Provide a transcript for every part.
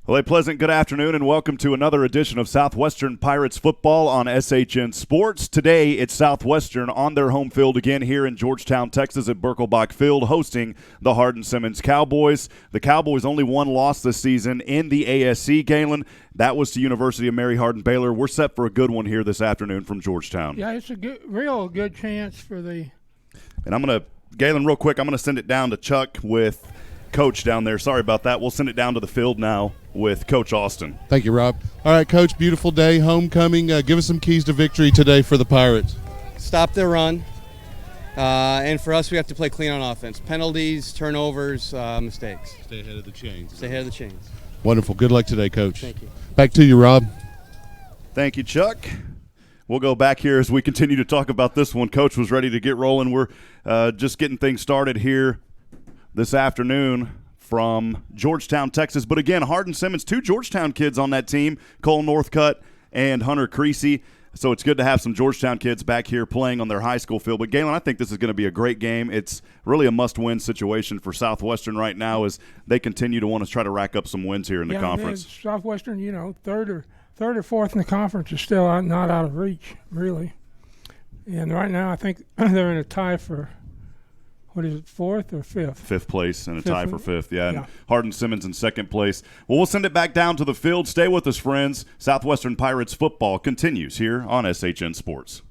Well, a pleasant good afternoon and welcome to another edition of Southwestern Pirates football on SHN Sports. Today, it's Southwestern on their home field again here in Georgetown, Texas at Birkelbach Field hosting the Hardin-Simmons Cowboys. The Cowboys only one loss this season in the ASC, Galen. That was to University of Mary Hardin-Baylor. We're set for a good one here this afternoon from Georgetown. Yeah, it's a real good chance for the – And I'm going to – Galen, real quick, I'm going to send it down to Chuck with Coach down there. Sorry about that. We'll send it down to the field now with Coach Austin. Thank you, Rob. All right, Coach, beautiful day, homecoming. Give us some keys to victory today for the Pirates. Stop their run. And for us, we have to play clean on offense. Penalties, turnovers, mistakes. Stay ahead of the chains. Stay ahead of the chains. Wonderful. Good luck today, Coach. Thank you. Back to you, Rob. Thank you, Chuck. We'll go back here as we continue to talk about this one. Coach was ready to get rolling. We're just getting things started here this afternoon from Georgetown, Texas. But again, Hardin-Simmons, two Georgetown kids on that team, Cole Northcutt and Hunter Creasy. So it's good to have some Georgetown kids back here playing on their high school field. But, Galen, I think this is going to be a great game. It's really a must-win situation for Southwestern right now as they continue to want to try to rack up some wins here in the conference. Southwestern, third or fourth in the conference is still not out of reach, really. And right now I think they're in a tie for – what is it, fourth or fifth? Fifth place and a tie for fifth, yeah. And Hardin-Simmons in second place. Well, we'll send it back down to the field. Stay with us, friends. Southwestern Pirates football continues here on SHN Sports.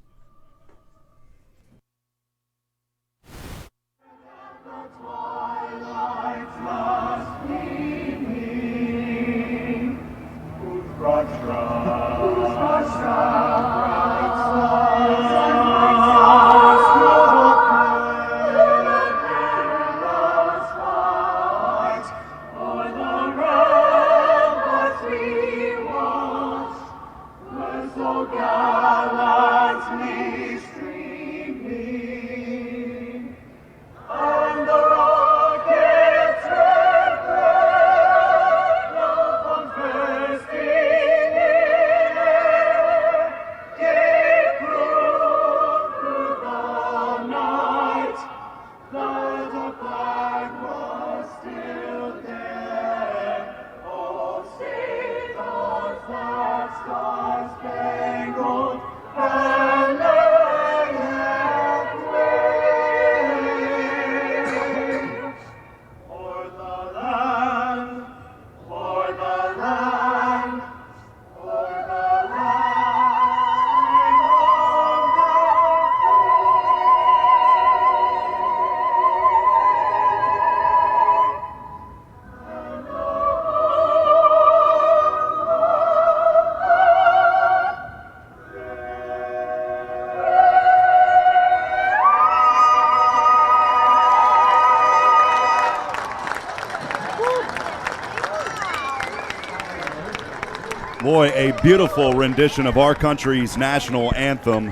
Boy, a beautiful rendition of our country's national anthem.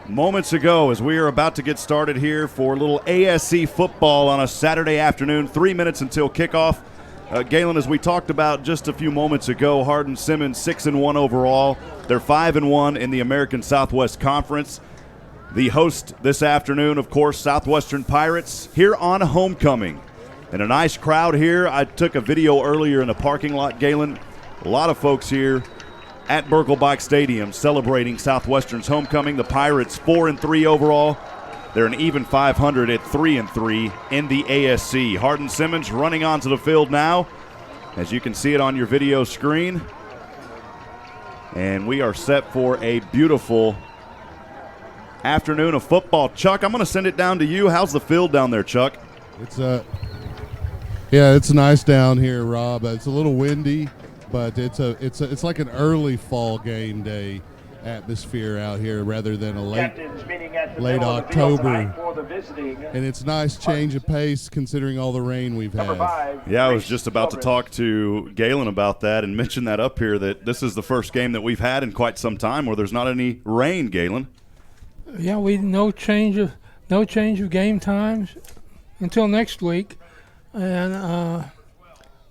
Moments ago, as we are about to get started here for a little ASC football on a Saturday afternoon, 3 minutes until kickoff. Galen, as we talked about just a few moments ago, Hardin-Simmons 6-1 overall. They're 5-1 in the American Southwest Conference. The host this afternoon, of course, Southwestern Pirates, here on homecoming. And a nice crowd here. I took a video earlier in the parking lot, Galen. A lot of folks here at Birkelbach Stadium celebrating Southwestern's homecoming. The Pirates 4-3 overall. They're an even 500 at 3-3 in the ASC. Hardin-Simmons running onto the field now, as you can see it on your video screen. And we are set for a beautiful afternoon of football. Chuck, I'm going to send it down to you. How's the field down there, Chuck? It's nice down here, Rob. It's a little windy, but it's like an early fall game day atmosphere out here rather than a late October. And it's nice change of pace considering all the rain we've had. Yeah, I was just about to talk to Galen about that and mention that up here, that this is the first game that we've had in quite some time where there's not any rain, Galen. Yeah, no change of game times until next week. And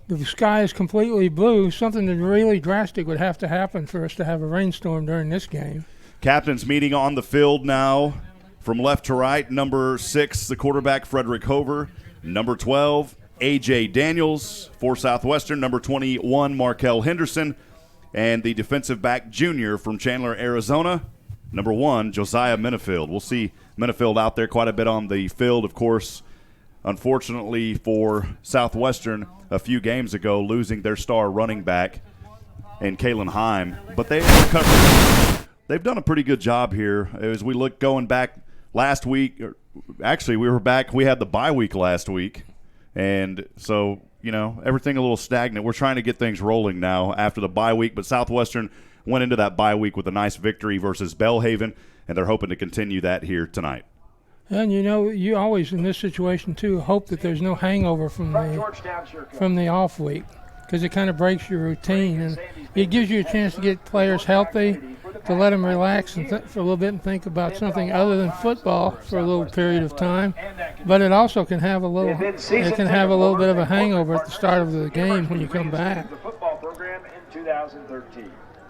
the sky is completely blue. Something that really drastic would have to happen for us to have a rainstorm during this game. Captains meeting on the field now from left to right. Number 6, the quarterback, Frederick Hover. Number 12, A.J. Daniels. For Southwestern, number 21, Markel Henderson. And the defensive back junior from Chandler, Arizona, number 1, Josiah Minifield. We'll see Minifield out there quite a bit on the field, of course. Unfortunately for Southwestern, a few games ago, losing their star running back in Kalen Heim. But they've done a pretty good job here. As we look going back last week, actually we had the bye week last week. And so, everything a little stagnant. We're trying to get things rolling now after the bye week, but Southwestern went into that bye week with a nice victory versus Belhaven, and they're hoping to continue that here tonight. And you always in this situation too hope that there's no hangover from the off week, because it kind of breaks your routine and it gives you a chance to get players healthy, to let them relax and for a little bit and think about something other than football for a little period of time. But it also can have a little bit of a hangover at the start of the game when you come back.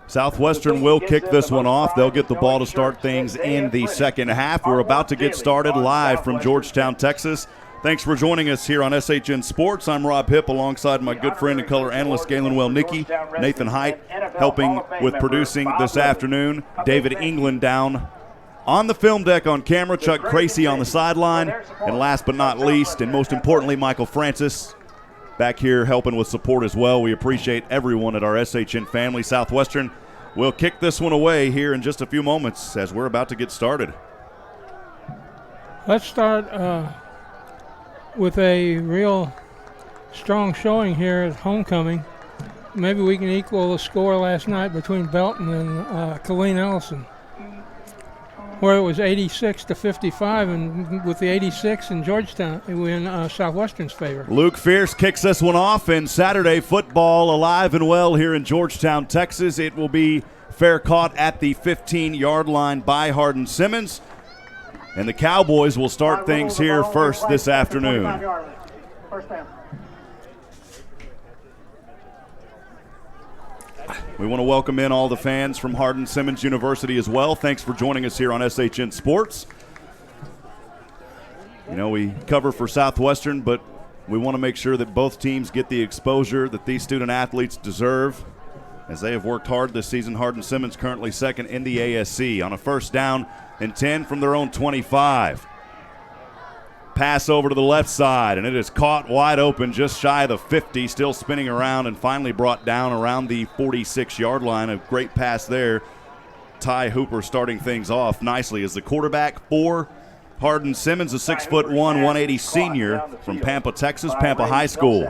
Southwestern will kick this one off. They'll get the ball to start things in the second half. We're about to get started live from Georgetown, Texas. Thanks for joining us here on SHN Sports. I'm Rob Hipp alongside my good friend and color analyst Galen Wellnicki, Nathan Hipp helping with producing this afternoon, David England down on the film deck on camera, Chuck Cracy on the sideline, and last but not least, and most importantly, Michael Francis back here helping with support as well. We appreciate everyone at our SHN family. Southwestern will kick this one away here in just a few moments as we're about to get started. Let's start with a real strong showing here at homecoming. Maybe we can equal the score last night between Belton and Colleen Ellison, where it was 86-55, and with the 86 in Georgetown, in Southwestern's favor. Luke Fierce kicks this one off, and Saturday football alive and well here in Georgetown, Texas. It will be fair caught at the 15-yard line by Hardin-Simmons. And the Cowboys will start things here first this afternoon. We want to welcome in all the fans from Hardin-Simmons University as well. Thanks for joining us here on SHN Sports. We cover for Southwestern, but we want to make sure that both teams get the exposure that these student athletes deserve, as they have worked hard this season. Hardin-Simmons currently second in the ASC on a first down and 10 from their own 25. Pass over to the left side, and it is caught wide open just shy of the 50, still spinning around and finally brought down around the 46-yard line. A great pass there. Ty Hooper starting things off nicely as the quarterback for Hardin-Simmons, a 6'1", 180 senior from Pampa, Texas, Pampa High School.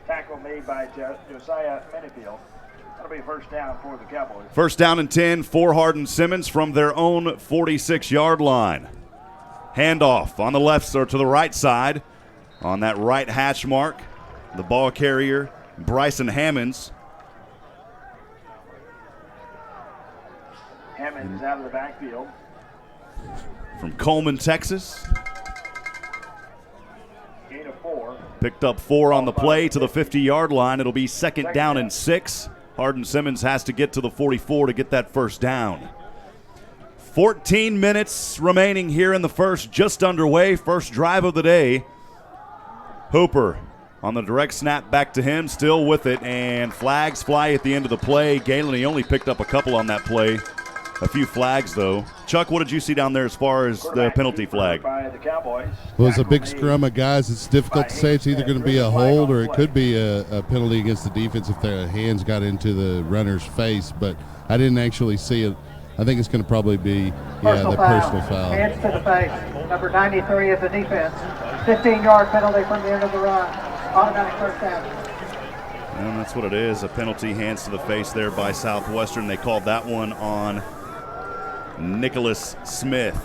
Tackle made by Josiah Minifield. That'll be first down for the Cowboys. First down and 10 for Hardin-Simmons from their own 46-yard line. Handoff on the left or to the right side on that right hash mark. The ball carrier, Bryson Hammonds. Hammonds out of the backfield. From Coleman, Texas. Gain of 4. Picked up 4 on the play to the 50-yard line. It'll be second down and 6. Hardin-Simmons has to get to the 44 to get that first down. 14 minutes remaining here in the first, just underway. First drive of the day. Hooper on the direct snap back to him, still with it, and flags fly at the end of the play. Galen, he only picked up a couple on that play. A few flags, though. Chuck, what did you see down there as far as the penalty flag? By the Cowboys. Well, it's a big scrum of guys. It's difficult to say. It's either going to be a hold or it could be a penalty against the defense if their hands got into the runner's face, but I didn't actually see it. I think it's going to probably be, the personal foul. Hands to the face. Number 93 of the defense. 15-yard penalty from the end of the run. Automatic first down. And that's what it is, a penalty, hands to the face there by Southwestern. They called that one on Nicholas Smith.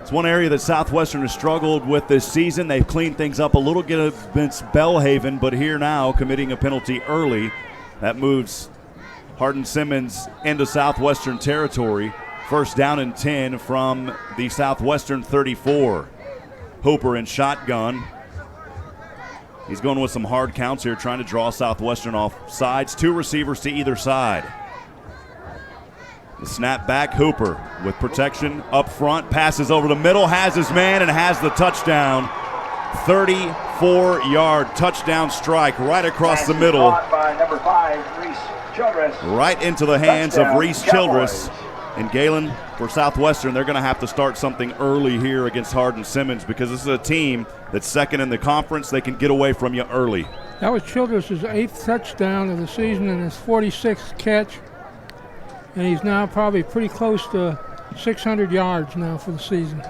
It's one area that Southwestern has struggled with this season. They've cleaned things up a little bit against Belhaven, but here now committing a penalty early. That moves Hardin-Simmons into Southwestern territory. First down and 10 from the Southwestern 34. Hooper in shotgun. He's going with some hard counts here, trying to draw Southwestern off sides. 2 receivers to either side. The snap back, Hooper with protection up front, passes over the middle, has his man, and has the touchdown. 34-yard touchdown strike right across the middle. By number 5, Reese Childress. Right into the hands of Touchdown, Reese Cowboys. Childress. And Galen, for Southwestern, they're going to have to start something early here against Hardin-Simmons because this is a team that's second in the conference. They can get away from you early. That was Childress' 8th touchdown of the season and his 46th catch. And he's now probably pretty close to 600 yards now for the season.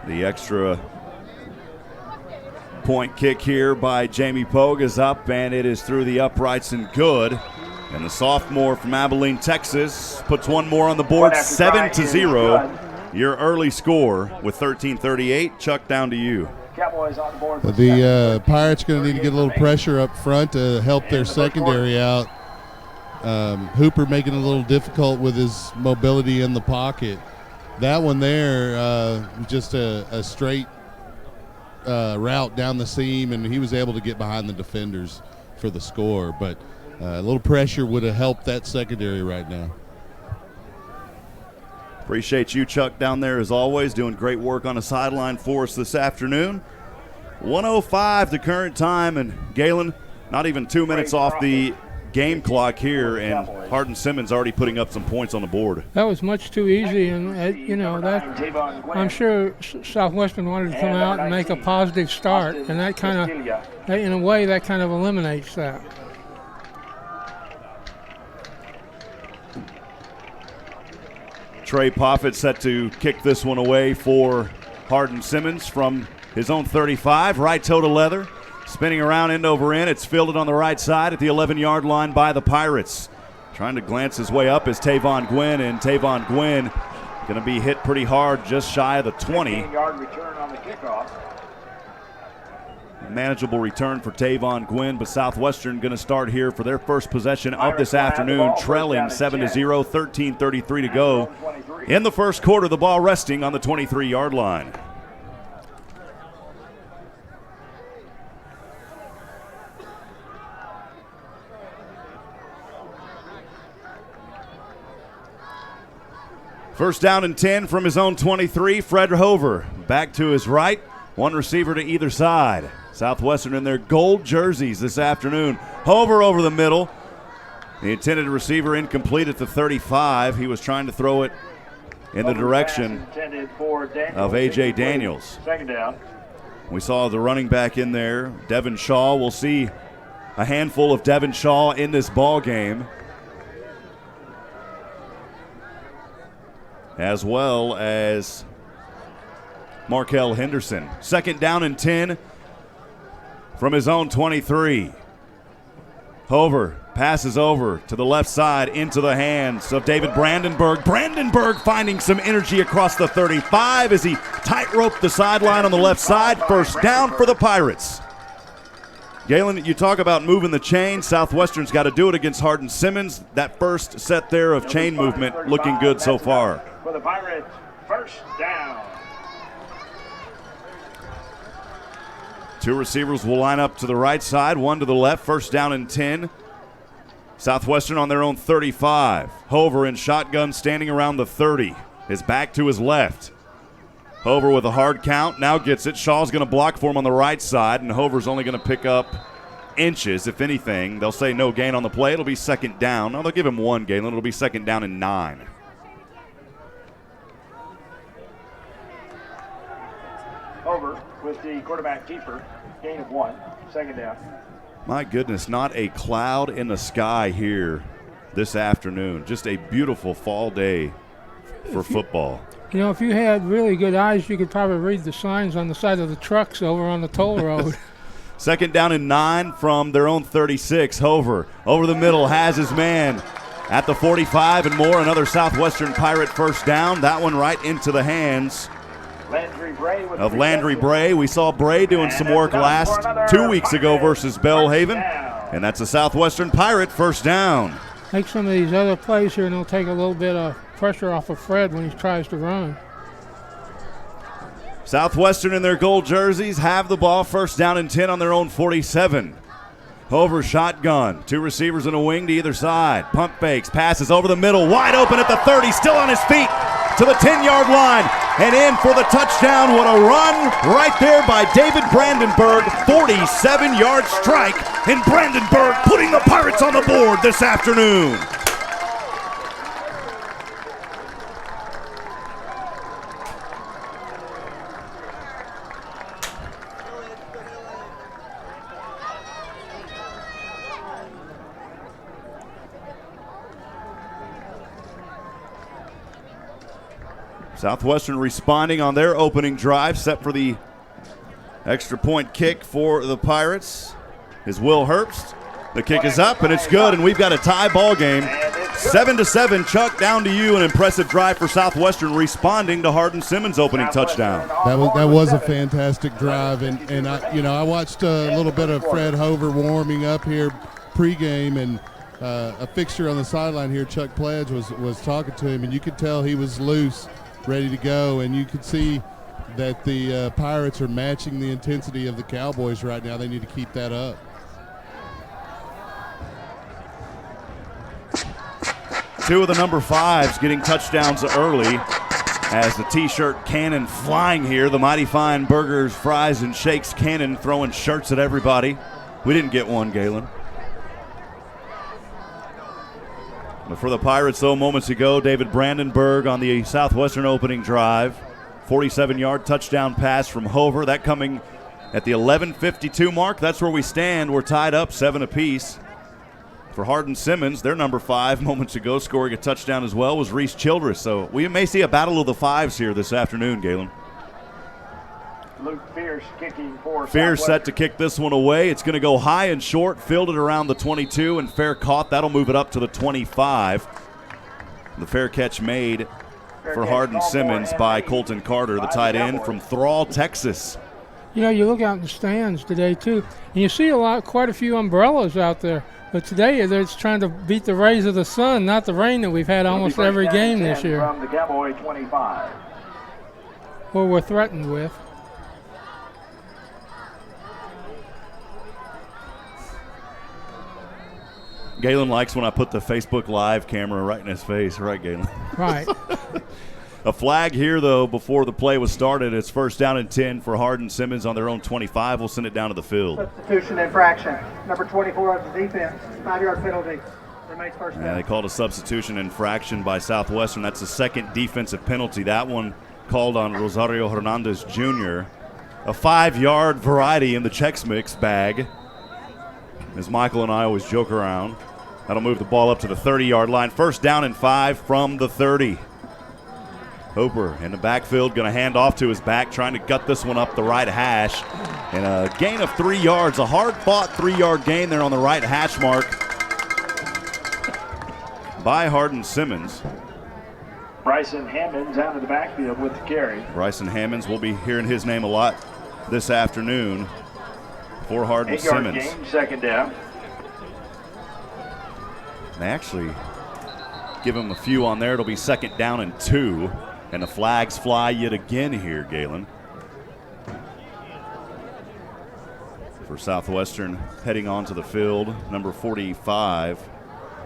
The extra point kick here by Jamie Pogue is up, and it is through the uprights and good. And the sophomore from Abilene, Texas, puts one more on the board, 7-0. Your early score with 13:38. Chuck, down to you. Cowboys on board. The Pirates going to need to get a little pressure up front to help their secondary out. Hooper making it a little difficult with his mobility in the pocket. That one there, just a straight route down the seam, and he was able to get behind the defenders for the score. But a little pressure would have helped that secondary right now. Appreciate you, Chuck, down there as always, doing great work on the sideline for us this afternoon. 1:05 the current time, and Galen, not even 2 minutes off the game clock here, and Hardin-Simmons already putting up some points on the board. That was much too easy, and that I'm sure Southwestern wanted to come out and make a positive start, and that kind of, in a way, that kind of eliminates that. Trey Poffett set to kick this one away for Hardin-Simmons from his own 35, right toe to leather. Spinning around end over end. It's fielded on the right side at the 11-yard line by the Pirates. Trying to glance his way up is Tavon Gwynn, and Tavon Gwynn going to be hit pretty hard just shy of the 20. 15-yard return on the kickoff. Manageable return for Tavon Gwynn, but Southwestern going to start here for their first possession of this afternoon, trailing 7-0, 13:33 to go. In the first quarter, the ball resting on the 23-yard line. First down and 10 from his own 23, Fred Hover. Back to his right, one receiver to either side. Southwestern in their gold jerseys this afternoon. Hover over the middle. The intended receiver incomplete at the 35. He was trying to throw it in the direction of A.J. Daniels. Second down. We saw the running back in there, Devin Shaw. We'll see a handful of Devin Shaw in this ball game, as well as Markel Henderson. Second down and 10 from his own 23. Hover passes over to the left side into the hands of David Brandenburg. Brandenburg finding some energy across the 35 as he tight-roped the sideline on the left side. First down for the Pirates. Galen, you talk about moving the chain. Southwestern's got to do it against Hardin-Simmons. That first set there of chain movement looking good so far. For the Pirates, first down. Two receivers will line up to the right side, one to the left. First down and 10. Southwestern on their own 35. Hover in shotgun standing around the 30. His back to his left. Hover with a hard count, now gets it. Shaw's going to block for him on the right side, and Hover's only going to pick up inches, if anything. They'll say no gain on the play. It'll be second down. No, they'll give him one gain. It'll be second down and 9. Over with the quarterback keeper. Gain of 1. Second down. My goodness, not a cloud in the sky here this afternoon. Just a beautiful fall day for football. You know, if you had really good eyes, you could probably read the signs on the side of the trucks over on the toll road. Second down and 9 from their own 36. Hover over the middle, has his man at the 45 and more. Another Southwestern Pirate first down. That one right into the hands of Landry Bray. We saw Bray doing some work last 2 weeks ago versus Bellhaven, and that's a Southwestern Pirate first down. Make some of these other plays here, and it'll take a little bit of pressure off of Fred when he tries to run. Southwestern in their gold jerseys have the ball, first down and 10 on their own 47. Over shotgun. 2 receivers and a wing to either side. Pump fakes. Passes over the middle. Wide open at the 30. Still on his feet to the 10-yard line. And in for the touchdown. What a run right there by David Brandenburg. 47-yard strike. And Brandenburg putting the Pirates on the board this afternoon. Southwestern responding on their opening drive, set for the extra point kick for the Pirates is Will Herbst. The kick is up and it's good, and we've got a tie ball game. 7-7. Chuck, down to you. An impressive drive for Southwestern, responding to Hardin-Simmons' opening touchdown. That was a fantastic drive, and I watched a little bit of Fred Hover warming up here pregame, and a fixture on the sideline here, Chuck Pledge, was talking to him, and you could tell he was loose, ready to go, and you could see that the Pirates are matching the intensity of the Cowboys right now. They need to keep that up. Two of the number 5s getting touchdowns early as the T-shirt cannon flying here. The Mighty Fine Burgers, Fries, and Shakes cannon throwing shirts at everybody. We didn't get one, Galen. But for the Pirates, though, moments ago, David Brandenburg on the Southwestern opening drive. 47-yard touchdown pass from Hover. That coming at the 11:52 mark. That's where we stand. We're tied up 7 apiece. For Hardin-Simmons, their number 5 moments ago, scoring a touchdown as well, was Reese Childress. So we may see a battle of the 5s here this afternoon, Galen. Luke Fierce kicking for Fierce set to kick this one away. It's going to go high and short, fielded around the 22, and fair caught. That'll move it up to the 25. The fair catch made for Hardin-Simmons by Colton Carter, the tight end from Thrall, Texas. You know, you look out in the stands today, too, and you see quite a few umbrellas out there. But today, they're just trying to beat the rays of the sun, not the rain that we've had almost every game this year. From the Cowboy 25. Or we're threatened with. Galen likes when I put the Facebook Live camera right in his face. Right, Galen? Right. A flag here, though, before the play was started. It's first down and 10 for Hardin-Simmons on their own 25. We'll send it down to the field. Substitution infraction. Number 24 of the defense. 5-yard penalty. Remains first down. Yeah, they called a substitution infraction by Southwestern. That's the second defensive penalty. That one called on Rosario Hernandez Jr. A 5-yard variety in the Chex Mix bag, as Michael and I always joke around. That'll move the ball up to the 30-yard line. First down and 5 from the 30. Hooper in the backfield, going to hand off to his back, trying to gut this one up the right hash. And a gain of 3 yards, a hard-fought 3-yard gain there on the right hash mark by Hardin-Simmons. Bryson Hammonds out of the backfield with the carry. Bryson Hammonds, we'll be hearing his name a lot this afternoon for Hardin-Simmons. 8-yard gain, second down. They actually give him a few on there. It'll be second down and 2. And the flags fly yet again here, Galen. For Southwestern, heading onto the field, number 45,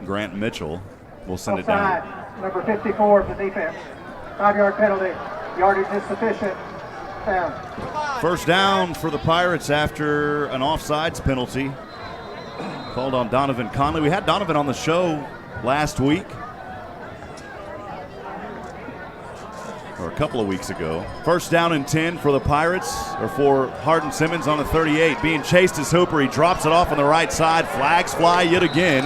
Grant Mitchell, will send it down. Number 54 of the defense. 5-yard penalty. Yardage insufficient. Down. First down for the Pirates after an offsides penalty called on Donovan Conley. We had Donovan on the show last week, or a couple of weeks ago. First down and 10 for the Pirates, or for Hardin-Simmons on the 38. Being chased is Hooper. He drops it off on the right side. Flags fly yet again.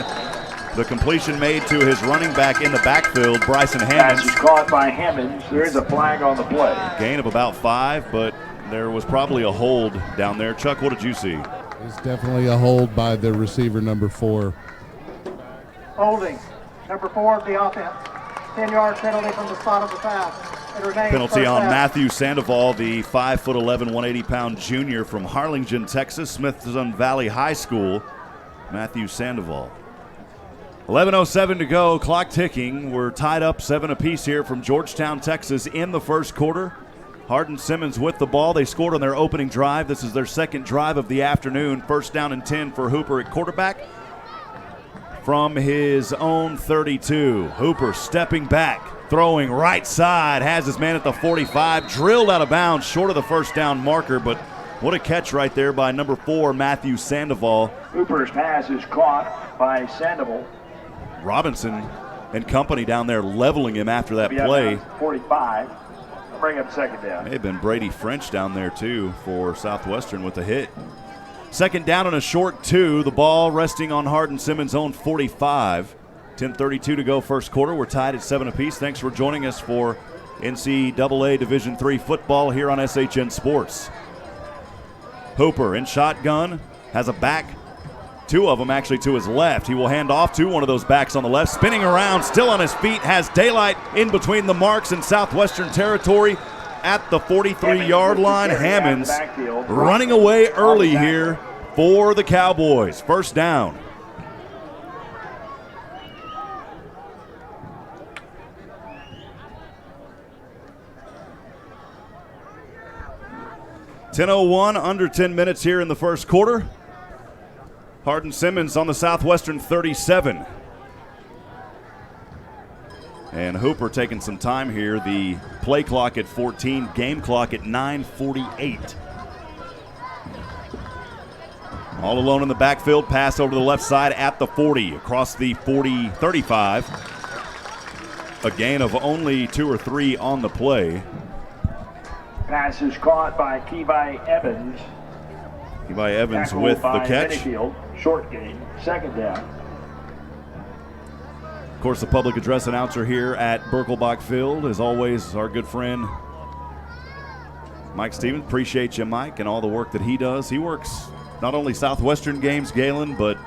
The completion made to his running back in the backfield, Bryson Hammonds. Pass is caught by Hammonds. There is a flag on the play. Gain of about 5, but there was probably a hold down there. Chuck, what did you see? It's definitely a hold by the receiver, number 4. Holding. Number 4 of the offense. 10-yard penalty from the spot of the pass. Penalty on Matthew Sandoval, the 5'11", 180-pound junior from Harlingen, Texas, Smithson Valley High School. Matthew Sandoval. 11:07 to go, clock ticking. We're tied up 7 apiece here from Georgetown, Texas in the first quarter. Hardin-Simmons with the ball. They scored on their opening drive. This is their second drive of the afternoon. First down and 10 for Hooper at quarterback from his own 32. Hooper stepping back, throwing right side, has his man at the 45, drilled out of bounds, short of the first down marker, but what a catch right there by number 4, Matthew Sandoval. Hooper's pass is caught by Sandoval. Robinson and company down there leveling him after that play. 45. Bring up second down. May have been Brady French down there too for Southwestern with a hit. Second down and a short 2. The ball resting on Hardin-Simmons' own 45. 10:32 to go first quarter. We're tied at 7 apiece. Thanks for joining us for NCAA Division III football here on SHN Sports. Hooper in shotgun, has a back. 2 of them actually to his left. He will hand off to one of those backs on the left. Spinning around, still on his feet, has daylight in between the marks in Southwestern territory at the 43-yard line. Hammonds running away early here for the Cowboys. First down. .10:01, under 10 minutes here in the first quarter. Hardin-Simmons on the Southwestern 37. And Hooper taking some time here. The play clock at 14, game clock at 9:48. All alone in the backfield, pass over to the left side at the 40, across the 35. A gain of only 2 or 3 on the play. Pass is caught by Kevi Evans. Kevi Evans with the catch. Minifield. Short gain, second down. Of course, the public address announcer here at Birkelbach Field, as always, our good friend Mike Stevens. Appreciate you, Mike, and all the work that he does. He works not only Southwestern games, Galen, but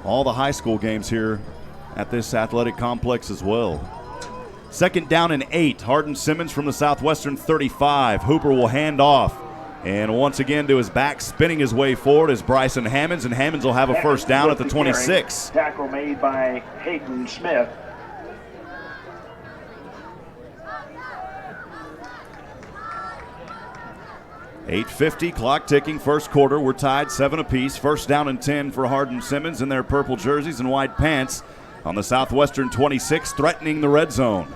all the high school games here at this athletic complex as well. Second down and 8. Hardin-Simmons from the Southwestern 35. Hooper will hand off. And once again to his back, spinning his way forward is Bryson Hammonds, and Hammonds will have a first down at the 26. Tackle made by Hayden Smith. .850, clock ticking, first quarter. We're tied 7 apiece. First down and 10 for Hardin-Simmons in their purple jerseys and white pants on the Southwestern 26, threatening the red zone.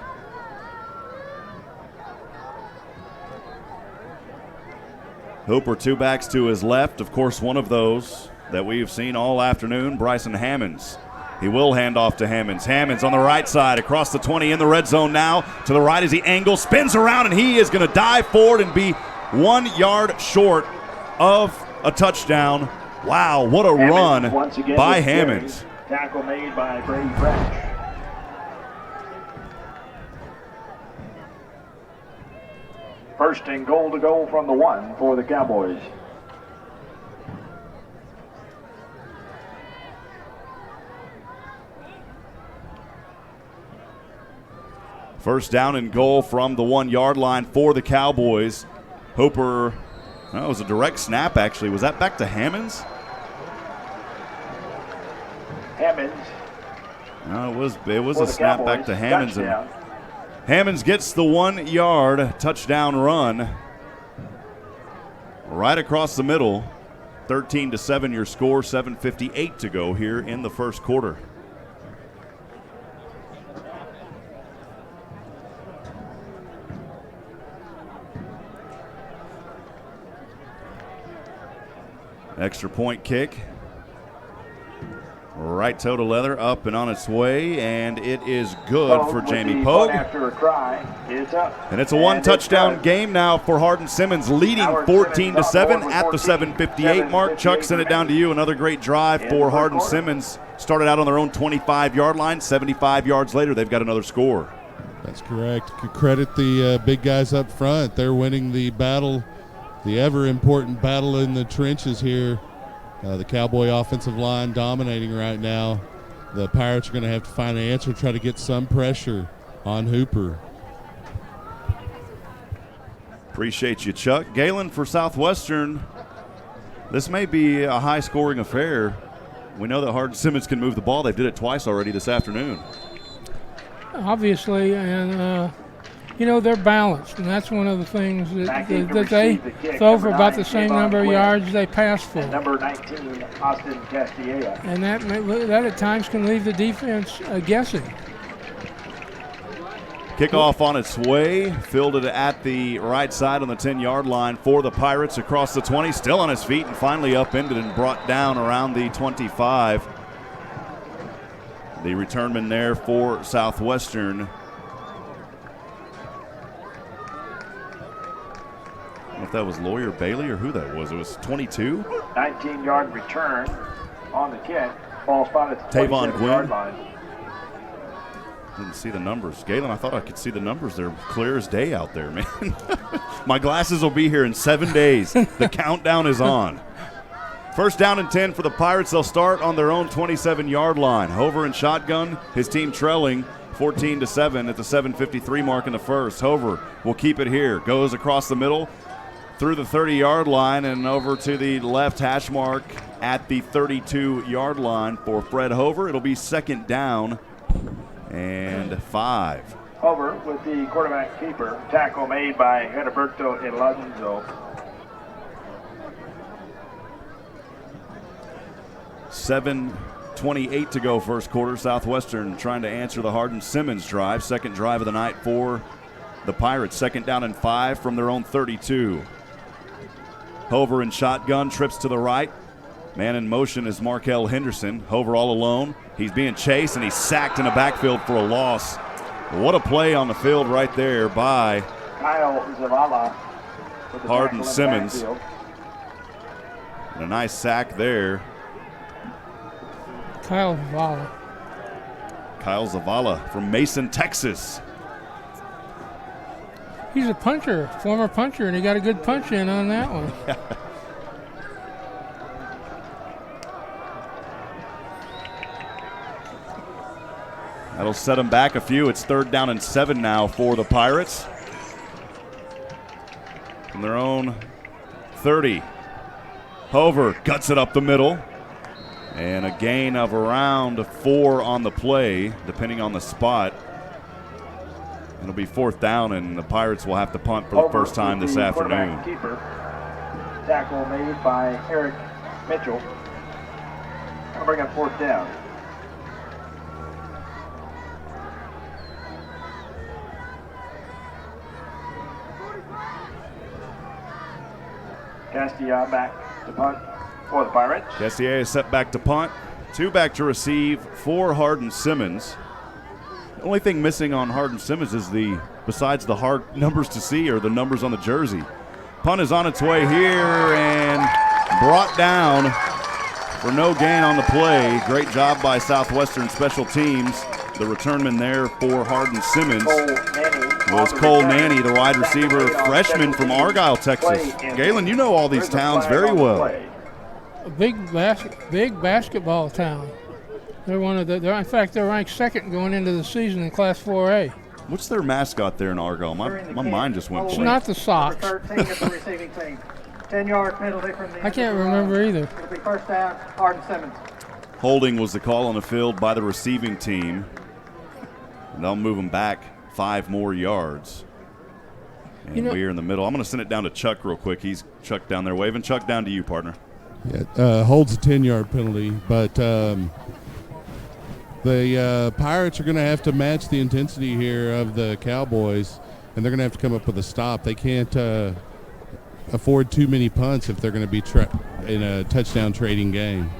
Hooper 2 backs to his left. Of course, one of those that we've seen all afternoon, Bryson Hammonds. He will hand off to Hammonds. Hammonds on the right side, across the 20 in the red zone now. To the right as he angles, spins around, and he is going to dive forward and be 1 yard short of a touchdown. Wow, what a run by Hammonds. Tackle made by Brady French. First and goal to go from the 1 for the Cowboys. First down and goal from the 1 yard line for the Cowboys. Hooper, that was a direct snap actually. Was that back to Hammonds? Hammonds. No, it was a snap back to Hammonds. And Hammonds gets the 1 yard touchdown run right across the middle. 13-7 your score, 7:58 to go here in the first quarter. Extra point kick. Right toe to leather, up and on its way, and it is good for Jamie Pogue. After a cry, it's up. And it's a 1 touchdown game now for Hardin-Simmons, leading 14-7 at the 7:58 mark. Chuck, sent it down to you. Another great drive for Hardin-Simmons. Started out on their own 25-yard line. 75 yards later, they've got another score. That's correct. Credit the big guys up front. They're winning the battle, the ever-important battle in the trenches here. The Cowboy offensive line dominating right now. The Pirates are going to have to find an answer, try to get some pressure on Hooper. Appreciate you, Chuck. Galen, for Southwestern, this may be a high-scoring affair. We know that Hardin-Simmons can move the ball. They did it twice already this afternoon. Obviously, and they're balanced, and that's one of the things that they receive the kick, throw number for about 9, the same Kevon number of Quinn. yards they pass for. And number 19, Austin Castilla. And that at times can leave the defense guessing. Kickoff on its way, fielded at the right side on the 10-yard line for the Pirates across the 20, still on his feet and finally upended and brought down around the 25. The returnman there for Southwestern. I don't know if that was Lawyer Bailey or who that was. It was 22. 19-yard return on the kick. Ball spotted at the Tavon 27-yard Gwynn. line. Didn't see the numbers. Galen, I thought I could see the numbers. They're clear as day out there, man. My glasses will be here in 7 days. The countdown is on. First down and 10 for the Pirates. They'll start on their own 27-yard line. Hover and shotgun, his team trailing 14-7 at the 7:53 mark in the first. Hover will keep it here. Goes across the middle through the 30-yard line and over to the left hash mark at the 32-yard line for Fred Hover. It'll be second down and 5. Over with the quarterback keeper. Tackle made by Heriberto Alonso. 7:28 to go first quarter. Southwestern trying to answer the Hardin-Simmons drive. Second drive of the night for the Pirates. Second down and 5 from their own 32. Hover in shotgun, trips to the right. Man in motion is Markel Henderson. Hover all alone. He's being chased, and he's sacked in the backfield for a loss. What a play on the field right there by Kyle Zavala. with the Hardin-Simmons. tackle in the backfield. And a nice sack there. Kyle Zavala. Kyle Zavala from Mason, Texas. He's a puncher, former puncher, and he got a good punch in on that one. That'll set him back a few. It's third down and 7 now for the Pirates. From their own 30. Hover cuts it up the middle. And a gain of around 4 on the play, depending on the spot. It'll be fourth down, and the Pirates will have to punt for the first time this afternoon. Keeper. Tackle made by Eric Mitchell. I'll bring up fourth down. Castilla back to punt for the Pirates. Castilla is set back to punt. 2 back to receive for Hardin-Simmons. The only thing missing on Hardin-Simmons is besides the hard numbers to see, are the numbers on the jersey. Punt is on its way here and brought down for no gain on the play. Great job by Southwestern Special Teams. The returnman there for Hardin-Simmons was Cole Nanny, the wide receiver, freshman from Argyle, Texas. Galen, you know all these towns very well. A big basketball town. They're one of the. In fact, they're ranked second going into the season in Class 4A. What's their mascot there in Argyle? My mind just went It's blank. not the Sox. 13 is the receiving team. 10-yard penalty from the I can't remember either. It'll be first down, Hardin-Simmons. Holding was the call on the field by the receiving team. And they'll move them back 5 more yards. And we're in the middle. I'm going to send it down to Chuck real quick. He's Chuck down there waving. Chuck, down to you, partner. Yeah, holds a 10-yard penalty, but the Pirates are going to have to match the intensity here of the Cowboys, and they're going to have to come up with a stop. They can't afford too many punts if they're going to be in a touchdown trading game.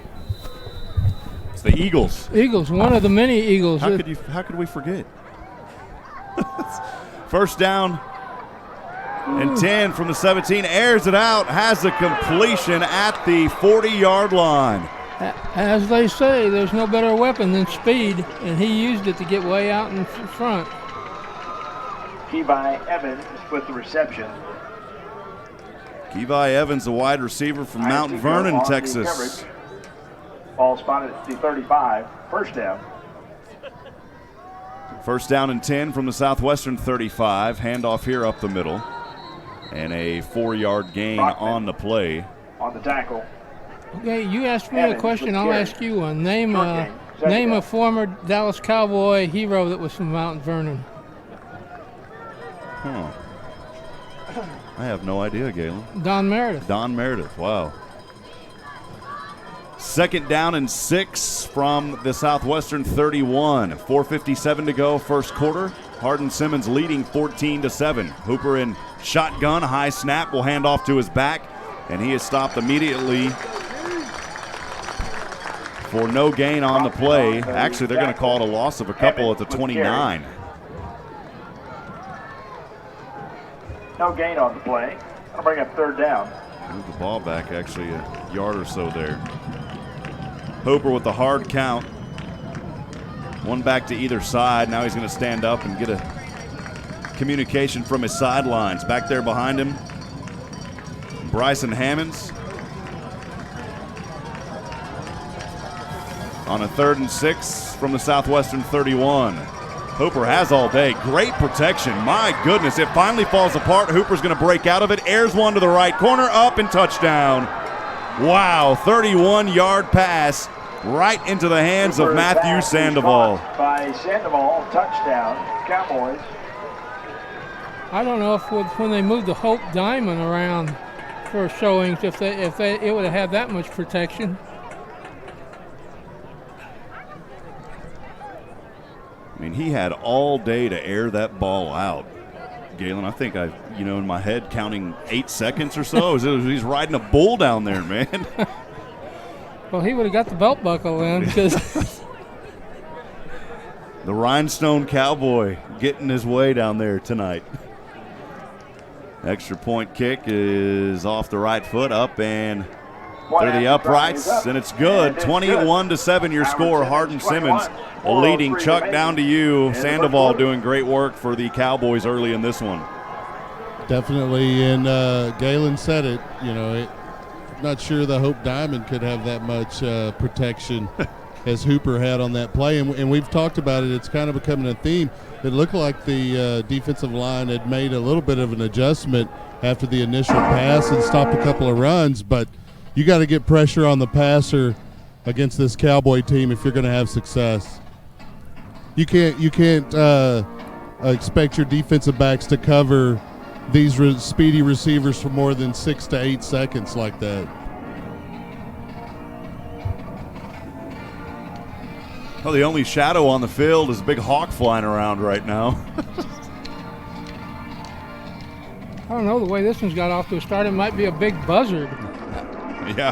It's the Eagles. Eagles, one of the many Eagles. How could we forget? First down and 10 from the 17. Airs it out. Has the completion at the 40-yard line. As they say, there's no better weapon than speed, and he used it to get way out in front. Kevi Evans with the reception. Kevi Evans, a wide receiver from Mount Vernon, Texas. Ball spotted at the 35. First down. First down and 10 from the Southwestern 35. Handoff here up the middle. And a 4-yard gain Brockman on the play. On the tackle. Okay, you asked me Evans a question, with I'll carry. ask you one. Name Short game. Second a down. former Dallas Cowboy hero that was from Mount Vernon. Huh. I have no idea, Galen. Don Meredith. Don Meredith, wow. 2nd down and 6 from the Southwestern 31. 4:57 to go, first quarter. Hardin-Simmons leading 14-7. Hooper in shotgun, high snap, will hand off to his back, and he is stopped immediately for no gain on the play. Actually, they're going to call it a loss of a couple at the 29. No gain on the play. I'll bring up 3rd down. Move the ball back actually a yard or so there. Hooper with the hard count. One back to either side. Now he's going to stand up and get a communication from his sidelines. Back there behind him, Bryson Hammonds. On a 3rd and 6 from the Southwestern 31. Hooper has all day. Great protection. My goodness, it finally falls apart. Hooper's going to break out of it. Airs one to the right corner, up and touchdown. Wow, 31-yard pass right into the hands Hooper of Matthew Sandoval. By Sandoval, touchdown, Cowboys. I don't know if when they moved the Hope Diamond around for showings, if it would have had that much protection. I mean, he had all day to air that ball out. Galen, I think in my head counting 8 seconds or so. He's riding a bull down there, man. Well, he would have got the belt buckle in because the Rhinestone Cowboy getting his way down there tonight. Extra point kick is off the right foot, up and through the uprights, and it's good. 21-7 your score. Hardin-Simmons leading. Chuck, down to you. Sandoval doing great work for the Cowboys early in this one. Definitely, and Galen said it. Not sure the Hope Diamond could have that much protection as Hooper had on that play, and we've talked about it. It's kind of becoming a theme. It looked like the defensive line had made a little bit of an adjustment after the initial pass and stopped a couple of runs, but you got to get pressure on the passer against this Cowboy team if you're going to have success. You can't expect your defensive backs to cover these speedy receivers for more than 6 to 8 seconds like that. Well, the only shadow on the field is a big hawk flying around right now. I don't know, the way this one's got off to a start, it might be a big buzzard. Yeah.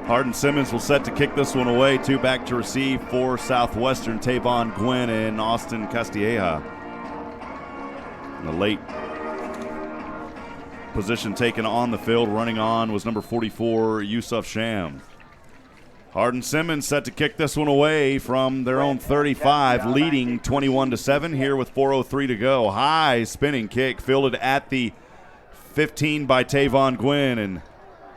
Hardin-Simmons will set to kick this one away. 2 back to receive for Southwestern, Tavon Gwynn and Austin Castilleja. In the late position taken on the field, running on was number 44, Yusuf Sham. Hardin-Simmons set to kick this one away from their own 35, leading 21-7 here with 4:03 to go. High spinning kick fielded at the 15 by Tavon Gwynn, and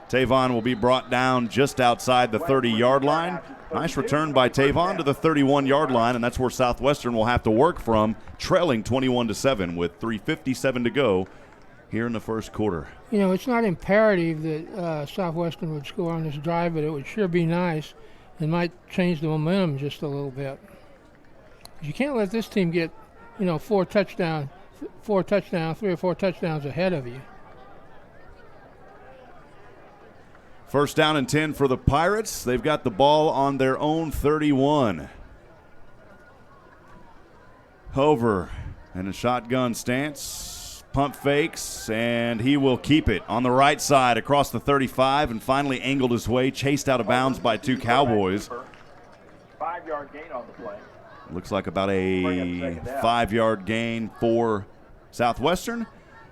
Tavon will be brought down just outside the 30-yard line. Nice return by Tavon to the 31-yard line, and that's where Southwestern will have to work from, trailing 21-7 with 3:57 to go here in the first quarter. It's not imperative that Southwestern would score on this drive, but it would sure be nice. It might change the momentum just a little bit. You can't let this team get, 3 or 4 touchdowns ahead of you. First down and 10 for the Pirates. They've got the ball on their own 31. Hover in a shotgun stance, pump fakes, and he will keep it on the right side across the 35 and finally angled his way, chased out of bounds by 2 Cowboys. 5-yard gain on the play. Looks like about a 5-yard gain for Southwestern.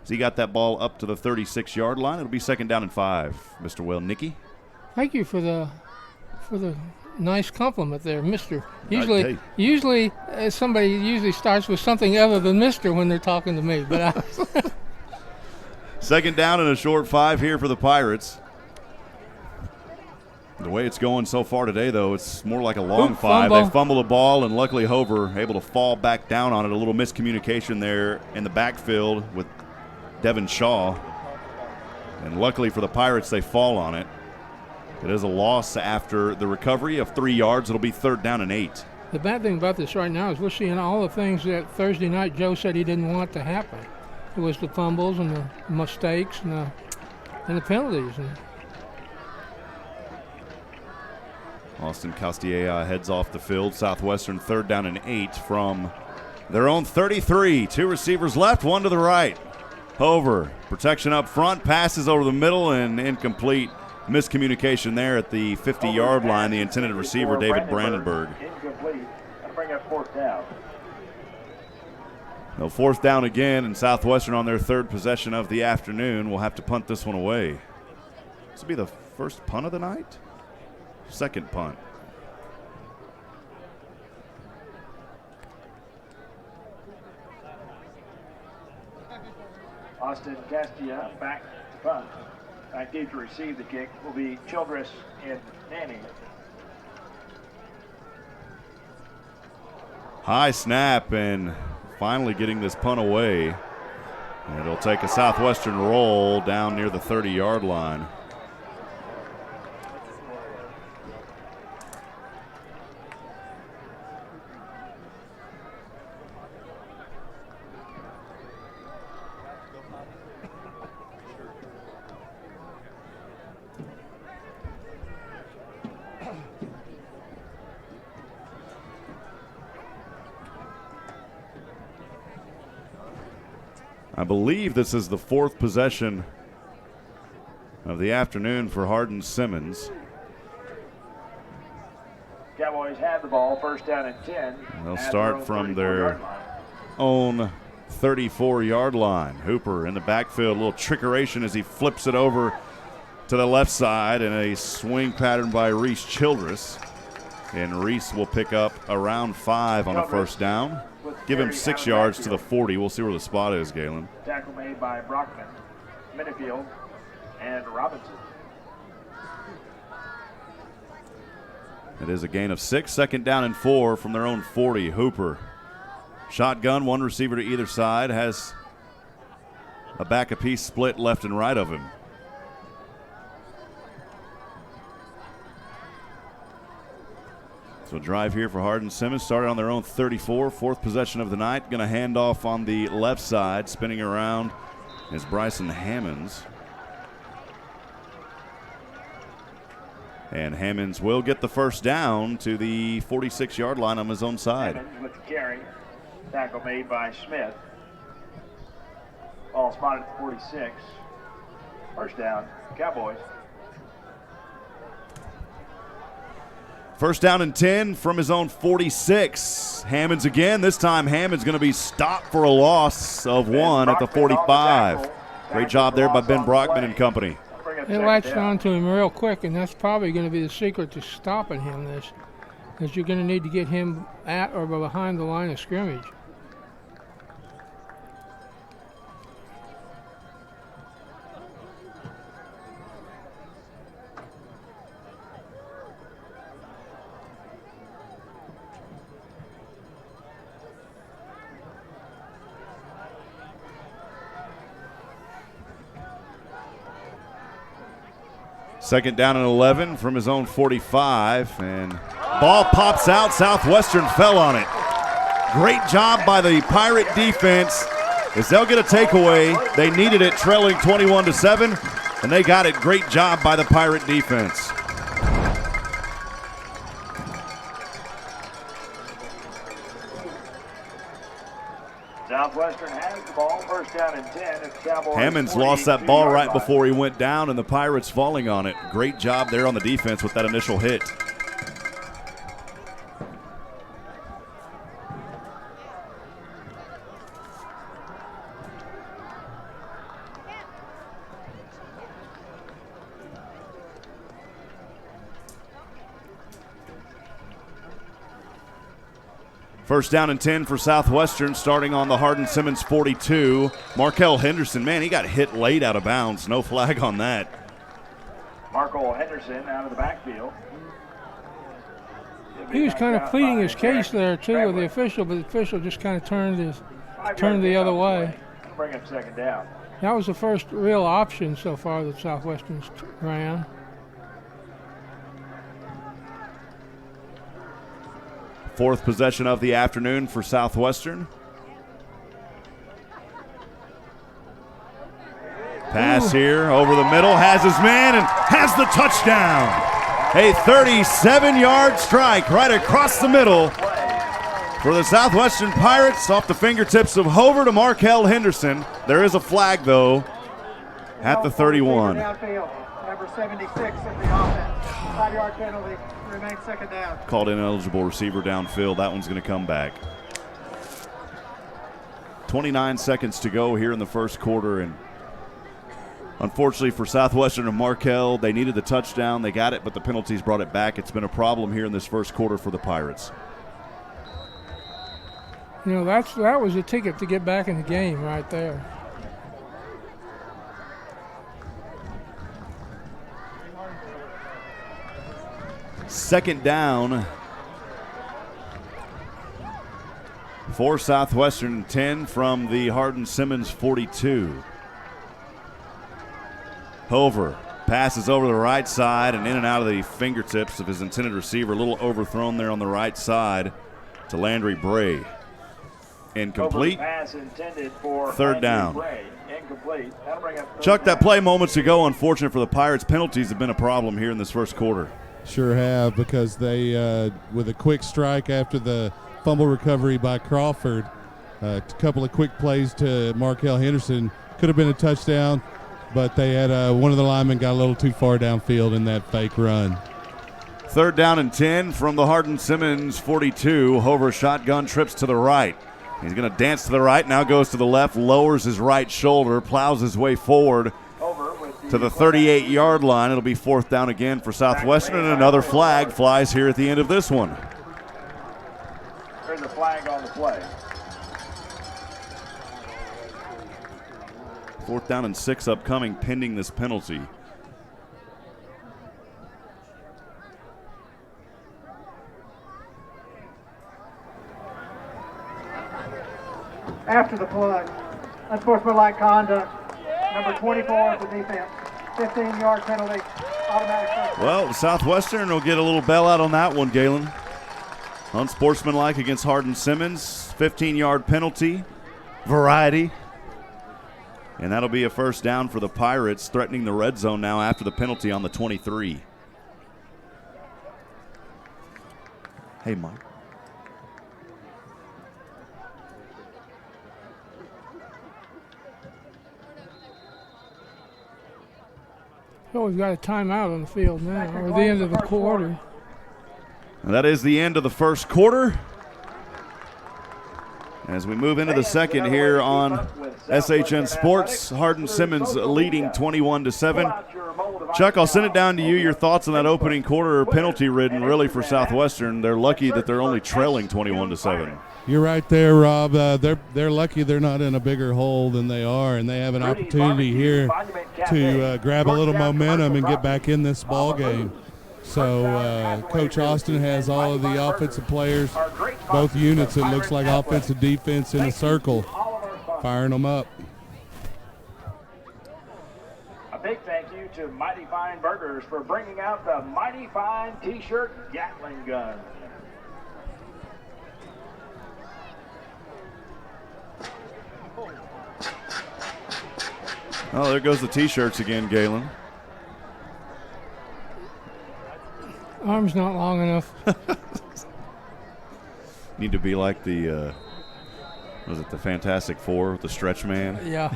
So he got that ball up to the 36-yard line. It'll be 2nd down and 5. Mr. Wellnicki. Thank you for the nice compliment there, Mr. Usually somebody usually starts with something other than Mr. when they're talking to me. But 2nd down and a short 5 here for the Pirates. The way it's going so far today, though, it's more like a long 5. Fumble. They fumble the ball, and luckily Hover able to fall back down on it. A little miscommunication there in the backfield with Devin Shaw. And luckily for the Pirates, they fall on it. It is a loss after the recovery of 3 yards. It'll be 3rd down and 8. The bad thing about this right now is we're seeing all the things that Thursday night Joe said he didn't want to happen. It was the fumbles and the mistakes and the penalties. Austin Castilleja heads off the field. Southwestern 3rd down and 8 from their own 33. 2 receivers left, 1 to the right. Hover, protection up front, passes over the middle, and incomplete. Miscommunication there at the 50-yard line. The intended receiver, David Brandenburg. Incomplete. That'll bring up 4th down. No, 4th down again, and Southwestern on their 3rd possession of the afternoon will have to punt this one away. This will be the first punt of the night? 2nd punt. Austin Castilla back to punt. Back deep to receive the kick will be Childress and Nanny. High snap and finally getting this punt away. And it'll take a Southwestern roll down near the 30-yard line. I believe this is the 4th possession of the afternoon for Hardin-Simmons. Cowboys have the ball, 1st down and 10. They'll start from their own 34-yard line. Hooper in the backfield, a little trickeration as he flips it over to the left side in a swing pattern by Reese Childress. And Reese will pick up around 5 on a 1st down. Give him 6 yards to the 40. We'll see where the spot is, Galen. Tackle made by Brockman, Minifield, and Robinson. It is a gain of 6, 2nd down and 4 from their own 40. Hooper, shotgun, 1 receiver to either side, has a back a piece split left and right of him. So drive here for Hardin-Simmons, started on their own 34, 4th possession of the night. Going to hand off on the left side, spinning around is Bryson Hammonds. And Hammonds will get the 1st down to the 46-yard line on his own side. Hammonds with the carry. Tackle made by Smith. Ball spotted at 46. 1st down, Cowboys. 1st down and 10 from his own 46. Hammonds again. This time Hammonds going to be stopped for a loss of 1 at the 45. Great job there by Ben Brockman and company. They latched on to him real quick, and that's probably going to be the secret to stopping him this, because you're going to need to get him at or behind the line of scrimmage. Second down and 11 from his own 45, and ball pops out. Southwestern fell on it. Great job by the Pirate defense as they'll get a takeaway. They needed it, trailing 21-7, and they got it. Great job by the Pirate defense. Southwestern has the ball, 1st down and 10. It's Cowboys. Hammonds lost that ball right before he went down, and the Pirates falling on it. Great job there on the defense with that initial hit. First down and 10 for Southwestern, starting on the Hardin-Simmons 42. Markel Henderson, man, he got hit late out of bounds. No flag on that. Markel Henderson out of the backfield. He was kind of pleading his case there, too, with the official, but the official just kind of turned the other way. Bring up 2nd down. That was the first real option so far that Southwestern's ran. Fourth possession of the afternoon for Southwestern. Pass here over the middle, has his man and has the touchdown. A 37-yard strike right across the middle for the Southwestern Pirates off the fingertips of Hover to Markel Henderson. There is a flag, though, at the 31. Number 76 in the offense. 5-yard penalty. Remains second down. Called ineligible receiver downfield. That one's going to come back. 29 seconds to go here in the first quarter, and unfortunately for Southwestern and Markel, they needed the touchdown. They got it, but the penalties brought it back. It's been a problem here in this first quarter for the Pirates. You know, that was a ticket to get back in the game right there. Second down for Southwestern, 10 from the Hardin-Simmons 42. Hover passes over the right side and in and out of the fingertips of his intended receiver. A little overthrown there on the right side to Landry Bray. Incomplete. Pass intended for third down. Bray. Incomplete. That'll bring up Chuck, that play moments ago, unfortunate for the Pirates. Penalties have been a problem here in this first quarter. Sure have, because they, with a quick strike after the fumble recovery by Crawford, a couple of quick plays to Markel Henderson, could have been a touchdown, but they had one of the linemen got a little too far downfield in that fake run. Third down and 10 from the Hardin-Simmons 42. Hover shotgun trips to the right. He's going to dance to the right, now goes to the left, lowers his right shoulder, plows his way forward to the 38-yard line. It'll be fourth down again for Southwestern, and another flag flies here at the end of this one. There's a flag on the play. Fourth down and 6 upcoming pending this penalty. After the play, unsportsmanlike conduct. Number 24 is the defense. 15-yard penalty. Automatic first. Well, Southwestern will get a little bailout on that one, Galen. Unsportsmanlike against Hardin-Simmons. 15-yard penalty. Variety. And that'll be a first down for the Pirates, threatening the red zone now after the penalty on the 23. Hey, Mike. So we've got a timeout on the field now, or the end of the quarter. And that is the end of the first quarter. As we move into the second here on SHN Sports, Hardin-Simmons leading 21-7. Chuck, I'll send it down to you. Your thoughts on that opening quarter, penalty-ridden really for Southwestern. They're lucky that they're only trailing 21-7. You're right there, Rob. They're lucky they're not in a bigger hole than they are, and they have an opportunity here to grab a little momentum and get back in this ball game. So Coach Austin has all of the offensive players, both units, it looks like offensive, defense in a circle, firing them up. A big thank you to Mighty Fine Burgers for bringing out the Mighty Fine T-shirt Gatling gun. Oh, there goes the T-shirts again, Galen. Arm's not long enough. Need to be like the, was it the Fantastic Four, the Stretch Man? Yeah.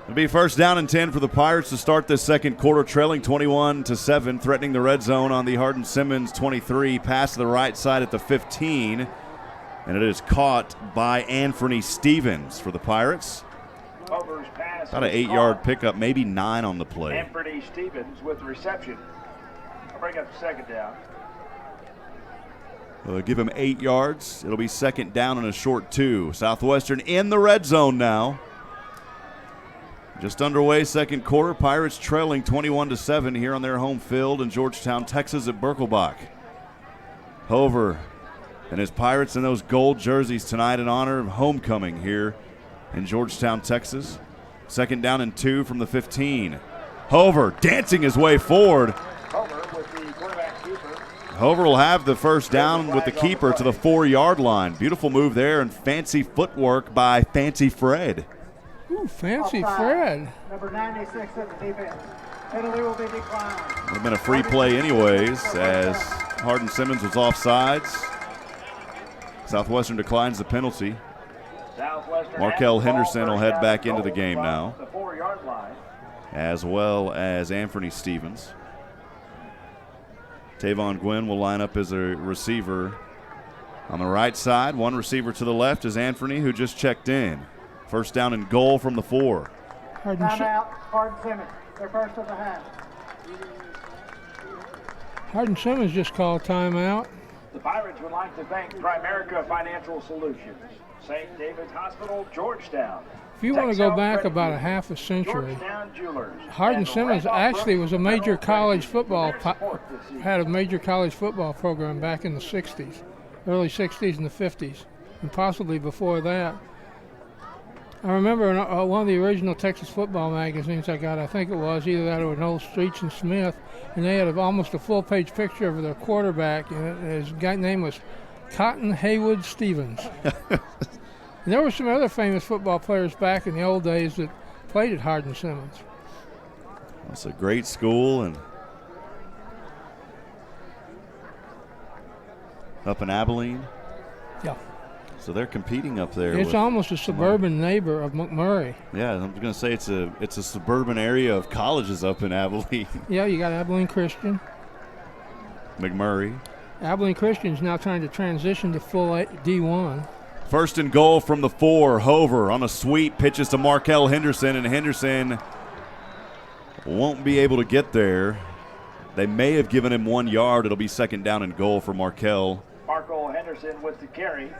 It'll be first down and 10 for the Pirates to start this second quarter, trailing 21-7, threatening the red zone on the Hardin-Simmons 23. Pass to the right side at the 15, and it is caught by Anthony Stevens for the Pirates. About an 8-yard pickup, maybe 9 on the play. Anthony Stevens with reception. I'll bring up the second down. They'll give him 8 yards. It'll be second down and a short 2. Southwestern in the red zone now. Just underway, second quarter. Pirates trailing 21-7 here on their home field in Georgetown, Texas at Birkelbach. Hover and his Pirates in those gold jerseys tonight in honor of homecoming here in Georgetown, Texas. Second down and 2 from the 15. Hover dancing his way forward. Hover with the quarterback keeper. Hover will have the first down with the keeper to the 4-yard line. Beautiful move there and fancy footwork by Fancy Fred. Ooh, Fancy Offside. Fred. Number 96 at the defense. Penalty will be declined. Would have been a free play anyways, as Hardin-Simmons was offsides. Southwestern declines the penalty. Markel Henderson will head back into the game now, The 4-yard line. as well as Anthony Stevens. Tavon Gwynn will line up as a receiver on the right side. One receiver to the left is Anthony, who just checked in. First down and goal from the 4. Timeout, Hardin-Simmons. Their first of the half. Hardin-Simmons just called timeout. The Pirates would like to thank Primerica Financial Solutions, St. David's Hospital, Georgetown. If you want to go back about a half a century, Georgetown Jewelers. Hardin-Simmons actually was a major college football, had a major college football program back in the 60s, early 60s and the 50s, and possibly before that. I remember in one of the original Texas football magazines I got, I think it was either that or an old Streets and Smith, and they had almost a full-page picture of their quarterback, and his guy name was Cotton Haywood Stevens. And there were some other famous football players back in the old days that played at Hardin-Simmons. It's a great school, and up in Abilene. Yeah. So they're competing up there. It's almost a suburban neighbor of McMurray. Yeah, I'm going to say it's a suburban area of colleges up in Abilene. Yeah, you got Abilene Christian. McMurray. Abilene Christian's now trying to transition to full D1. First and goal from the 4. Hover on a sweep, pitches to Markel Henderson, and Henderson won't be able to get there. They may have given him 1 yard. It'll be second down and goal for Markel. Marco Henderson with the carry.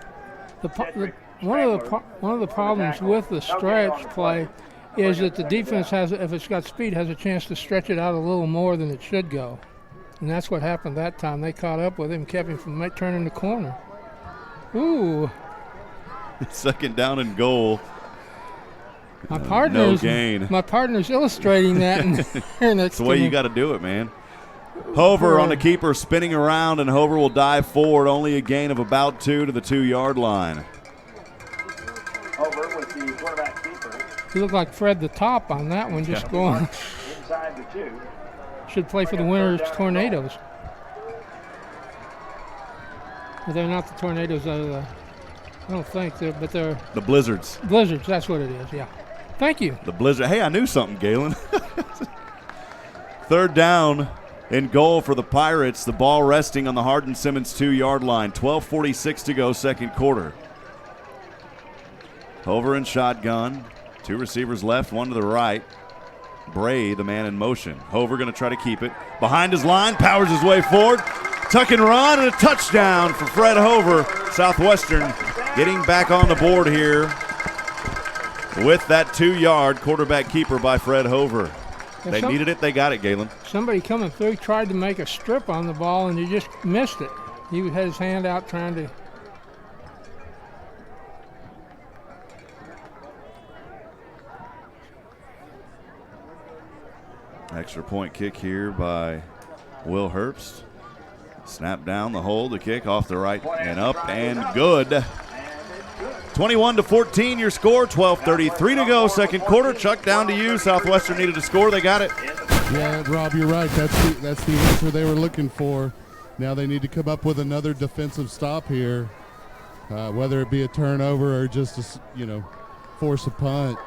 One of the problems with the stretch play is that the defense has, if it's got speed, has a chance to stretch it out a little more than it should go, and that's what happened that time. They caught up with him, kept him from turning the corner. Ooh. Second down and goal. My no gain. My partner's illustrating that. That's the way you got to do it, man. Hover on the keeper, spinning around, and Hover will dive forward. Only a gain of about 2 to the 2-yard line. Over with the quarterback keeper. He looked like Fred the Top on that one, just going. Inside the 2. Should play for the Winners Tornadoes. But they're not the Tornadoes out of the, I don't think, but they're the Blizzards. Blizzards, that's what it is, yeah. Thank you. The Blizzard. Hey, I knew something, Galen. Third down and goal for the Pirates. The ball resting on the Hardin-Simmons 2-yard line. 12:46 to go, second quarter. Hover in shotgun. 2 receivers left, 1 to the right. Bray, the man in motion. Hover going to try to keep it. Behind his line, powers his way forward. Tuck and run, and a touchdown for Fred Hover. Southwestern getting back on the board here with that 2-yard quarterback keeper by Fred Hover. They needed it, they got it, Galen. Somebody coming through tried to make a strip on the ball, and he just missed it. He had his hand out trying to. Extra point kick here by Will Herbst. Snap down the hole, the kick off the right and up and good. 21-14 your score, 12:33 to go, second quarter. Chuck, down to you. Southwestern needed to score, they got it. Yeah, Rob, you're right. That's the answer they were looking for. Now they need to come up with another defensive stop here, whether it be a turnover or just force a punt.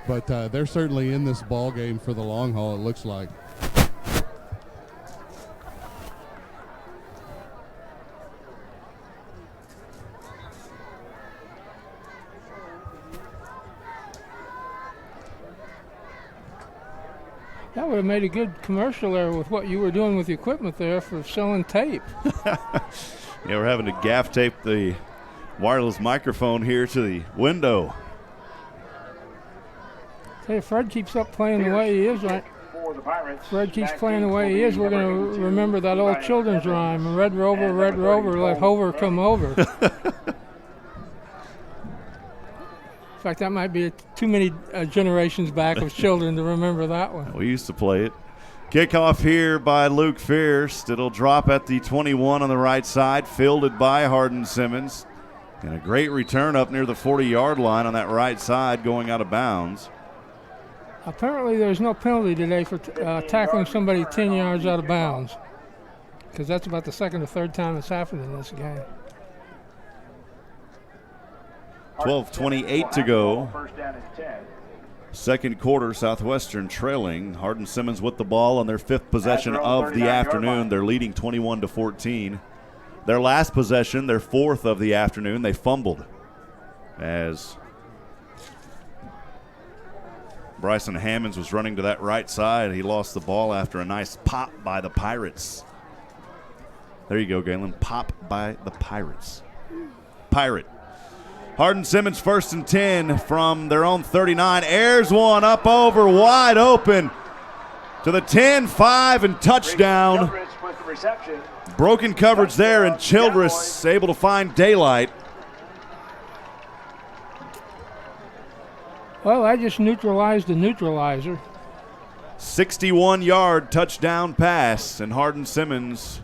But they're certainly in this ball game for the long haul, it looks like. That would have made a good commercial there with what you were doing with the equipment there for selling tape. Yeah, we're having to gaff tape the wireless microphone here to the window. Hey, Fred keeps up playing the way he is, right? Fred keeps playing the way he is. We're going to remember that old children's rhyme, Red Rover, let Hover come over. In fact, that might be too many generations back of children to remember that one. We used to play it. Kickoff here by Luke Fierce. It'll drop at the 21 on the right side, fielded by Hardin-Simmons. And a great return up near the 40-yard line on that right side going out of bounds. Apparently there's no penalty today for tackling somebody 10 yards out of bounds, because that's about the second or third time it's happened in this game. 12:28 to go. First down and 10. Second quarter, Southwestern trailing. Hardin-Simmons with the ball on their fifth possession of the afternoon. They're leading 21-14. Their last possession, their fourth of the afternoon, they fumbled as Bryson Hammonds was running to that right side. He lost the ball after a nice pop by the Pirates. There you go, Galen. Pop by the Pirates. Pirate. Hardin-Simmons first and 10 from their own 39. Airs one up over, wide open to the 10-5 and touchdown. With the reception. Broken coverage there, and Childress able to find daylight. Well, I just neutralized the neutralizer. 61-yard touchdown pass, and Hardin-Simmons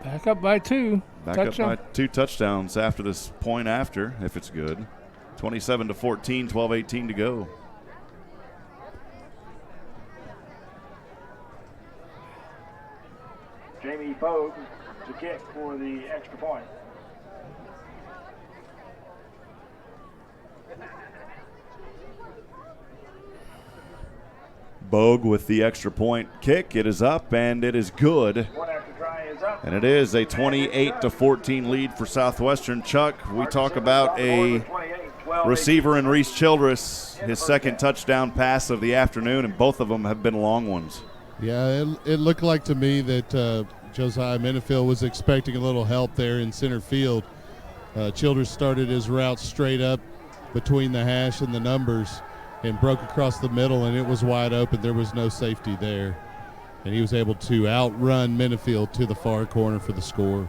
Back up by 2. back up by 2 touchdowns after this point after, if it's good. 27-14, 12:18 to go. Jamie Pogue to kick for the extra point. Bogue with the extra point kick. It is up, and it is good. One after try is up. And it is a 28-14 lead for Southwestern. Chuck, we talk about a receiver in Reese Childress, his second touchdown pass of the afternoon, and both of them have been long ones. Yeah, it looked like to me that Josiah Minifield was expecting a little help there in center field. Childress started his route straight up between the hash and the numbers and broke across the middle, and it was wide open. There was no safety there. And he was able to outrun Minifield to the far corner for the score.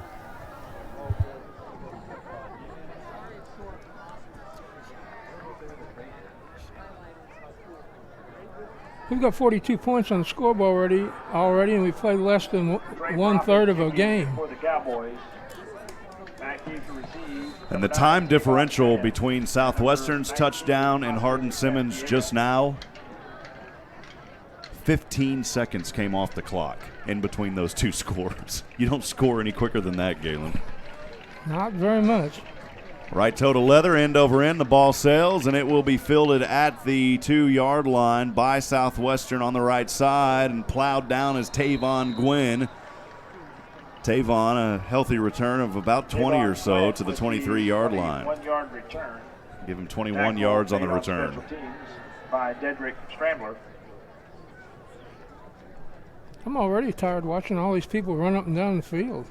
We've got 42 points on the scoreboard already, and we played less than 1/3 of a game. For the Cowboys. Back here to receive. And the time differential between Southwestern's touchdown and Hardin-Simmons just now, 15 seconds came off the clock in between those two scores. You don't score any quicker than that, Galen. Not very much. Right toe to leather, end over end, the ball sails, and it will be fielded at the 2-yard line by Southwestern on the right side, and plowed down as Tavon Gwynn. Tavon, a healthy return of about 20 or so to the 23-yard line. 1-yard return. Give him 21 yards on the return. Special teams by Dedrick Scrambler. I'm already tired watching all these people run up and down the field.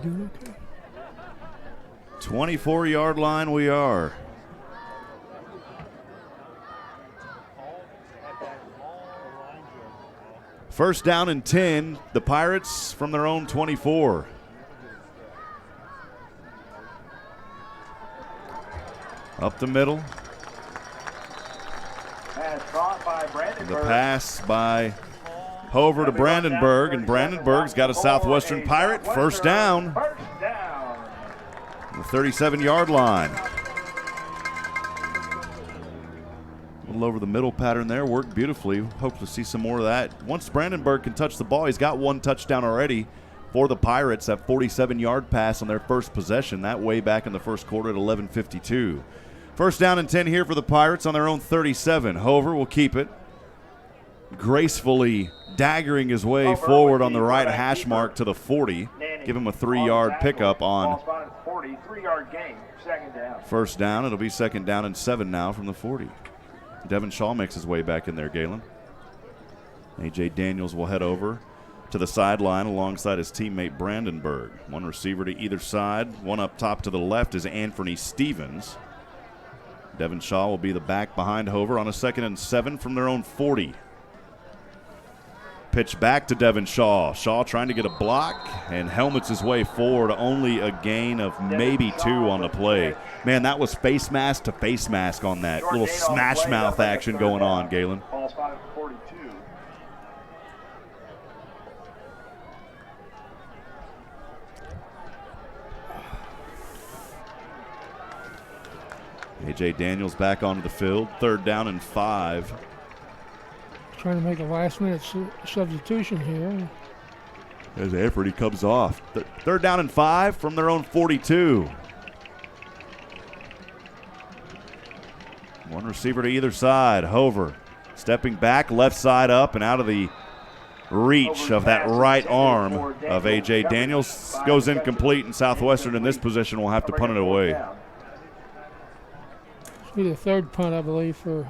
Doing okay. 24-yard line we are. First down and 10, the Pirates from their own 24. Up the middle. Pass caught by Brandenburg. The pass by Hover to Brandenburg, and Brandenburg's got a Southwestern Pirate. First down. First down. The 37-yard line. A little over the middle pattern there. Worked beautifully. Hope to see some more of that. Once Brandenburg can touch the ball, he's got one touchdown already for the Pirates. That 47-yard pass on their first possession. That way back in the first quarter at 11:52. First down and 10 here for the Pirates on their own 37. Hover will keep it. Gracefully daggering his way forward on the right hash mark to the 40. Give him a 3-yard pickup on 3-yard gain. Second down. first down. It'll be second down and 7 now from the 40. Devin Shaw makes his way back in there, Galen. A.J. Daniels will head over to the sideline alongside his teammate Brandenburg. One receiver to either side. One up top to the left is Anthony Stevens. Devin Shaw will be the back behind Hover on a 2nd and 7 from their own 40. Pitch back to Devin Shaw. Shaw trying to get a block and helmets his way forward. Only a gain of maybe 2 on the play. Man, that was face mask to face mask on that. Little smash mouth action going on, Galen. Ball spotted for 42. A.J. Daniels back onto the field. 3rd down and 5. Trying to make a last-minute substitution here. As Efforty comes off. 3rd down and 5 from their own 42. One receiver to either side. Hover stepping back, left side up and out of the reach of that right arm of A.J. Daniels. Goes incomplete, and Southwestern in this position will have to punt it away. This will be the 3rd punt, I believe, for...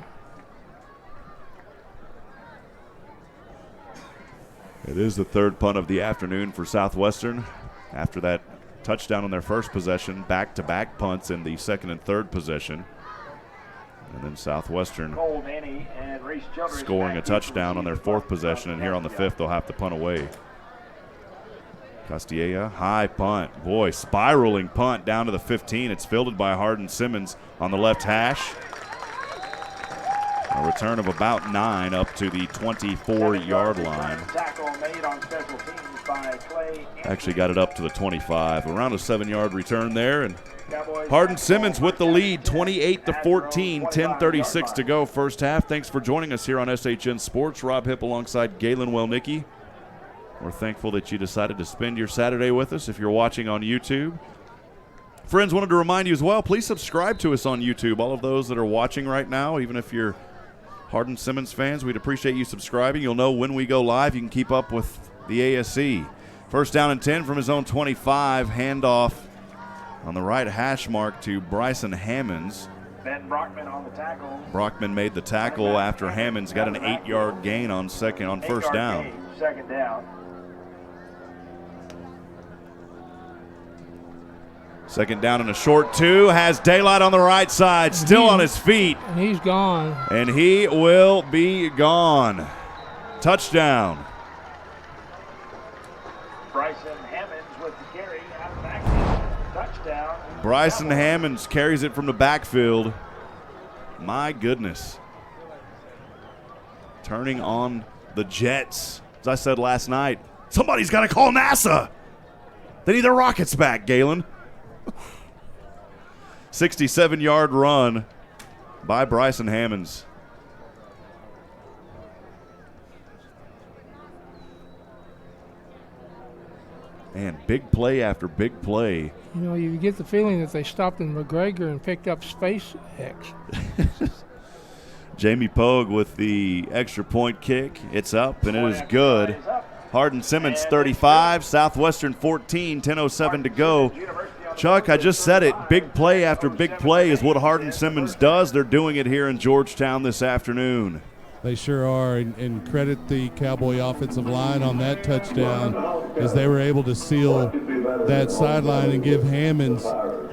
It is the 3rd punt of the afternoon for Southwestern. After that touchdown on their first possession, back-to-back punts in the 2nd and 3rd possession. And then Southwestern scoring a touchdown on their 4th possession, and here on the 5th they'll have to punt away. Castilla, high punt. Boy, spiraling punt down to the 15. It's fielded by Hardin-Simmons on the left hash. A return of about 9 up to the 24-yard line. Actually got it up to the 25. Around a 7-yard return there. And Hardin-Simmons with the lead, 28-14, 10:36 to go first half. Thanks for joining us here on SHN Sports. Rob Hipp alongside Galen Wellnicki. We're thankful that you decided to spend your Saturday with us if you're watching on YouTube. Friends, wanted to remind you as well, please subscribe to us on YouTube. All of those that are watching right now, even if you're Hardin-Simmons fans, we'd appreciate you subscribing. You'll know when we go live. You can keep up with the ASC. 1st down and 10 from his own 25. Handoff on the right hash mark to Bryson Hammonds. Ben Brockman on the tackle. Brockman made the tackle after Hammonds got an 8-yard gain on 1st down. 2nd down. 2nd down and a short 2. Has daylight on the right side. Still on his feet. And he's gone. And he will be gone. Touchdown. Bryson Hammonds with the carry out of the backfield. Touchdown. Bryson Hammonds carries it from the backfield. My goodness. Turning on the Jets. As I said last night, somebody's got to call NASA. They need their rockets back, Galen. 67-yard run by Bryson Hammonds. And big play after big play. You know, you get the feeling that they stopped in McGregor and picked up SpaceX. Jamie Pogue with the extra point kick. It's up, and it is good. Hardin-Simmons 35, Southwestern 14, 10:07 to go. Chuck, I just said it. Big play after big play is what Hardin-Simmons does. They're doing it here in Georgetown this afternoon. They sure are, and credit the Cowboy offensive line on that touchdown as they were able to seal that sideline and give Hammonds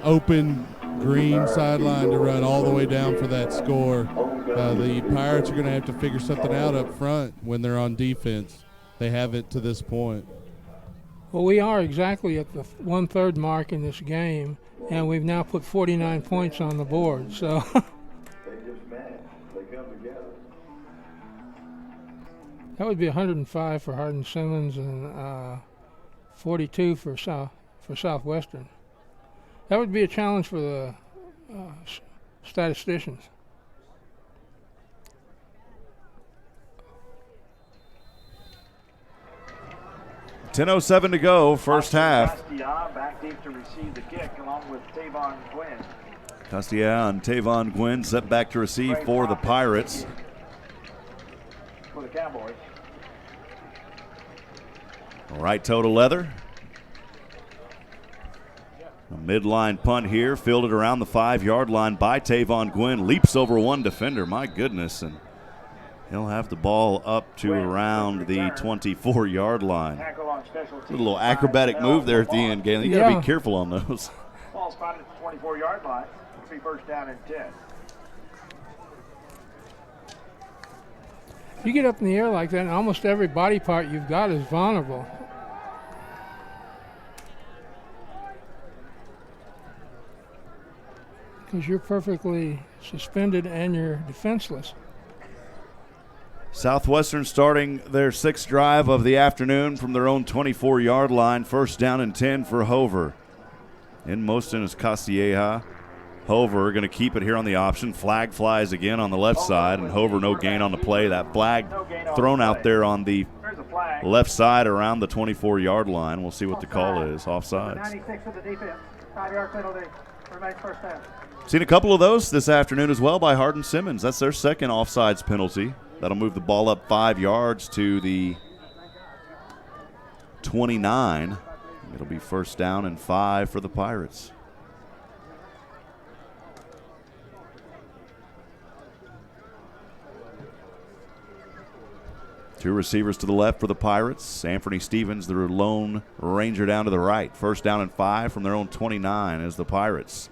open green sideline to run all the way down for that score. The Pirates are going to have to figure something out up front when they're on defense. They haven't to this point. Well, we are exactly at the 1/3 mark in this game, and we've now put 49 points on the board. So that would be 105 for Hardin-Simmons and 42 for Southwestern. That would be a challenge for the statisticians. .10:07 to go, first half. Back deep to receive the kick along with Tavon Gwynn. Castilla and Tavon Gwynn set back to receive for the Pirates. For the Cowboys. Right toe to leather. A midline punt here, fielded around the 5-yard line by Tavon Gwynn. Leaps over one defender, my goodness, and he'll have the ball up to around the 24-yard line. A little acrobatic move there at the end, Galen. You got to be careful on those. Ball spotted at the 24-yard line. It'll be 1st down and 10. If you get up in the air like that, and almost every body part you've got is vulnerable. Because you're perfectly suspended and you're defenseless. Southwestern starting their 6th drive of the afternoon from their own 24-yard line. First down and 10 for Hover. In motion is Castilleja. Hover going to keep it here on the option. Flag flies again on the left side, and Hover no gain on the play. That flag thrown out there on the left side around the 24-yard line. We'll see what the call is. Offsides. 96 of the defense. 5-yard penalty. Remains first down. Seen a couple of those this afternoon as well by Hardin-Simmons. That's their second offsides penalty. That'll move the ball up 5 yards to the 29. It'll be first down and 5 for the Pirates. Two receivers to the left for the Pirates. Anthony Stevens, their lone ranger, down to the right. First down and 5 from their own 29 as the Pirates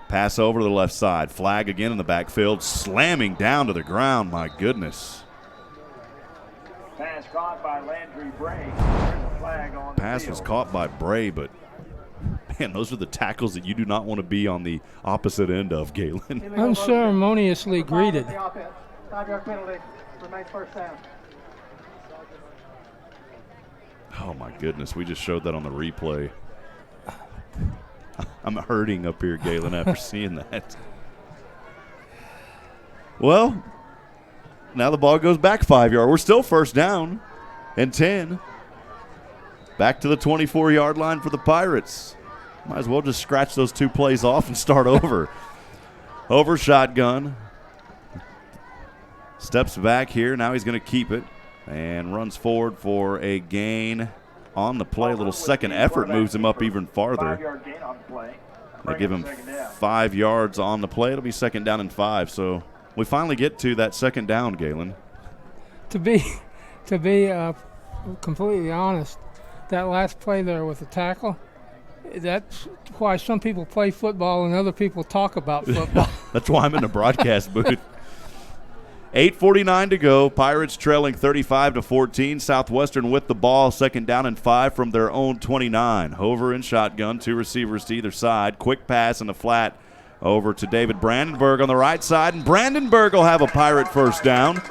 pass over to the left side. Flag again in the backfield, slamming down to the ground. My goodness. Pass caught by Landry Bray. There's a flag on the Pass field. was caught by Bray, but man, those are the tackles that you do not want to be on the opposite end of, Galen. Unceremoniously greeted. 5-yard penalty. Remains first down. Oh my goodness, we just showed that on the replay. I'm hurting up here, Galen, after seeing that. Well, now the ball goes back 5 yards. We're still first down and 10. Back to the 24-yard line for the Pirates. Might as well just scratch those 2 plays off and start over. Over shotgun. Steps back here. Now he's going to keep it and runs forward for a gain on the play. A little second effort moves him up even farther. 5-yard gain on the play. They give him 5 yards on the play. It'll be second down and 5. So we finally get to that second down, Galen. To be completely honest, that last play there with the tackle, that's why some people play football and other people talk about football. That's why I'm in the broadcast booth. 8:49 to go. Pirates trailing 35-14. Southwestern with the ball. Second down and 5 from their own 29. Hover in shotgun. 2 receivers to either side. Quick pass in the flat over to David Brandenburg on the right side. And Brandenburg will have a Pirate first down.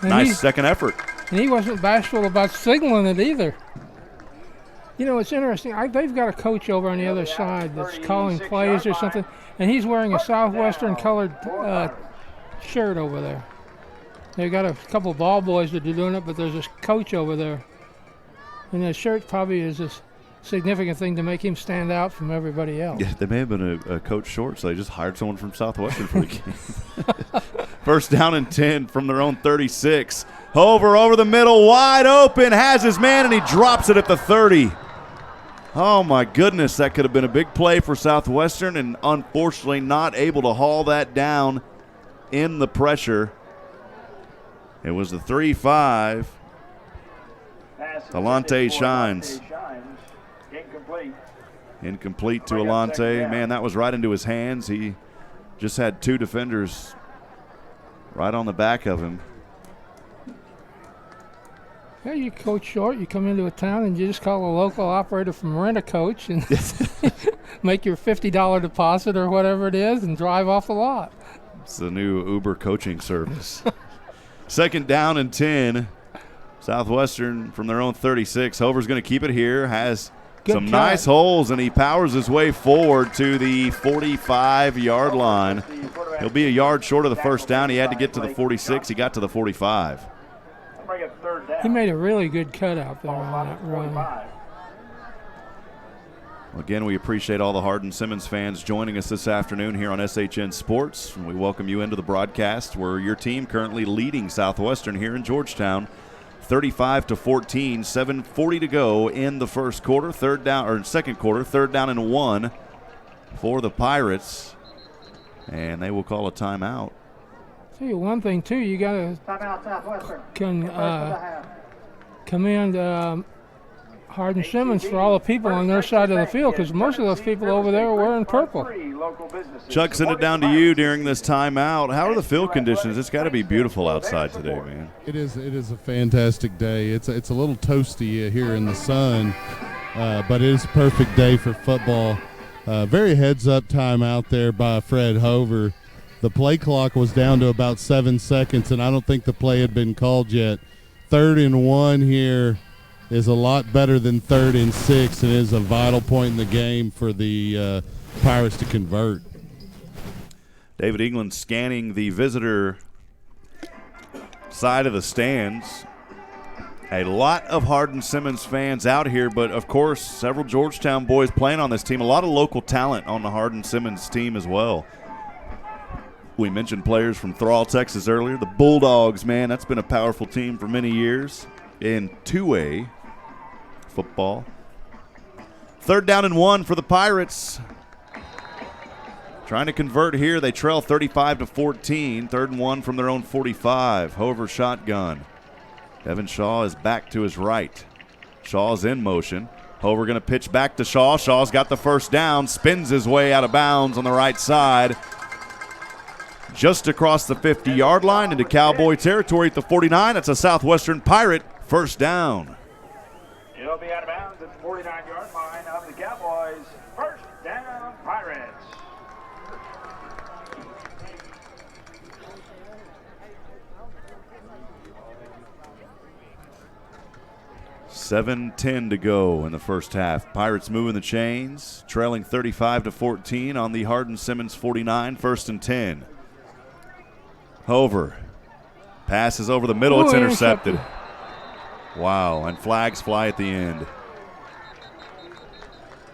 And Nice second effort. And he wasn't bashful about signaling it either. You know, it's interesting. They've got a coach over on the other side that's calling plays or something, and he's wearing a Southwestern colored shirt over there. They've got a couple ball boys that are doing it, but there's this coach over there. And that shirt probably is a significant thing to make him stand out from everybody else. Yeah, they may have been a coach short, so they just hired someone from Southwestern for the game. First down and 10 from their own 36. Hover over the middle, wide open, has his man, and he drops it at the 30. Oh, my goodness, that could have been a big play for Southwestern, and unfortunately not able to haul that down in the pressure. It was the 3-5. Alante shines. Incomplete to Alante. Man, that was right into his hands. He just had 2 defenders right on the back of him. Yeah, you coach short. You come into a town and you just call a local operator from Rent-A-Coach and make your $50 deposit or whatever it is and drive off the lot. It's the new Uber coaching service. Second down and 10. Southwestern from their own 36. Hover's going to keep it here. Has some nice holes, and he powers his way forward to the 45-yard line. He'll be a yard short of the first down. He had to get to the 46. He got to the 45. He made a really good cut out there on that run. Again, we appreciate all the Hardin-Simmons fans joining us this afternoon here on SHN Sports. And we welcome you into the broadcast where your team currently leading Southwestern here in Georgetown, 35-14, 7:40 to go in the first quarter, second quarter, third down and 1 for the Pirates. And they will call a timeout. Tell you one thing, too, you got to Timeout Southwestern. command Hardin-Simmons for all the people on their side of the field, because most of those people over there are wearing purple. Chuck, send it down to you during this timeout. How are the field conditions? It's got to be beautiful outside today, man. It is a fantastic day. It's a little toasty here in the sun, but it is a perfect day for football. Very heads-up time out there by Fred Hover. The play clock was down to about 7 seconds, and I don't think the play had been called yet. 3rd and 1 here is a lot better than 3rd and 6, and is a vital point in the game for the Pirates to convert. David England scanning the visitor side of the stands. A lot of Hardin-Simmons fans out here, but of course several Georgetown boys playing on this team. A lot of local talent on the Hardin-Simmons team as well. We mentioned players from Thrall, Texas earlier. The Bulldogs, man, that's been a powerful team for many years in 2A football. 3rd down and 1 for the Pirates. Trying to convert here. They trail 35-14. 3rd and 1 from their own 45. Hover shotgun. Devin Shaw is back to his right. Shaw's in motion. Hover going to pitch back to Shaw. Shaw's got the first down. Spins his way out of bounds on the right side. Just across the 50-yard line into Cowboy territory at the 49. That's a Southwestern Pirate first down. It'll be out of bounds at the 49-yard line of the Cowboys. First down, Pirates. $7:10 to go in the first half. Pirates moving the chains, trailing 35-14 on the Hardin-Simmons 49, 1st and 10. Hover passes over the middle. It's intercepted. Wow, and flags fly at the end.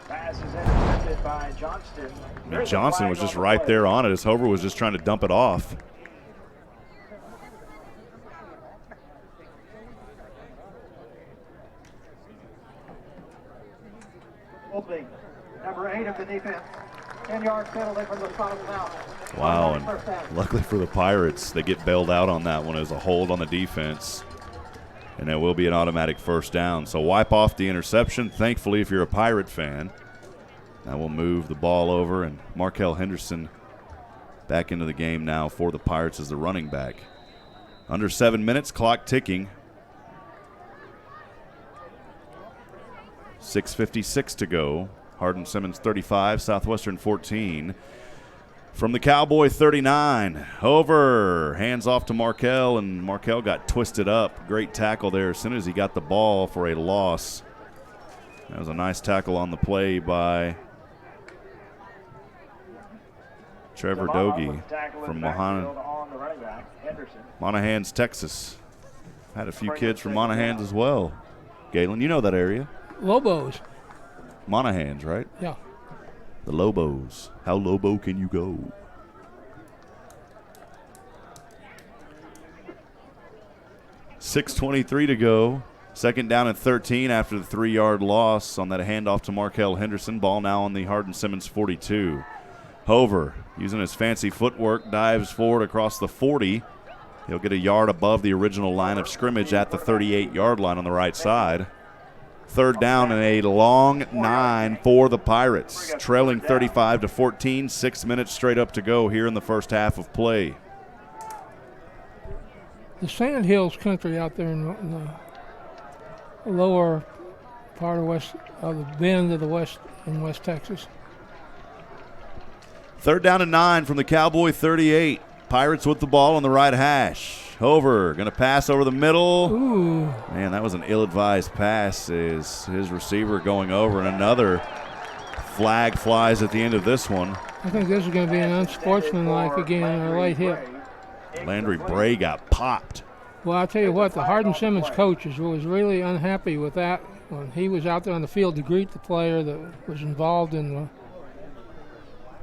Pass is intercepted by Johnston. And Johnson was just right there on it as Hover was just trying to dump it off. Number 8 of the defense. 10-yard penalty from the spot of the mouth. Wow, and luckily for the Pirates, they get bailed out on that one as a hold on the defense. And it will be an automatic first down. So wipe off the interception. Thankfully, if you're a Pirate fan, that will move the ball over. And Markel Henderson back into the game now for the Pirates as the running back. Under 7 minutes, clock ticking. 6:56 to go. Hardin-Simmons 35, Southwestern 14. From the Cowboy 39, Hover hands off to Markel, and Markel got twisted up. Great tackle there as soon as he got the ball for a loss. That was a nice tackle on the play by Trevor Dogie from Monahans, Texas. Had a few kids from Monahans as well. Galen, you know that area. Lobos. Monahans, right? Yeah. The Lobos. How Lobo can you go? $6:23 to go. 2nd down and 13 after the 3-yard loss on that handoff to Markel Henderson. Ball now on the Hardin-Simmons 42. Hover, using his fancy footwork, dives forward across the 40. He'll get a yard above the original line of scrimmage at the 38-yard line on the right side. 3rd down and a long 9 for the Pirates, trailing 35-14. 6 minutes straight up to go here in the first half of play. The Sand Hills country out there in the lower part of the bend of the west in West Texas. 3rd down and 9 from the Cowboy 38. Pirates with the ball on the right hash. Hover going to pass over the middle. Ooh. Man, that was an ill-advised pass. Is his receiver going over, and another flag flies at the end of this one. I think this is going to be an unsportsmanlike again, a late hit. Landry Bray got popped. Well, I'll tell you what, the Hardin-Simmons coach was really unhappy with that when he was out there on the field to greet the player that was involved in the.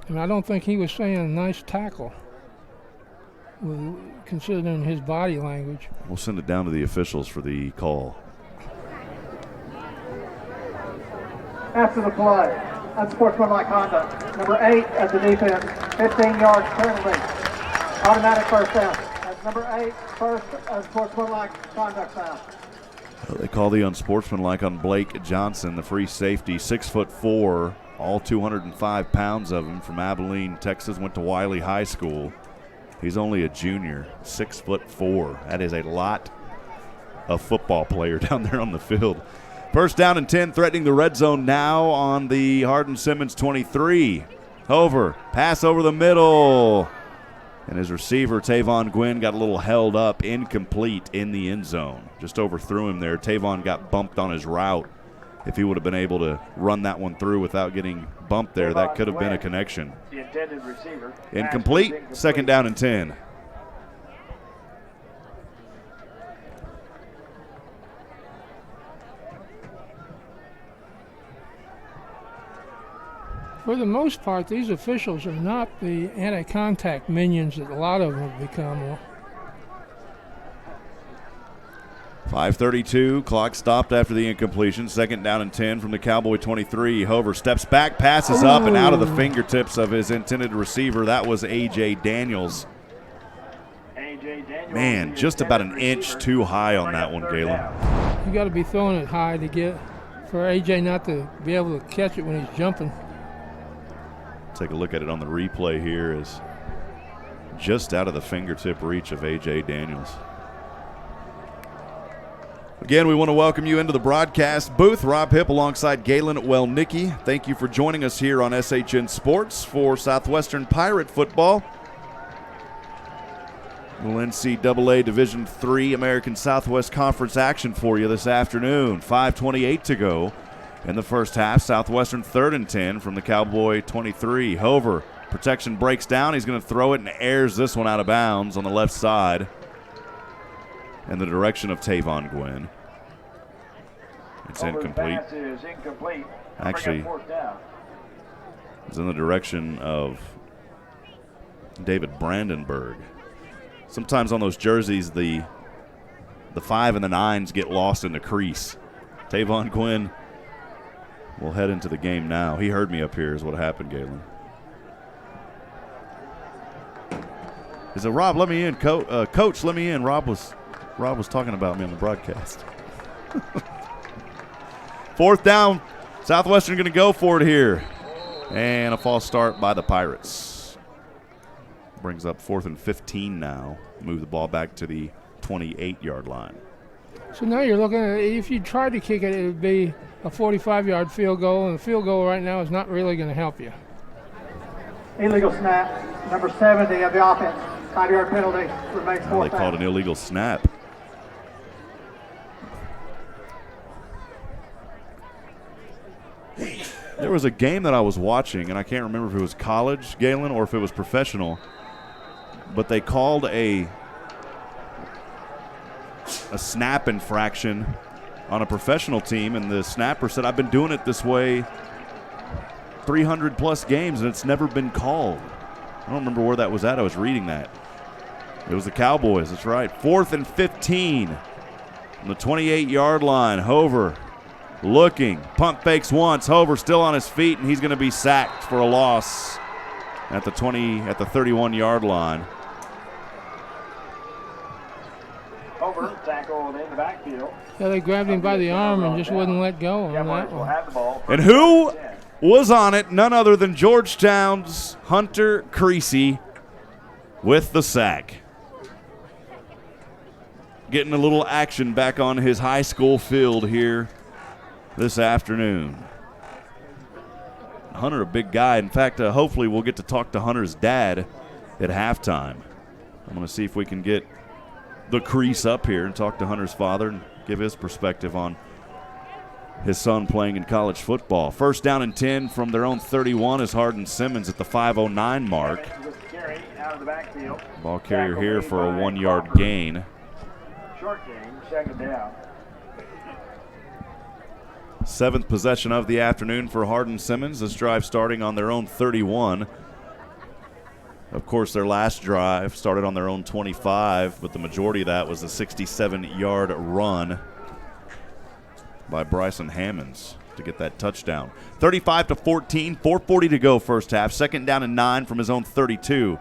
And I don't think he was saying nice tackle, considering his body language. We'll send it down to the officials for the call. After the play, unsportsmanlike conduct. Number 8 at the defense, 15-yard penalty. Automatic first down. That's number 8, first unsportsmanlike conduct foul. They call the unsportsmanlike on Blake Johnson, the free safety, 6'4", all 205 pounds of him, from Abilene, Texas, went to Wiley High School. He's only a junior, 6'4". That is a lot of football player down there on the field. First down and 10, threatening the red zone now on the Hardin-Simmons 23. Hover, pass over the middle. And his receiver, Tavon Gwynn, got a little held up, incomplete in the end zone. Just overthrew him there. Tavon got bumped on his route. If he would have been able to run that one through without getting bumped there, that could have been a connection. The intended receiver. Incomplete, second down and 10. For the most part, these officials are not the anti-contact minions that a lot of them have become. 5:32, clock stopped after the incompletion. Second down and 10 from the Cowboy 23. Hover steps back, passes up and out of the fingertips of his intended receiver. That was A.J. Daniels. Man, just about an inch too high on that one, Galen. You got to be throwing it high to get, for A.J. not to be able to catch it when he's jumping. Take a look at it on the replay here. Is just out of the fingertip reach of A.J. Daniels. Again, we want to welcome you into the broadcast booth. Rob Hipp alongside Galen Wellnicki. Thank you for joining us here on SHN Sports for Southwestern Pirate football. Little NCAA Division III American Southwest Conference action for you this afternoon. 5:28 to go in the first half. Southwestern 3rd and 10 from the Cowboy 23. Hover, protection breaks down. He's going to throw it and airs this one out of bounds on the left side in the direction of Tavon Gwynn. It's incomplete. Actually, it's in the direction of David Brandenburg. Sometimes on those jerseys, the 5 and the 9s get lost in the crease. Tavon Gwynn will head into the game now. He heard me up here is what happened, Galen. He said, Rob, let me in. Coach, let me in. Rob was talking about me on the broadcast. Fourth down. Southwestern going to go for it here. And a false start by the Pirates. Brings up 4th and 15 now. Move the ball back to the 28-yard line. So now you're looking at, if you tried to kick it, it would be a 45-yard field goal, and the field goal right now is not really going to help you. Illegal snap, number 70 of the offense. 5-yard penalty, remains They called an illegal snap. There was a game that I was watching, and I can't remember if it was college, Galen, or if it was professional, but they called a snap infraction on a professional team, and the snapper said, I've been doing it this way 300-plus games, and it's never been called. I don't remember where that was at. I was reading that. It was the Cowboys. That's right. 4th and 15 on the 28-yard line. Hover looking. Pump fakes once. Hover still on his feet, and he's going to be sacked for a loss at the 31-yard line. Hover tackled in the backfield. Yeah, they grabbed him by the arm and just wouldn't let go on that one. And who was on it? None other than Georgetown's Hunter Creasy with the sack. Getting a little action back on his high school field here this afternoon. Hunter, a big guy. In fact, hopefully we'll get to talk to Hunter's dad at halftime. I'm going to see if we can get the crease up here and talk to Hunter's father and give his perspective on his son playing in college football. First down and 10 from their own 31 is Hardin-Simmons at the 5:09 mark. Ball carrier here for a 1-yard gain. Short game, second down. 7th possession of the afternoon for Hardin-Simmons. This drive starting on their own 31. Of course, their last drive started on their own 25, but the majority of that was a 67-yard run by Bryson Hammonds to get that touchdown. 35-14, 4:40 to go first half. Second down and 9 from his own 32.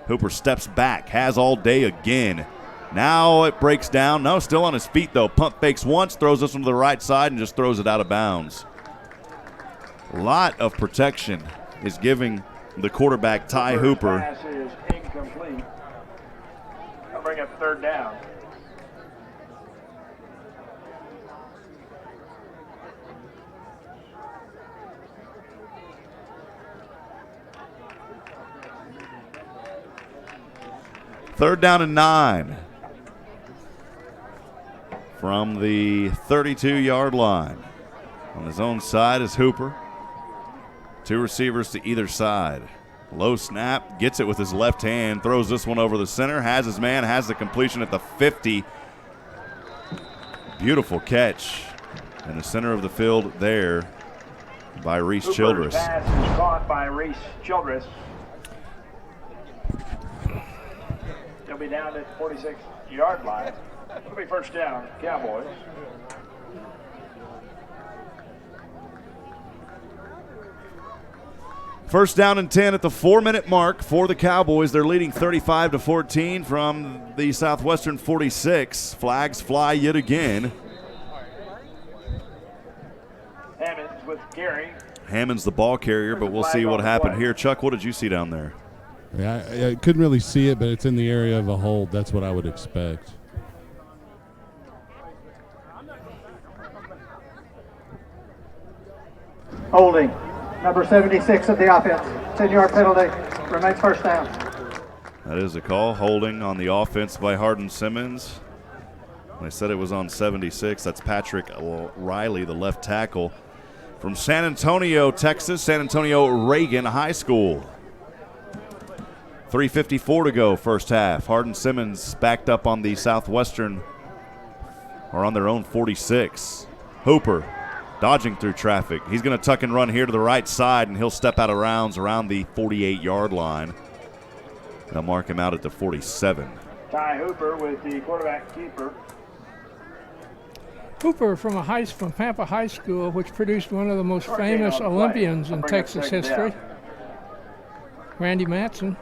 Hooper steps back, has all day again. Now it breaks down. No, still on his feet, though. Pump fakes once, throws this one to the right side, and just throws it out of bounds. A lot of protection is giving the quarterback, Ty Hooper. Pass is incomplete. I'll bring up third down. Third down and 9 from the 32-yard line. On his own side is Hooper. 2 receivers to either side. Low snap, gets it with his left hand, throws this one over the center, has his man, has the completion at the 50. Beautiful catch in the center of the field there by Reese Childress. Pass is caught by Reese Childress. He'll be down at 46-yard line. It'll be first down, Cowboys. First down and 10 at the 4-minute mark for the Cowboys. They're leading 35-14 from the Southwestern 46. Flags fly yet again. Hammonds with Gary. Hammond's the ball carrier, but we'll see what happened here. Chuck, what did you see down there? Yeah, I couldn't really see it, but it's in the area of a hold. That's what I would expect. Holding. Number 76 of the offense. 10-yard penalty. Remains first down. That is a call. Holding on the offense by Hardin-Simmons. They said it was on 76. That's Patrick Riley, the left tackle from San Antonio, Texas. San Antonio Reagan High School. 3:54 to go first half. Hardin-Simmons backed up on the Southwestern, or on their own 46. Hooper dodging through traffic. He's going to tuck and run here to the right side, and he'll step out of rounds around the 48-yard line. They'll mark him out at the 47. Ty Hooper with the quarterback keeper. Hooper from Pampa High School, which produced one of the most famous Olympians in Texas history, Randy Matson.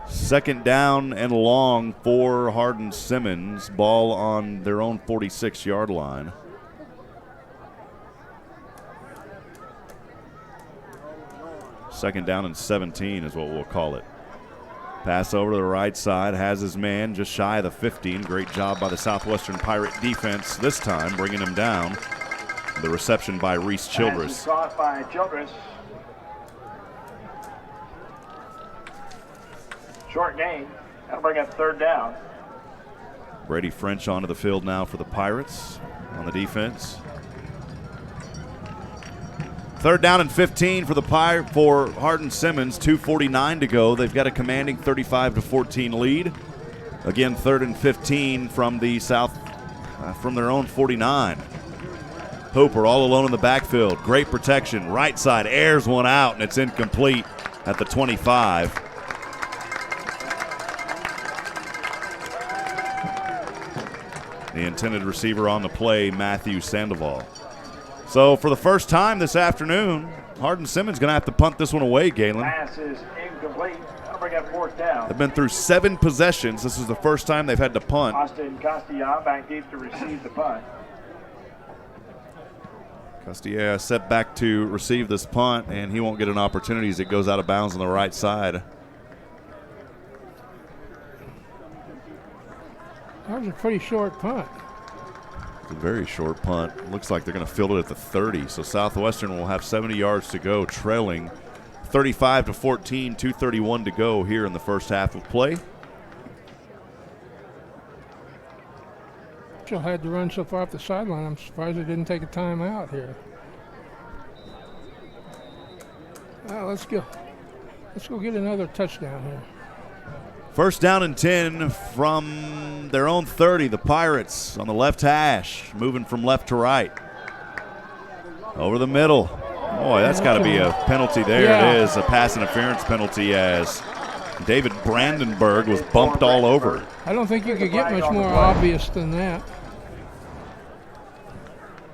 Second down and long for Hardin-Simmons. Ball on their own 46-yard line. Second down and 17 is what we'll call it. Pass over to the right side, has his man just shy of the 15. Great job by the Southwestern Pirate defense this time, bringing him down. The reception by Reese Childress. Pass is caught by Childress. Short gain. That'll bring up third down. Brady French onto the field now for the Pirates on the defense. Third down and 15 for Hardin-Simmons. 2:49 to go. They've got a commanding 35-14 lead. Again, third and 15 from the from their own 49. Hooper all alone in the backfield. Great protection. Right side airs one out, and it's incomplete at the 25. The intended receiver on the play, Matthew Sandoval. So for the first time this afternoon, Hardin-Simmons going to have to punt this one away, Galen. Pass is incomplete. That'll bring up fourth down. They've been through 7 possessions. This is the first time they've had to punt. Austin Castilla back deep to receive the punt. Castilla set back to receive this punt, and he won't get an opportunity as it goes out of bounds on the right side. That was a pretty short punt. It's a very short punt. Looks like they're going to field it at the 30. So Southwestern will have 70 yards to go, trailing 35-14, 2:31 to go here in the first half of play. Mitchell had to run so far up the sideline. I'm surprised they didn't take a timeout here. Let's go. Let's go get another touchdown here. First down and 10 from their own 30. The Pirates on the left hash, moving from left to right. Over the middle. Boy, that's got to be a penalty there. Yeah. It is a pass interference penalty as David Brandenburg was bumped all over. I don't think you could get much more obvious than that.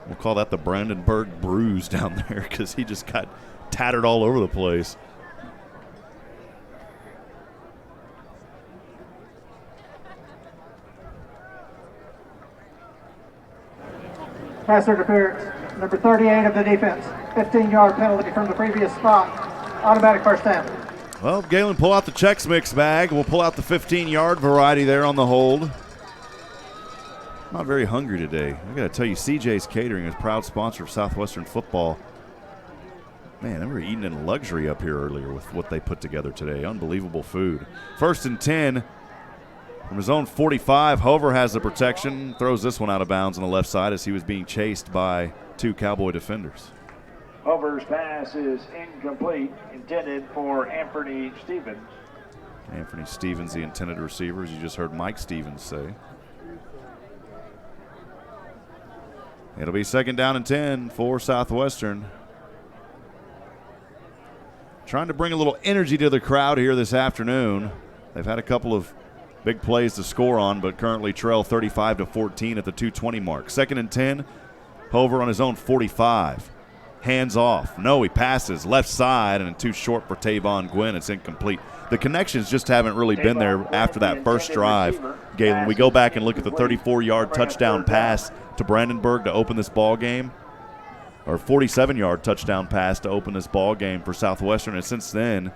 We'll call that the Brandenburg bruise down there because he just got tattered all over the place. Pass interference. Number 38 of the defense. 15-yard penalty from the previous spot. Automatic first down. Well, Galen, pull out the Chex Mix bag. We'll pull out the 15-yard variety there on the hold. Not very hungry today. I got to tell you, CJ's Catering is a proud sponsor of Southwestern football. Man, they were eating in luxury up here earlier with what they put together today. Unbelievable food. 1st and 10 from his own 45. Hover has the protection. Throws this one out of bounds on the left side as he was being chased by 2 Cowboy defenders. Hover's pass is incomplete, intended for Anthony Stevens. Anthony Stevens, the intended receiver, as you just heard Mike Stevens say. It'll be 2nd down and 10 for Southwestern. Trying to bring a little energy to the crowd here this afternoon. They've had a couple of big plays to score on, but currently trail 35-14 at the 2:20 mark. 2nd and 10, Hover on his own 45. Hands off. No, he passes left side and too short for Tavon Gwynn. It's incomplete. The connections just haven't really been there after that first drive. Galen, we go back and look at the 34-yard touchdown pass to Brandenburg to open this ball game, or 47-yard touchdown pass to open this ball game for Southwestern. And since then,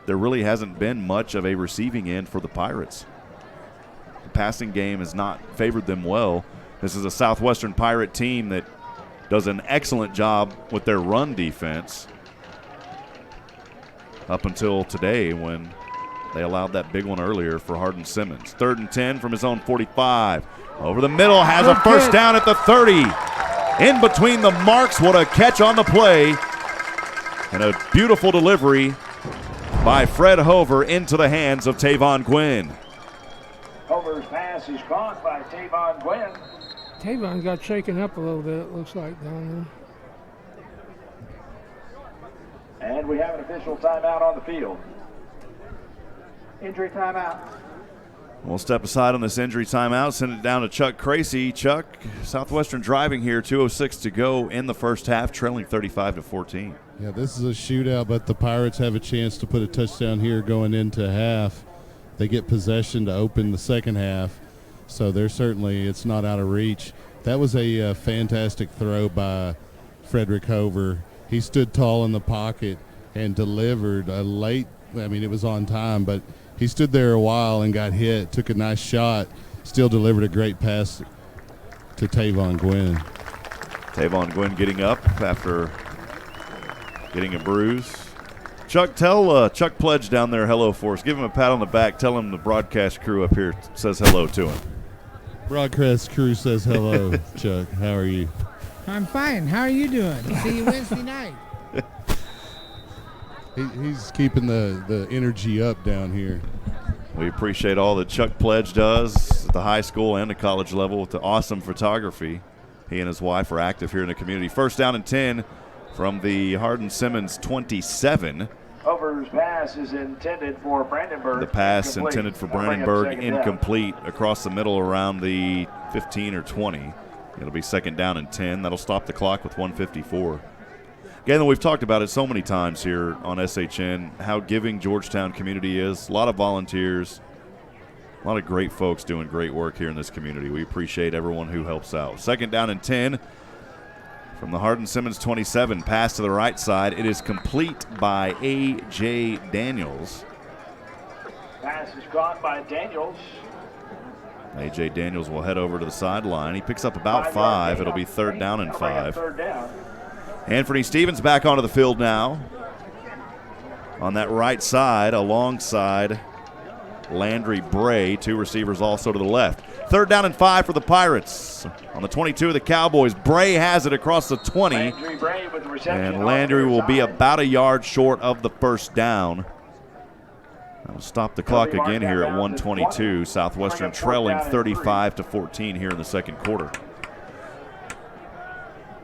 there really hasn't been much of a receiving end for the Pirates. The passing game has not favored them well. This is a Southwestern Pirate team that does an excellent job with their run defense up until today when they allowed that big one earlier for Hardin-Simmons. 3rd and 10 from his own 45. Over the middle, has a first down at the 30. In between the marks, what a catch on the play. And a beautiful delivery by Fred Hover into the hands of Tavon Gwynn. Hover's pass is caught by Tavon Gwynn. Tavon got shaken up a little bit, it looks like, down there. And we have an official timeout on the field. Injury timeout. We'll step aside on this injury timeout, send it down to Chuck Cracy. Chuck, Southwestern driving here, 2:06 to go in the first half, trailing 35-14. Yeah, this is a shootout, but the Pirates have a chance to put a touchdown here going into half. They get possession to open the second half, so they're certainly, it's not out of reach. That was a fantastic throw by Frederick Hover. He stood tall in the pocket and delivered a late, it was on time, but he stood there a while and got hit, took a nice shot, still delivered a great pass to Tavon Gwynn. Tavon Gwynn getting up after getting a bruise. Chuck, tell Chuck Pledge down there hello for us. Give him a pat on the back. Tell him the broadcast crew up here says hello to him. Broadcast crew says hello, Chuck. How are you? I'm fine. How are you doing? See you Wednesday night. He's keeping the energy up down here. We appreciate all that Chuck Pledge does at the high school and the college level with the awesome photography. He and his wife are active here in the community. 1st down and 10 from the Hardin-Simmons 27. Hover's pass is intended for Brandenburg. The pass incomplete. intended for Brandenburg, incomplete across the middle around the 15 or 20. It'll be 2nd down and 10. That'll stop the clock with 1:54. Galen, we've talked about it so many times here on SHN, how giving Georgetown community is. A lot of volunteers, a lot of great folks doing great work here in this community. We appreciate everyone who helps out. 2nd down and 10 from the Hardin-Simmons 27. Pass to the right side. It is complete by A.J. Daniels. Pass is caught by Daniels. A.J. Daniels will head over to the sideline. He picks up about 5. It'll be 3rd down and 5. 3rd down. Anthony Stevens back onto the field now on that right side alongside Landry Bray. 2 receivers also to the left. 3rd down and 5 for the Pirates. On the 22 of the Cowboys, Bray has it across the 20. Landry Bray with the reception. And Landry will be about a yard short of the first down. That'll stop the clock again here at 1:22. Southwestern trailing 35-14 here in the second quarter.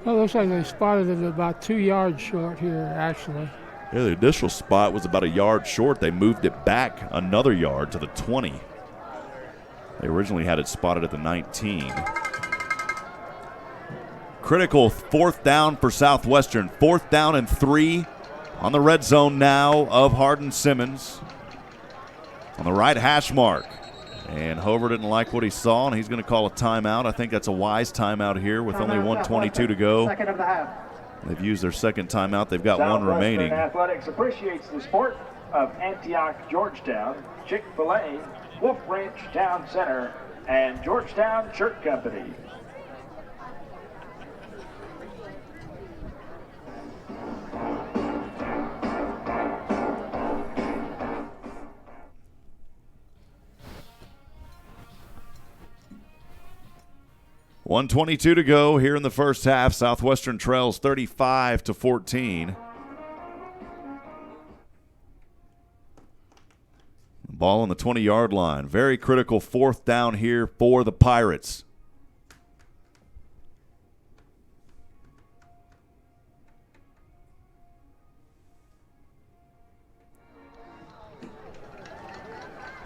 Well, it looks like they spotted it about 2 yards short here, actually. Yeah, the initial spot was about a yard short. They moved it back another yard to the 20. They originally had it spotted at the 19. Critical 4th down for Southwestern. 4th down and 3 on the red zone now of Hardin-Simmons. On the right hash mark. And Hover didn't like what he saw, and he's going to call a timeout. I think that's a wise timeout here with only 1:22 to go. Second of the half. They've used their second timeout. They've got one remaining. Athletics appreciates the sport of Antioch, Georgetown, Chick-fil-A, Wolf Ranch Town Center, and Georgetown Shirt Company. .122 to go here in the first half. Southwestern trails 35-14. Ball on the 20-yard line. Very critical fourth down here for the Pirates.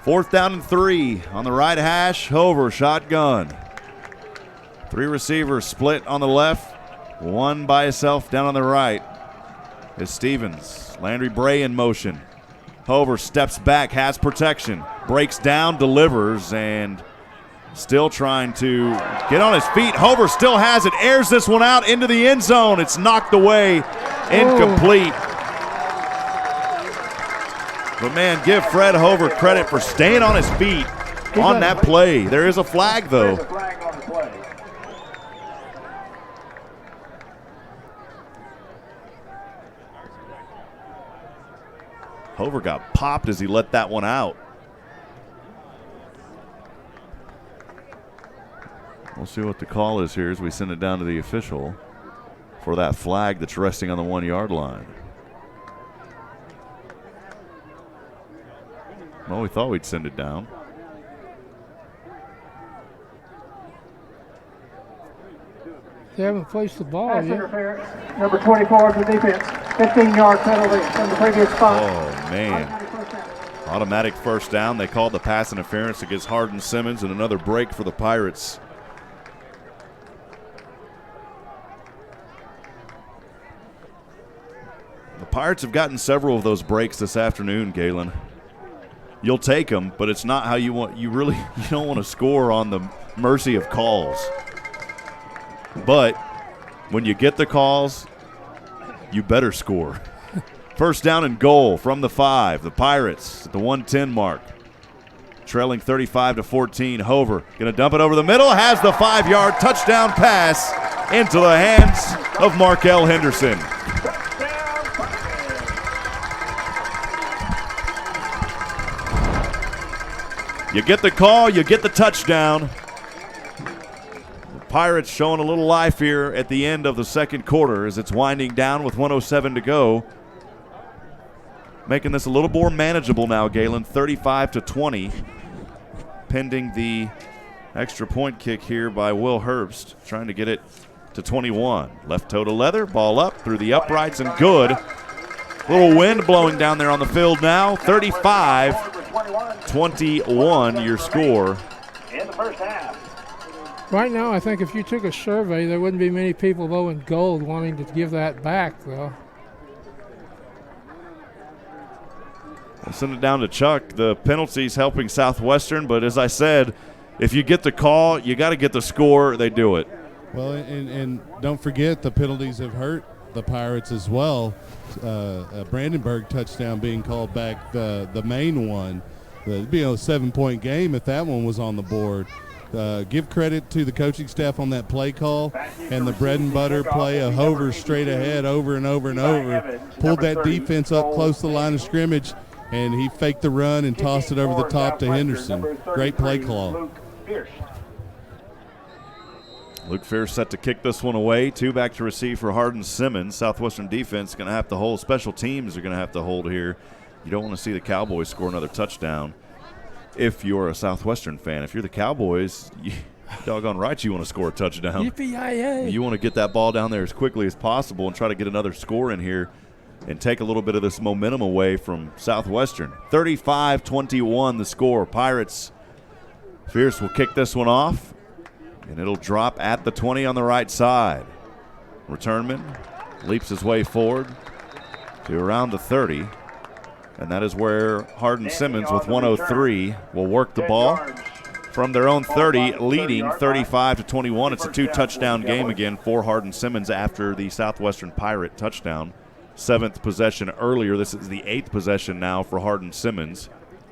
Fourth down and 3 on the right hash. Hover shotgun. 3 receivers split on the left. 1 by himself down on the right is Stevens. Landry Bray in motion. Hover steps back, has protection, breaks down, delivers, and still trying to get on his feet. Hover still has it, airs this one out into the end zone. It's knocked away, incomplete. But man, give Fred Hover credit for staying on his feet on that play. There is a flag though. There's a flag on the play. Hover got popped as he let that one out. We'll see what the call is here as we send it down to the official for that flag that's resting on the 1-yard line. Well, we thought we'd send it down. They haven't placed the ball Pass yet. interference. Number 24 for defense. 15-yard penalty from the previous spot. Oh, man. Automatic first down. They called the pass interference against Hardin-Simmons, and another break for the Pirates. The Pirates have gotten several of those breaks this afternoon, Galen. You'll take them, but it's not how you want. You don't want to score on the mercy of calls. But when you get the calls, you better score. First down and goal from the 5. The Pirates at the 1:10 mark. Trailing 35-14. Hover going to dump it over the middle. Has the 5-yard touchdown pass into the hands of Markel Henderson. You get the call, you get the touchdown. The Pirates showing a little life here at the end of the second quarter as it's winding down with 1:07 to go. Making this a little more manageable now, Galen. 35-20. Pending the extra point kick here by Will Herbst. Trying to get it to 21. Left toe to leather, ball up through the uprights and good. Little wind blowing down there on the field now. 35-21 your score. In the first half. Right now, I think if you took a survey, there wouldn't be many people low in gold wanting to give that back, though. We'll send it down to Chuck. The penalties helping Southwestern, but as I said, if you get the call, you got to get the score. They do it. Well, and don't forget the penalties have hurt the Pirates as well. A Brandenburg touchdown being called back, the main one. It'd be a 7-point game if that one was on the board. Give credit to the coaching staff on that play call and the bread and butter play of Hover straight ahead over and over and over. Pulled that defense up close to the line of scrimmage, and he faked the run and tossed it over the top to Henderson. Great play call. Luke Fierce set to kick this one away. 2 back to receive for Hardin-Simmons. Southwestern defense going to have to hold. Special teams are going to have to hold here. You don't want to see the Cowboys score another touchdown if you're a Southwestern fan. If you're the Cowboys, doggone right you want to score a touchdown. Yippee-yi-yay. You want to get that ball down there as quickly as possible and try to get another score in here and take a little bit of this momentum away from Southwestern. 35-21 the score. Pirates. Fierce will kick this one off, and it'll drop at the 20 on the right side. Returnman leaps his way forward to around the 30, and that is where Hardin-Simmons with 103 will work the ball. from their own 30, leading 35-21. It's a 2-touchdown game again for Hardin-Simmons after the Southwestern Pirate touchdown. 7th possession earlier. This is the 8th possession now for Hardin-Simmons.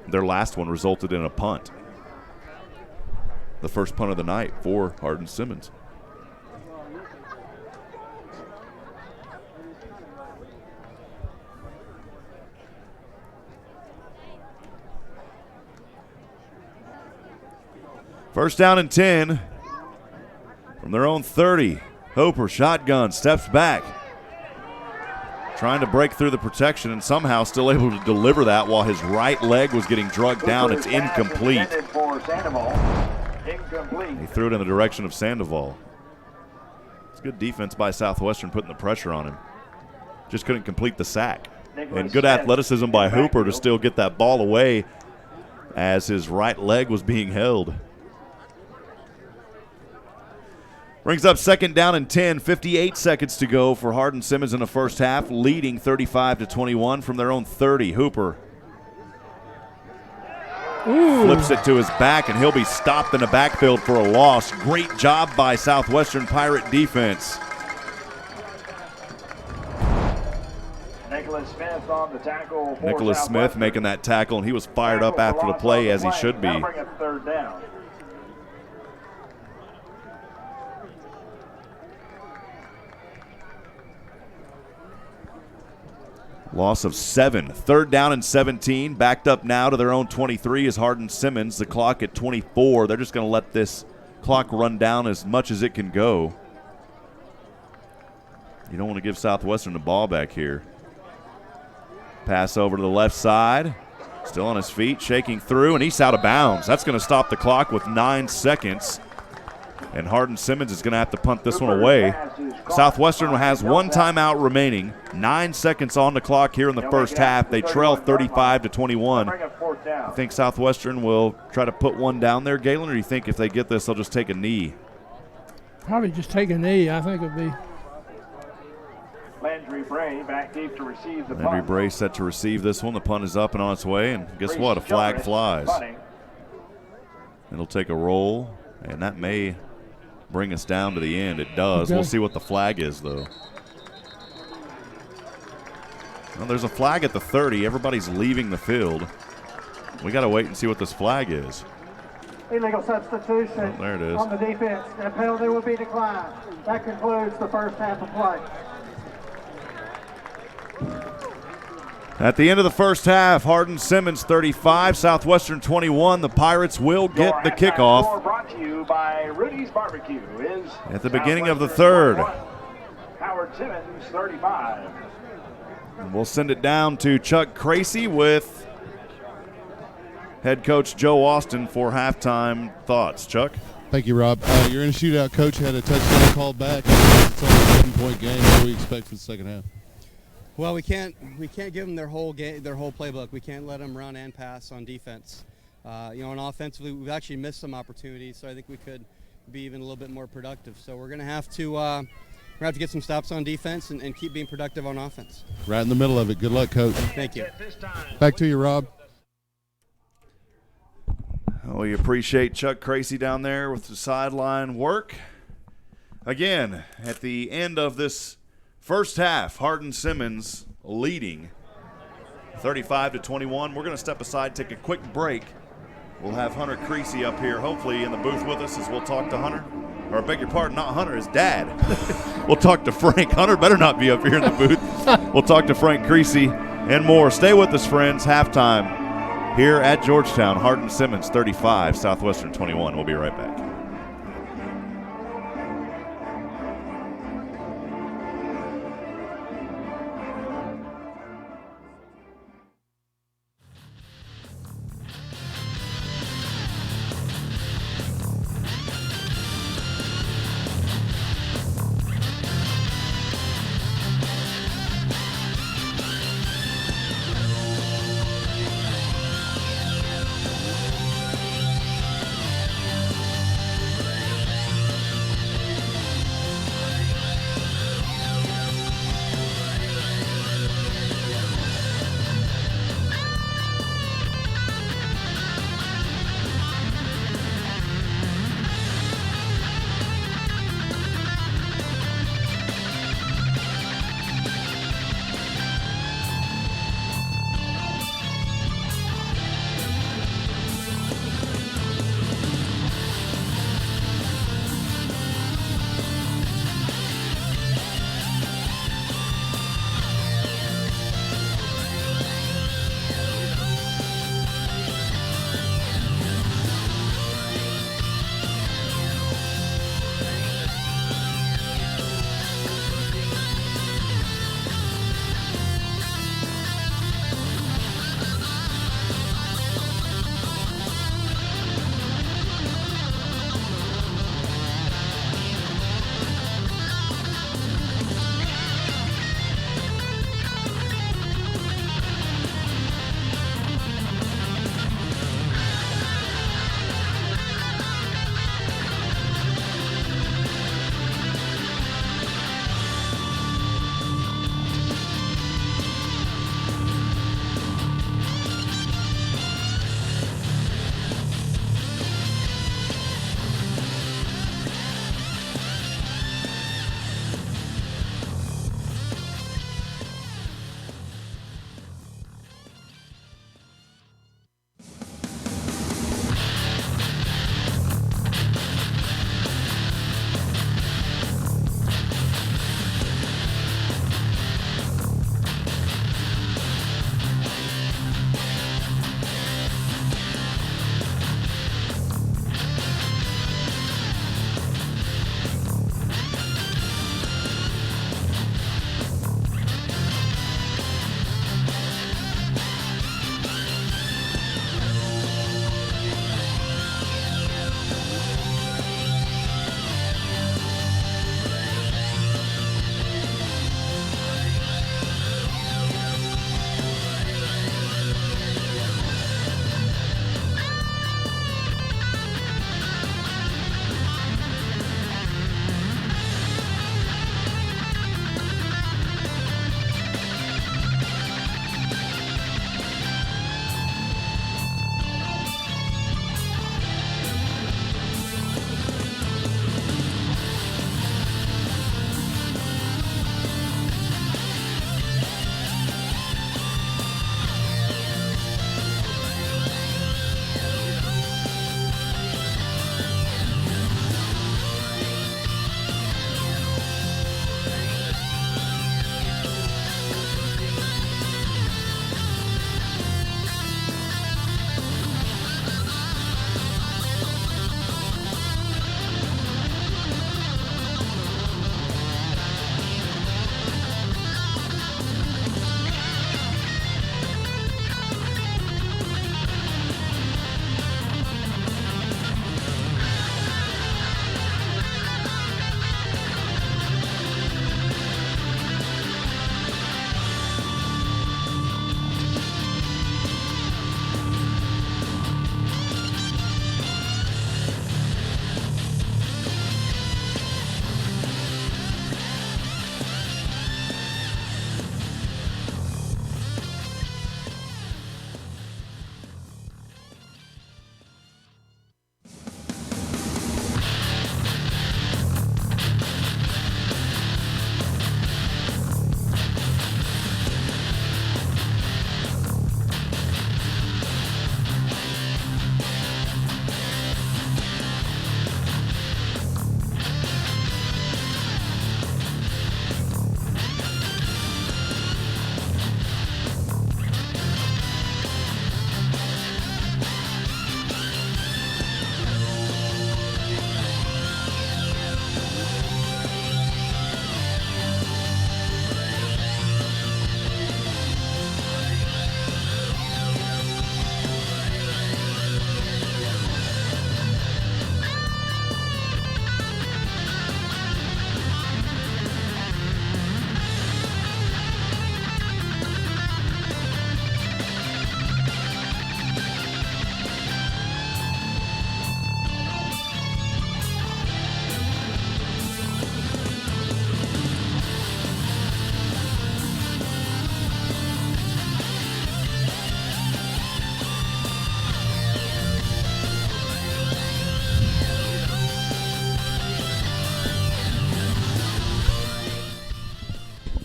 Their last one resulted in a punt. The first punt of the night for Hardin-Simmons. First down and 10 from their own 30. Hooper, shotgun, steps back. Trying to break through the protection and somehow still able to deliver that while his right leg was getting drugged down. It's incomplete. He threw it in the direction of Sandoval. It's good defense by Southwestern putting the pressure on him. Just couldn't complete the sack. And good athleticism by Hooper to still get that ball away as his right leg was being held. Brings up second down and 10, 58 seconds to go for Hardin-Simmons in the first half, leading 35-21 from their own 30. Hooper flips it to his back, and he'll be stopped in the backfield for a loss. Great job by Southwestern Pirate defense. Nicholas Smith on the tackle. Nicholas Smith making that tackle, and he was fired up after the play, as he should be. Bring up third down. Loss of 7. Third down and 17. Backed up now to their own 23 is Hardin-Simmons. The clock at 24. They're just going to let this clock run down as much as it can go. You don't want to give Southwestern the ball back here. Pass over to the left side. Still on his feet, shaking through, and he's out of bounds. That's going to stop the clock with 9 seconds. And Hardin-Simmons is going to have to punt this one away. Southwestern has 1 timeout remaining. 9 seconds on the clock here in the first half. They trail 35-21. I think Southwestern will try to put one down there, Galen, or do you think if they get this, they'll just take a knee? Probably just take a knee. I think it'd be. Landry Bray back deep to receive the punt. Landry Bray set to receive this one. The punt is up and on its way, and guess what? A flag flies. It'll take a roll, and that may bring us down to the end. It does. We'll see what the flag is, though. Well, there's a flag at the 30. Everybody's leaving the field. We got to wait and see what this flag is. Illegal substitution there it is. On the defense. And a penalty will be declined. That concludes the first half of play. At the end of the first half, Hardin-Simmons 35, Southwestern 21. The Pirates will get the kickoff. Brought to you by Rudy's Barbecue is at the beginning of the third. Howard-Simmons 35. And we'll send it down to Chuck Cracy with head coach Joe Austin for halftime thoughts. Chuck? Thank you, Rob. You're in a shootout, coach. You had a touchdown called back. It's only a 7-point game. What do we expect for the second half? Well, we can't give them their whole playbook. We can't let them run and pass on defense. And offensively, we've actually missed some opportunities, so I think we could be even a little bit more productive. So we're going to have to get some stops on defense and keep being productive on offense. Right in the middle of it. Good luck, coach. Thank you. Back to you, Rob. We appreciate Chuck Cracy down there with the sideline work. Again, at the end of this first half, Hardin-Simmons leading 35-21. We're going to step aside, take a quick break. We'll have Hunter Creasy up here, hopefully in the booth with us as we'll talk to Hunter. Or I beg your pardon, not Hunter, his dad. We'll talk to Frank. Hunter better not be up here in the booth. We'll talk to Frank Creasy and more. Stay with us, friends. Halftime here at Georgetown. Hardin-Simmons 35, Southwestern 21. We'll be right back.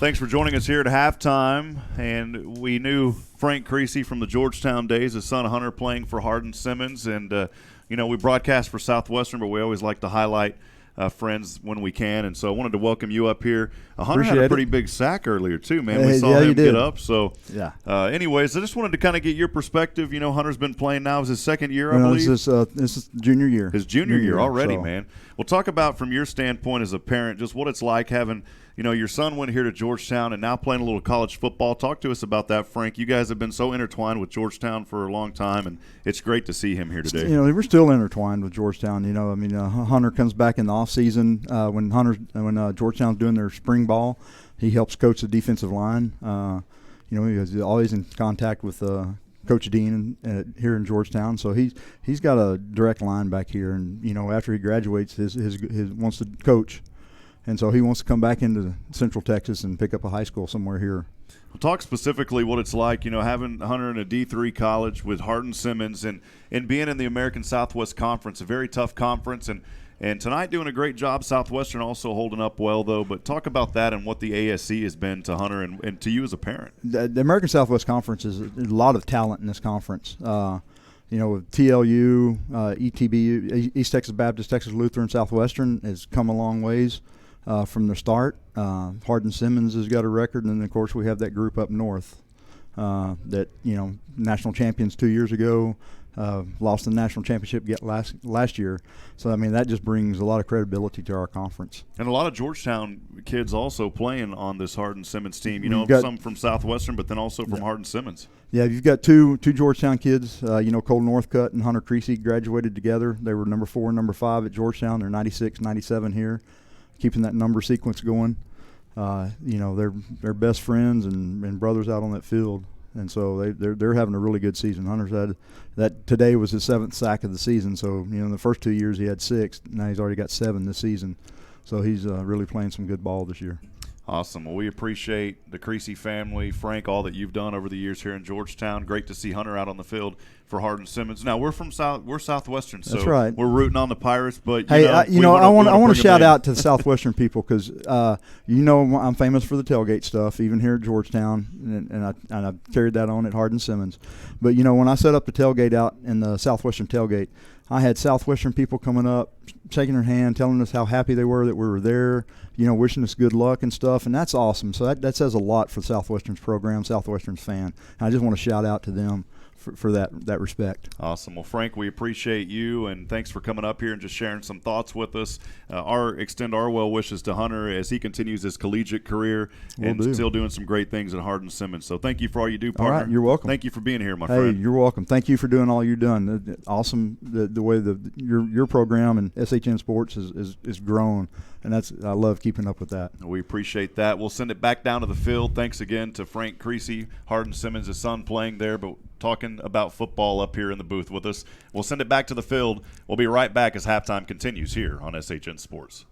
Thanks for joining us here at halftime. And we knew Frank Creasy from the Georgetown days, his son Hunter playing for Hardin-Simmons. And, we broadcast for Southwestern, but we always like to highlight friends when we can. And so I wanted to welcome you up here. Hunter had a pretty big sack earlier, too, man. We saw him get up. So, anyways, I just wanted to kind of get your perspective. Hunter's been playing now. Is his second year, I believe? This is junior year. His junior year already, man. Well, talk about from your standpoint as a parent just what it's like having – your son went here to Georgetown and now playing a little college football. Talk to us about that, Frank. You guys have been so intertwined with Georgetown for a long time, and it's great to see him here today. We're still intertwined with Georgetown. Hunter comes back in the off season when Georgetown's doing their spring ball. He helps coach the defensive line. He's always in contact with Coach Dean here in Georgetown, so he's got a direct line back here. And after he graduates, his wants to coach. And so he wants to come back into Central Texas and pick up a high school somewhere here. Well, talk specifically what it's like, having Hunter in a D3 college with Hardin-Simmons and being in the American Southwest Conference, a very tough conference. And tonight doing a great job. Southwestern also holding up well, though. But talk about that and what the ASC has been to Hunter and to you as a parent. The American Southwest Conference is a lot of talent in this conference. With TLU, ETB, East Texas Baptist, Texas Lutheran, Southwestern has come a long ways. From the start. Hardin-Simmons has got a record, and then, of course, we have that group up north that, national champions 2 years ago, lost the national championship last year. So, that just brings a lot of credibility to our conference. And a lot of Georgetown kids also playing on this Hardin-Simmons team, some from Southwestern, but then also from Hardin-Simmons. Yeah, you've got two Georgetown kids, Cole Northcutt and Hunter Creasy graduated together. They were number 4 and number 5 at Georgetown. They're 96, 97 here. Keeping that number sequence going. They're best friends and brothers out on that field, and so they're having a really good season. Hunter's had that today was his 7th sack of the season. So in the first 2 years he had 6. Now he's already got 7 this season. So he's really playing some good ball this year. Awesome. Well, we appreciate the Creasy family, Frank, all that you've done over the years here in Georgetown. Great to see Hunter out on the field for Hardin-Simmons. Now we're Southwestern, so that's right. We're rooting on the Pirates. But hey, I want to shout out to the Southwestern people because I'm famous for the tailgate stuff, even here at Georgetown, and I carried that on at Hardin-Simmons. But when I set up the tailgate out in the Southwestern tailgate, I had Southwestern people coming up, shaking their hand, telling us how happy they were that we were there, wishing us good luck and stuff, and that's awesome. So that says a lot for Southwestern's program, Southwestern's fan. And I just want to shout out to them for that respect. Awesome. Well, Frank, we appreciate you, and thanks for coming up here and just sharing some thoughts with us. Extend our well wishes to Hunter as he continues his collegiate career still doing some great things at Hardin-Simmons. So thank you for all you do, partner. All right, you're welcome. Thank you for being here, my friend. Hey, you're welcome. Thank you for doing all you've done. Awesome the way your program and SHN Sports is grown, and I love keeping up with that. We appreciate that. We'll send it back down to the field. Thanks again to Frank Creasy, Hardin-Simmons, his son playing there, but talking about football up here in the booth with us. We'll send it back to the field. We'll be right back as halftime continues here on SHN Sports.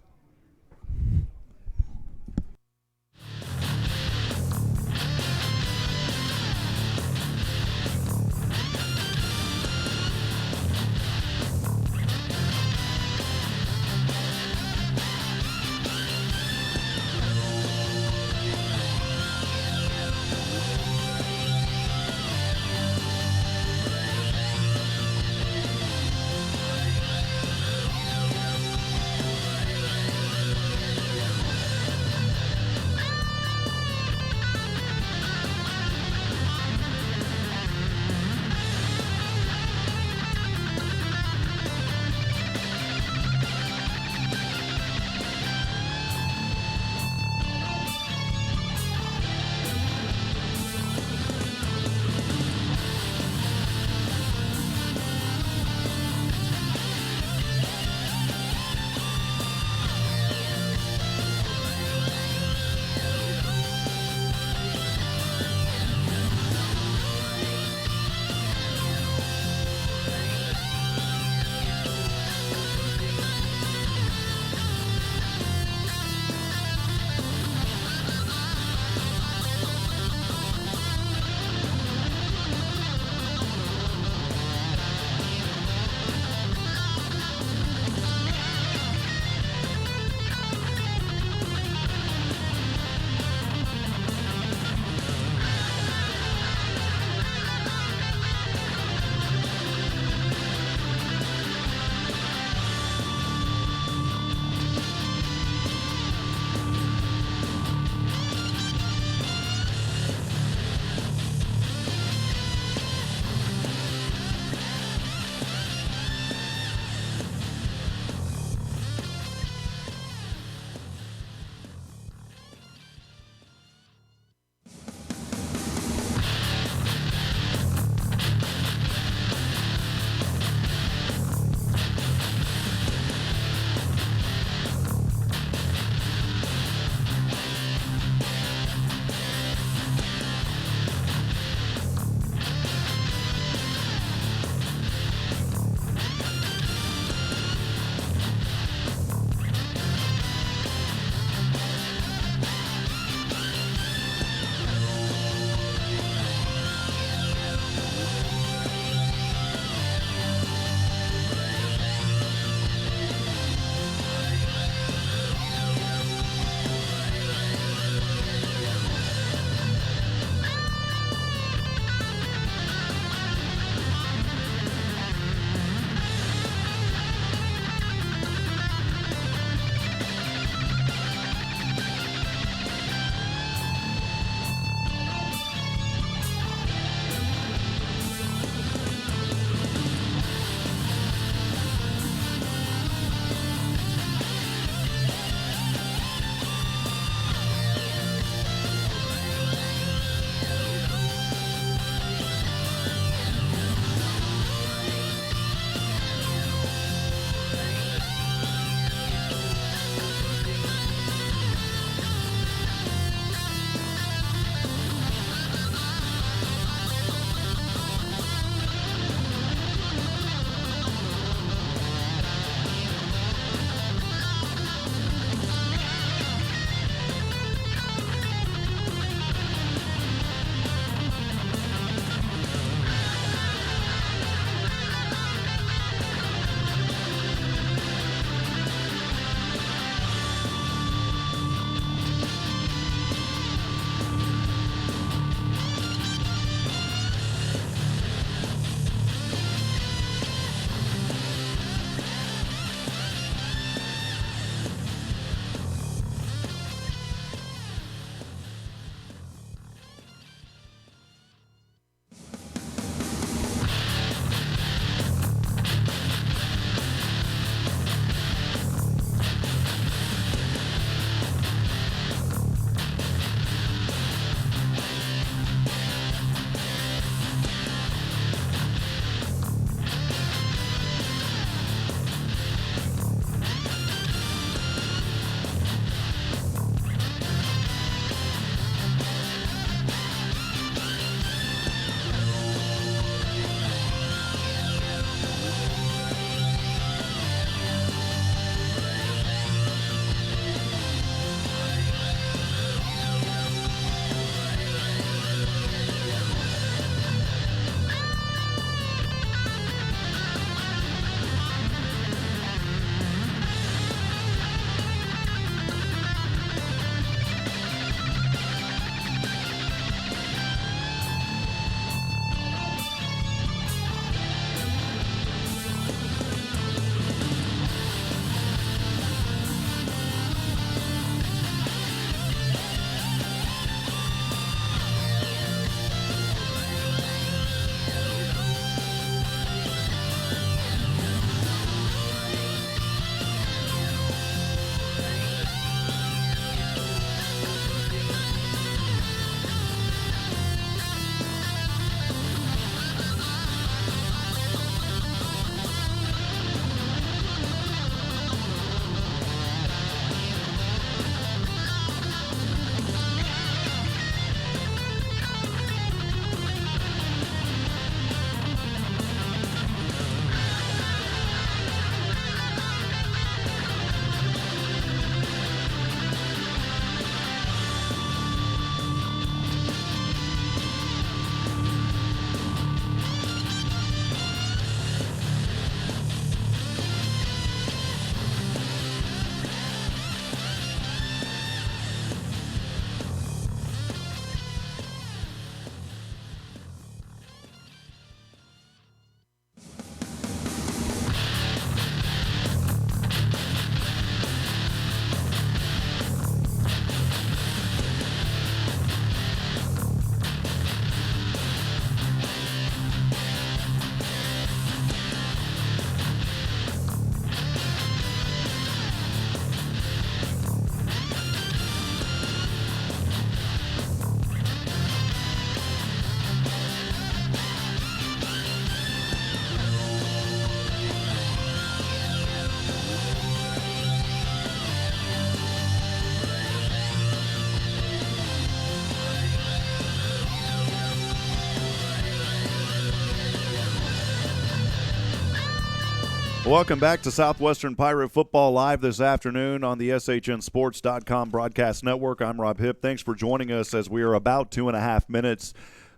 Welcome back to Southwestern Pirate Football live this afternoon on the SHNSports.com broadcast network. I'm Rob Hipp. Thanks for joining us as we are about 2.5 minutes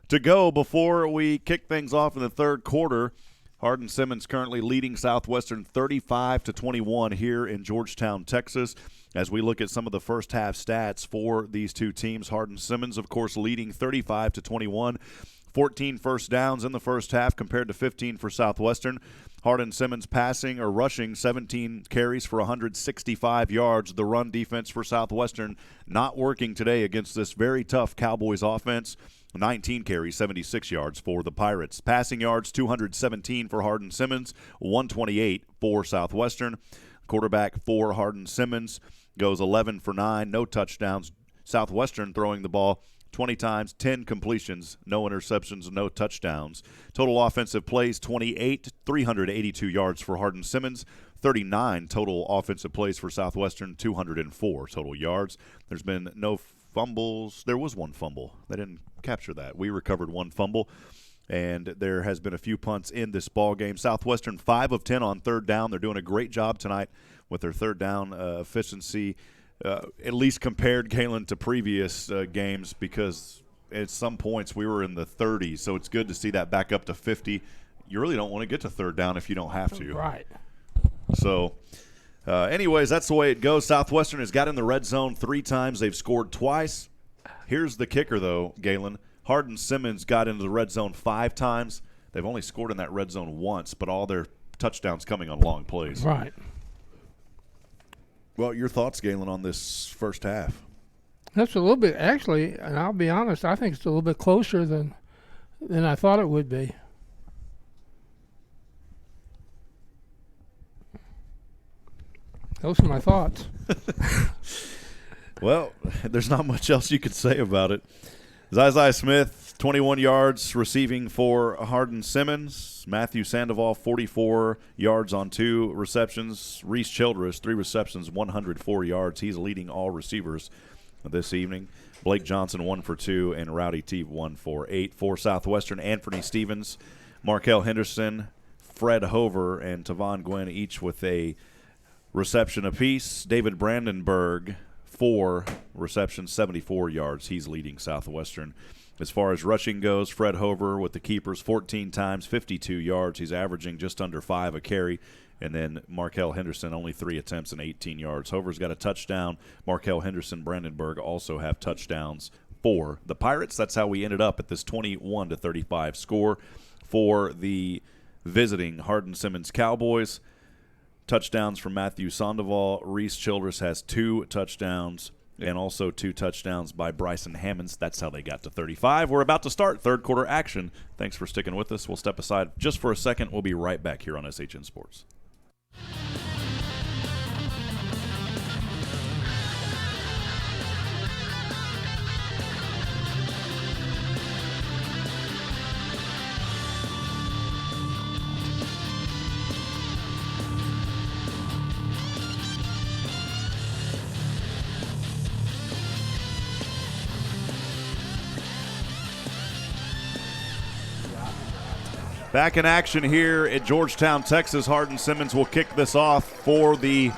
to go before we kick things off in the third quarter. Hardin-Simmons currently leading Southwestern 35-21 here in Georgetown, Texas. As we look at some of the first half stats for these two teams, Hardin-Simmons, of course, leading 35-21. 14 first downs in the first half compared to 15 for Southwestern. Hardin-Simmons passing or rushing 17 carries for 165 yards. The run defense for Southwestern not working today against this very tough Cowboys offense. 19 carries, 76 yards for the Pirates. Passing yards, 217 for Hardin-Simmons, 128 for Southwestern. Quarterback for Hardin-Simmons goes 11 for 9, no touchdowns. Southwestern throwing the ball 20 times, 10 completions, no interceptions, no touchdowns. Total offensive plays, 28, 382 yards for Hardin-Simmons, 39 total offensive plays for Southwestern, 204 total yards. There's been no fumbles. There was one fumble. They didn't capture that. We recovered one fumble, and there has been a few punts in this ball game. Southwestern 5 of 10 on third down. They're doing a great job tonight with their third down efficiency. At least compared, Galen, to previous games, because at some points we were in the 30s, so it's good to see that back up to 50. You really don't want to get to third down if you don't have to. Right. So, anyways, that's the way it goes. Southwestern has got in the red zone 3 times. They've scored twice. Here's the kicker, though, Galen. Hardin-Simmons got into the red zone 5 times. They've only scored in that red zone once, but all their touchdowns coming on long plays. Right. Well, your thoughts, Galen, on this first half? That's a little bit, actually, and I'll be honest, I think it's a little bit closer than I thought it would be. Those are my thoughts. Well, there's not much else you could say about it. Zai Smith, 21 yards receiving for Hardin-Simmons. Matthew Sandoval, 44 yards on 2 receptions. Reese Childress, 3 receptions, 104 yards. He's leading all receivers this evening. Blake Johnson, 1 for 2, and Rowdy Teeve, 1 for 8. For Southwestern, Anthony Stevens, Markel Henderson, Fred Hover, and Tavon Gwynn, each with a reception apiece. David Brandenburg, 4 receptions, 74 yards. He's leading Southwestern. As far as rushing goes, Fred Hover with the keepers 14 times, 52 yards. He's averaging just under 5 a carry. And then Markel Henderson, only 3 attempts and 18 yards. Hover's got a touchdown. Markel Henderson, Brandenburg also have touchdowns for the Pirates. That's how we ended up at this 21-35 score for the visiting Hardin-Simmons Cowboys. Touchdowns from Matthew Sandoval. Reese Childress has 2 touchdowns. And also 2 touchdowns by Bryson Hammonds. That's how they got to 35. We're about to start third quarter action. Thanks for sticking with us. We'll step aside just for a second. We'll be right back here on SHN Sports. Back in action here at Georgetown, Texas. Hardin-Simmons will kick this off for the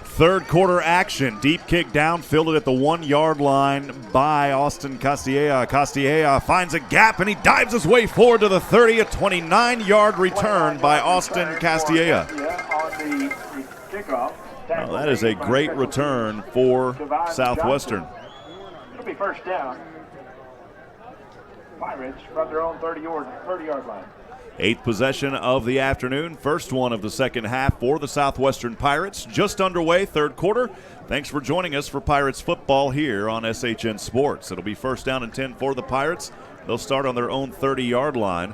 third quarter action. Deep kick downfield at the 1-yard line by Austin Castilla. Castilla finds a gap, and he dives his way forward to the 30. A 29-yard return by Austin Castilla. Well, that is a great return for Southwestern. It'll be first down. Pirates from their own 30-yard line. 8th possession of the afternoon, first one of the second half for the Southwestern Pirates. Just underway, third quarter. Thanks for joining us for Pirates football here on SHN Sports. It'll be first down and 10 for the Pirates. They'll start on their own 30-yard line.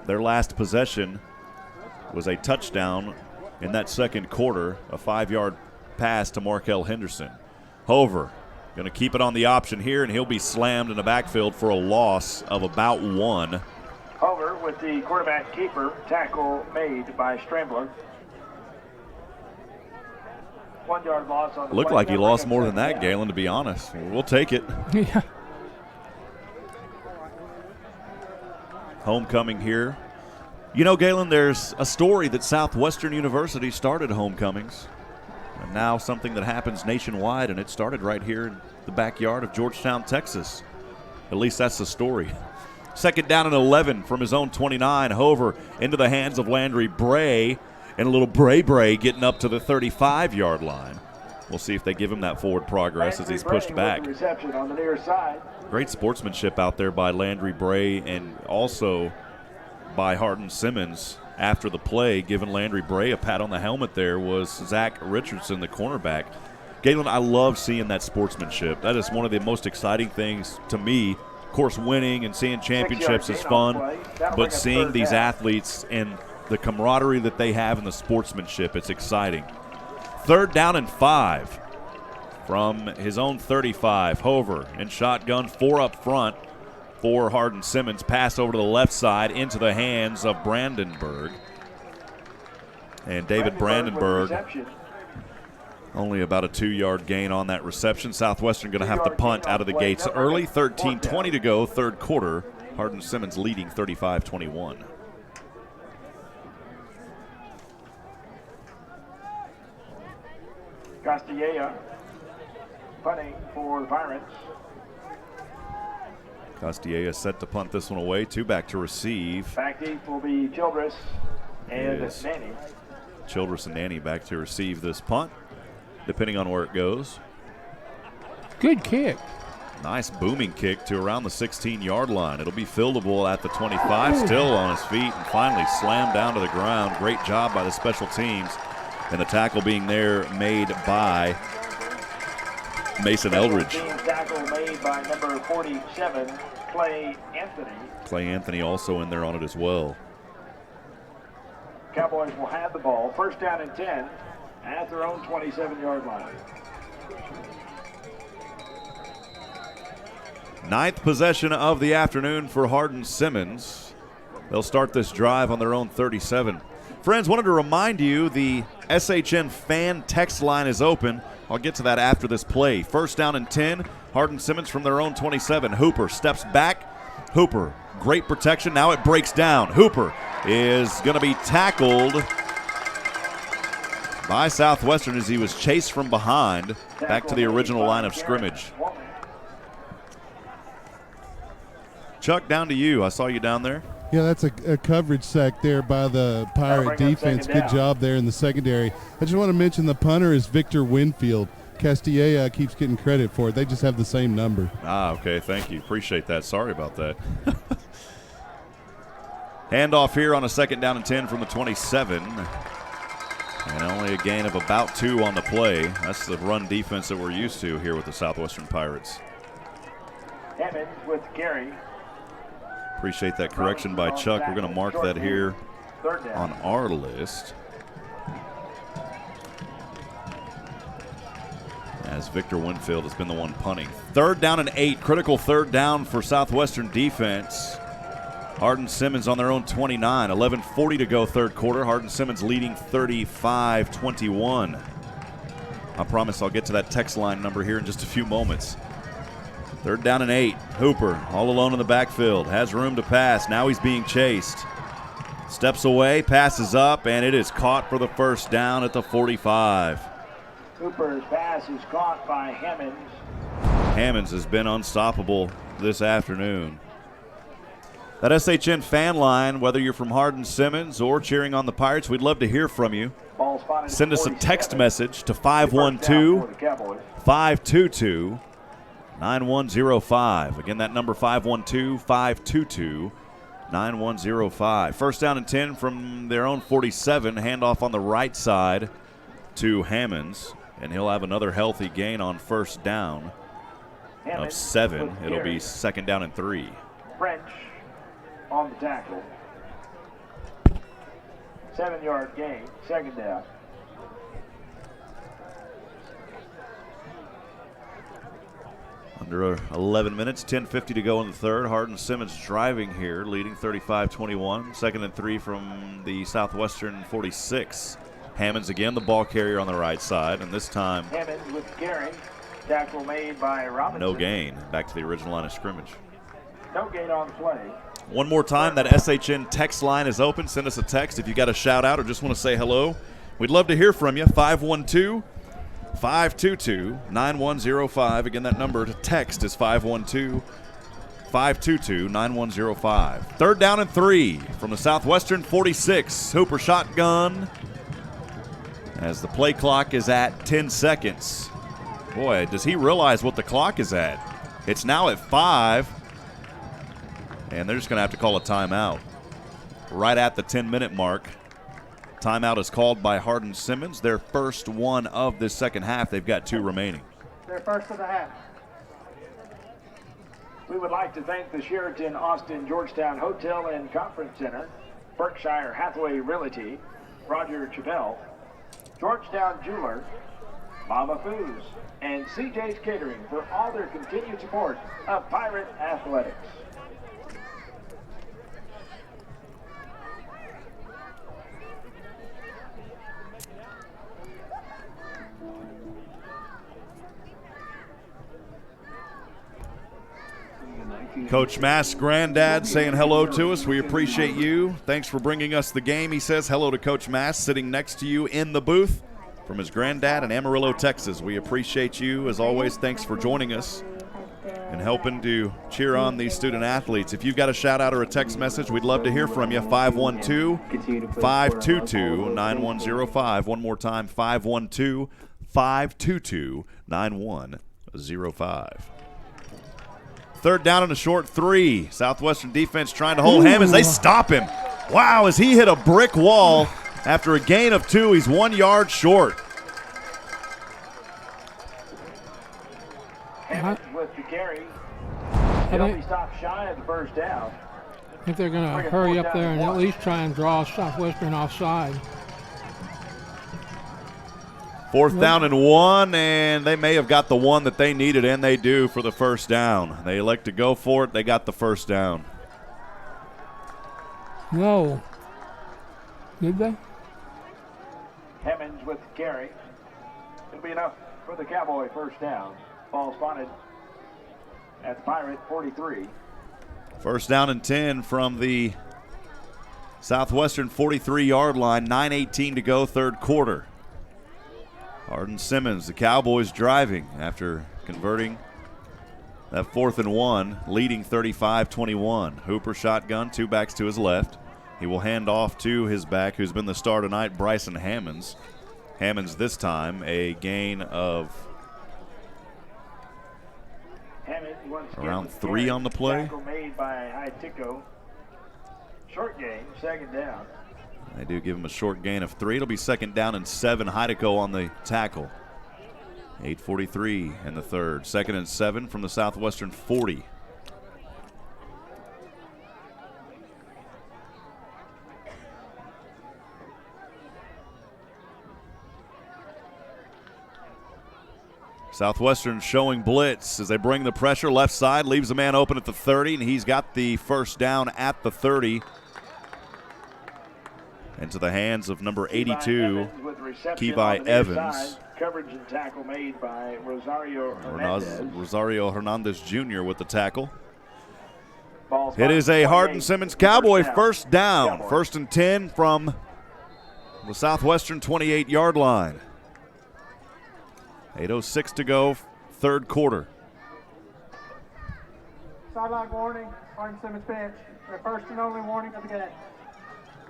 Their last possession was a touchdown in that second quarter, a 5-yard pass to Markel Henderson. Hover going to keep it on the option here, and he'll be slammed in the backfield for a loss of about 1. Hover with the quarterback keeper. Tackle made by Strambler. 1-yard loss on the Looked like he lost more than that, Galen, to be honest. We'll take it. Yeah. Homecoming here You know, Galen, there's a story that Southwestern University started homecomings, and now something that happens nationwide, and it started right here in the backyard of Georgetown, Texas. At least that's the story. Second down and 11 from his own 29. Hover into the hands of Landry Bray, and a little Bray getting up to the 35-yard line. We'll see if they give him that forward progress as he's pushed back. Reception on the near side. Great sportsmanship out there by Landry Bray and also by Hardin-Simmons after the play. Giving Landry Bray a pat on the helmet there was Zach Richardson, the cornerback. Galen, I love seeing that sportsmanship. That is one of the most exciting things to me. Of course, winning and seeing championships is fun, but seeing these athletes and the camaraderie that they have and the sportsmanship, it's exciting. Third down and 5 from his own 35. Hover in shotgun, 4 up front for Hardin-Simmons. Pass over to the left side into the hands of Brandenburg. And David Brandenburg, only about a 2-yard gain on that reception. Southwestern going to have to punt out of the gates early. 13:20 to go, third quarter. Hardin-Simmons leading 35-21. Castilla punting for the Pirates. Castilla set to punt this one away. 2 back to receive. Back deep will be Childress and Nanny. Childress and Nanny back to receive this punt, depending on where it goes. Good kick. Nice booming kick to around the 16-yard line. It'll be fieldable at the 25, still on his feet, and finally slammed down to the ground. Great job by the special teams. And the tackle being there made by Mason Eldridge. Tackle made by number 47, Clay Anthony. Clay Anthony also in there on it as well. Cowboys will have the ball. First down and 10 at their own 27-yard line. 9th possession of the afternoon for Hardin-Simmons. They'll start this drive on their own 37. Friends, wanted to remind you the SHN fan text line is open. I'll get to that after this play. First down and 10. Hardin-Simmons from their own 27. Hooper steps back. Hooper, great protection. Now it breaks down. Hooper is going to be tackled by Southwestern as he was chased from behind back to the original line of scrimmage. Chuck, down to you. I saw you down there. Yeah, that's a coverage sack there by the Pirate defense. Good job there in the secondary. I just want to mention the punter is Victor Winfield. Castilla keeps getting credit for it. They just have the same number. Ah, okay. Thank you. Appreciate that. Sorry about that. Handoff here on a second down and 10 from the 27. And only a gain of about 2 on the play. That's the run defense that we're used to here with the Southwestern Pirates. Hammond with Gary. Appreciate that correction by Chuck. We're going to mark that here on our list. As Victor Winfield has been the one punting. Third down and 8. Critical third down for Southwestern defense. Hardin-Simmons on their own 29. 11:40 to go third quarter. Hardin-Simmons leading 35-21. I promise I'll get to that text line number here in just a few moments. Third down and 8. Hooper all alone in the backfield. Has room to pass. Now he's being chased. Steps away, passes up, and it is caught for the first down at the 45. Hooper's pass is caught by Hammonds. Hammonds has been unstoppable this afternoon. That SHN fan line, whether you're from Hardin-Simmons or cheering on the Pirates, we'd love to hear from you. Send us a text message to 512-522-9105. Again, that number 512-522-9105. First down and 10 from their own 47. Handoff on the right side to Hammonds, and he'll have another healthy gain on first down of 7. It'll be second down and 3. French on the tackle. 7-yard gain, second down. Under 11 minutes, 10:50 to go in the third. Hardin-Simmons driving here, leading 35-21. Second and 3 from the Southwestern 46. Hammonds again, the ball carrier on the right side, and this time Hammonds with Gary. Tackle made by Robinson. no gain. Back to the original line of scrimmage. No gain on the play. One more time, that SHN text line is open. Send us a text if you got a shout out or just want to say hello. We'd love to hear from you. 512-522-9105. Again, that number to text is 512-522-9105. Third down and 3 from the Southwestern 46. Hooper shotgun as the play clock is at 10 seconds. Boy, does he realize what the clock is at. It's now at 5, and they're just going to have to call a timeout right at the 10-minute mark. Timeout is called by Hardin-Simmons, their first one of this second half. They've got 2 remaining. Their first of the half. We would like to thank the Sheraton Austin Georgetown Hotel and Conference Center, Berkshire Hathaway Realty, Roger Chappelle, Georgetown Jeweler, Mama Foos, and CJ's Catering for all their continued support of Pirate Athletics. Coach Mass' granddad saying hello to us. We appreciate you. Thanks for bringing us the game. He says hello to Coach Mass sitting next to you in the booth from his granddad in Amarillo, Texas. We appreciate you. As always, thanks for joining us and helping to cheer on these student athletes. If you've got a shout out or a text message, we'd love to hear from you. 512-522-9105. One more time, 512-522-9105. Third down and a short 3. Southwestern defense trying to hold Hammonds. They stop him. Wow, as he hit a brick wall after a gain of 2. He's 1 yard short. Hammonds with the carry. He'll be stopped shy of the first down. I think they're going to hurry up there and at least try and draw Southwestern offside. 4th down and 1, and they may have got the one that they needed, and they do for the first down. They elect to go for it. They got the first down. No. Did they? Hammonds with the carry. It'll be enough for the Cowboy first down. Ball spotted at the Pirate 43. First down and 10 from the Southwestern 43-yard line. 9:18 to go, third quarter. Hardin-Simmons, the Cowboys driving after converting that 4th and 1, leading 35-21. Hooper shotgun, 2 backs to his left. He will hand off to his back, who's been the star tonight, Bryson Hammonds. Hammonds this time a gain of around 3 on the play. Tackle made by High-Tico. Short game, second down. They do give him a short gain of 3. It'll be second down and 7. High-Tico on the tackle. 8:43 in the third. Second and 7 from the Southwestern 40. Southwestern showing blitz as they bring the pressure left side, leaves a man open at the 30, and he's got the first down at the 30. Into the hands of number 82, Kevi Evans. Coverage and tackle made by Rosario Hernandez Jr. with the tackle. It is a Hardin-Simmons Cowboy first down. First and 10 from the Southwestern 28-yard line. 8:06 to go, third quarter. Sideline warning, Hardin-Simmons bench. Their first and only warning of the game.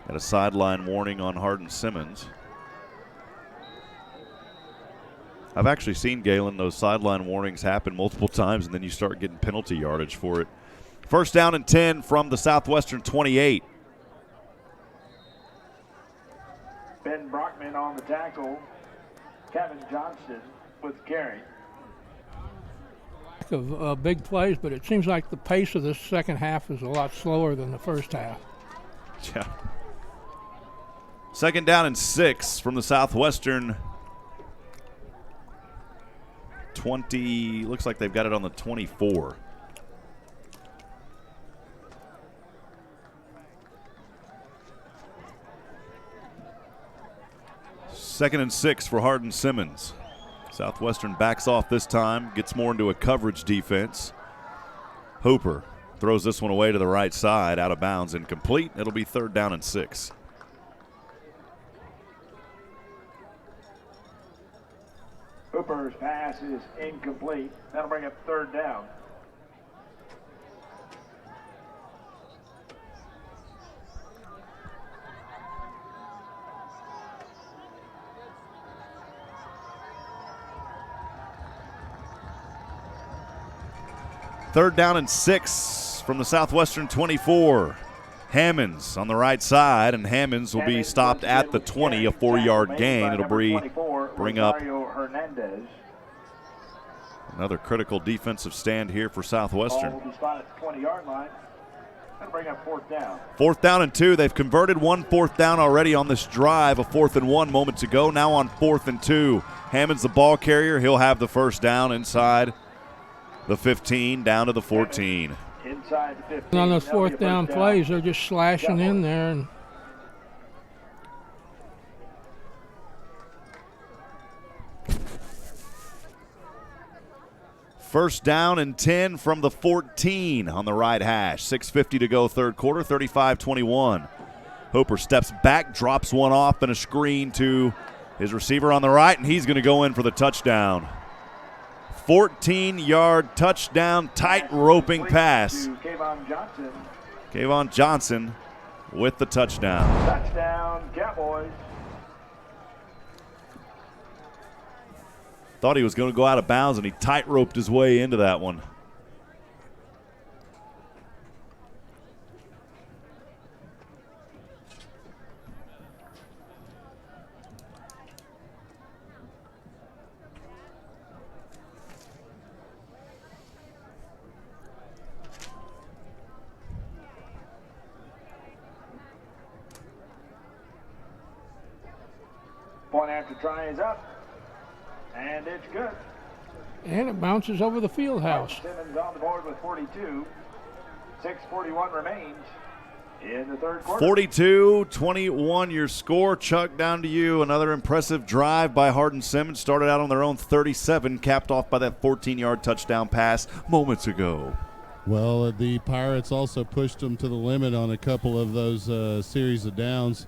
Got a sideline warning on Hardin-Simmons. I've actually seen, Galen, those sideline warnings happen multiple times, and then you start getting penalty yardage for it. First down and 10 from the Southwestern 28. Ben Brockman on the tackle. Kevin Johnston with the carry. Of big plays, but it seems like the pace of this second half is a lot slower than the first half. Yeah. Second down and 6 from the Southwestern 20. Looks like they've got it on the 24. Second and 6 for Hardin-Simmons. Southwestern backs off this time, gets more into a coverage defense. Hooper throws this one away to the right side, out of bounds, incomplete. It'll be 3rd down and 6. Hooper's pass is incomplete. That'll bring up 3rd down. Third down and 6 from the Southwestern 24. Hammonds on the right side, and Hammonds will be stopped at the 20, a 4-yard gain. It'll bring up another critical defensive stand here for Southwestern. Ball will be spotted at the 20-yard line. That'll bring up 4th down. 4th down and 2. They've converted 1 4th down already on this drive, a 4th and 1 moments ago. Now on 4th and 2. Hammonds the ball carrier. He'll have the first down inside the 15, down to the 14. Inside the 15. On those 4th down plays, they're just slashing in there. And first down and 10 from the 14 on the right hash. 6:50 to go, 3rd quarter, 35-21. Hooper steps back, drops one off, and a screen to his receiver on the right, and he's going to go in for the touchdown. 14-yard touchdown, tight roping pass. Kayvon Johnson with the touchdown. Touchdown, Cowboys. Thought he was going to go out of bounds, and he tight roped his way into that one. Point after try is up, and it's good. And it bounces over the field house. Simmons on the board with 42. 6:41 remains in the 3rd quarter. 42-21 your score. Chuck, down to you. Another impressive drive by Hardin-Simmons. Started out on their own 37, capped off by that 14-yard touchdown pass moments ago. Well, the Pirates also pushed them to the limit on a couple of those series of downs.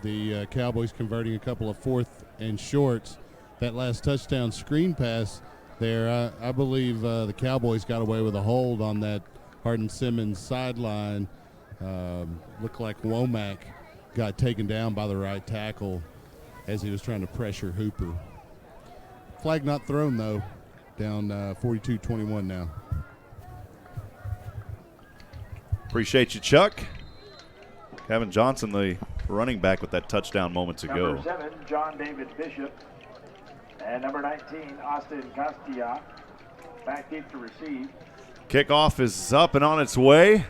The Cowboys converting a couple of 4th and shorts. That last touchdown screen pass there, I believe the Cowboys got away with a hold on that Hardin-Simmons sideline. Looked like Womack got taken down by the right tackle as he was trying to pressure Hooper. Flag not thrown, though. Down 42-21 now. Appreciate you, Chuck. Kevin Johnson, the running back, with that touchdown moments ago. Number 7, John David Bishop. And number 19, Austin Castilla. Back deep to receive. Kickoff is up and on its way.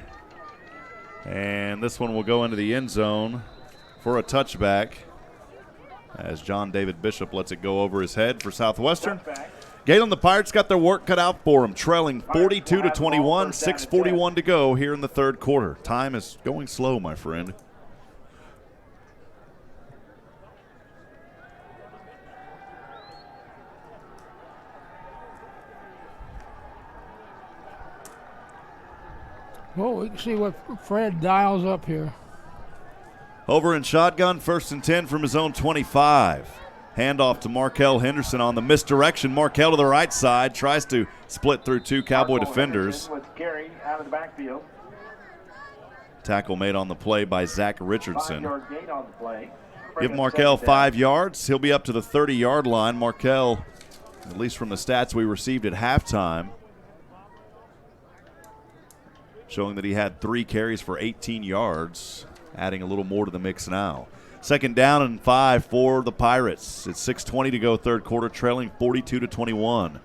And this one will go into the end zone for a touchback as John David Bishop lets it go over his head for Southwestern. Galen, the Pirates got their work cut out for them, trailing 42-21, 6:41 to go here in the 3rd quarter. Time is going slow, my friend. well, we can see what Fred dials up here. Over in shotgun, 1st and 10 from his own 25. Handoff to Markel Henderson on the misdirection. Markel to the right side, tries to split through 2 Cowboy defenders. With Carey out of the backfield. Tackle made on the play by Zach Richardson. 5-yard gain on the play. Give Markel 5 yards. He'll be up to the 30-yard line. Markel, at least from the stats we received at halftime, showing that he had 3 carries for 18 yards, adding a little more to the mix now. 2nd down and 5 for the Pirates. It's 6:20 to go, 3rd quarter, trailing 42-21.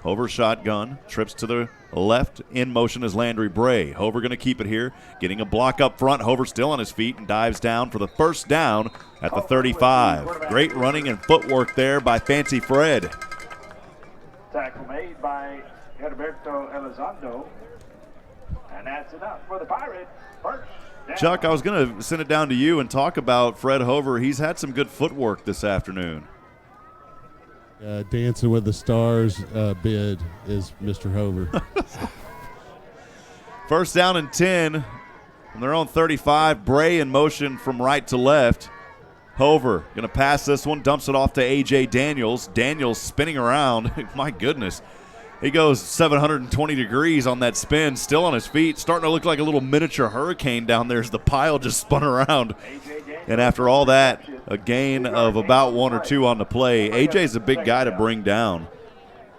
Hover shotgun, trips to the left. In motion is Landry Bray. Hover going to keep it here, getting a block up front. Hover still on his feet and dives down for the first down at the 35. Great running and footwork there by Fancy Fred. Tackle made by Heriberto Elizondo. And that's enough for the Pirates. First down. Chuck, I was going to send it down to you and talk about Fred Hover. He's had some good footwork this afternoon. Dancing with the Stars bid is Mr. Hover. First down and 10 from their own 35. Bray in motion from right to left. Hover going to pass this one, dumps it off to A.J. Daniels. Daniels spinning around. My goodness. He goes 720 degrees on that spin, still on his feet, starting to look like a little miniature hurricane down there as the pile just spun around. And after all that, a gain of about 1 or 2 on the play. A.J.'s a big guy to bring down.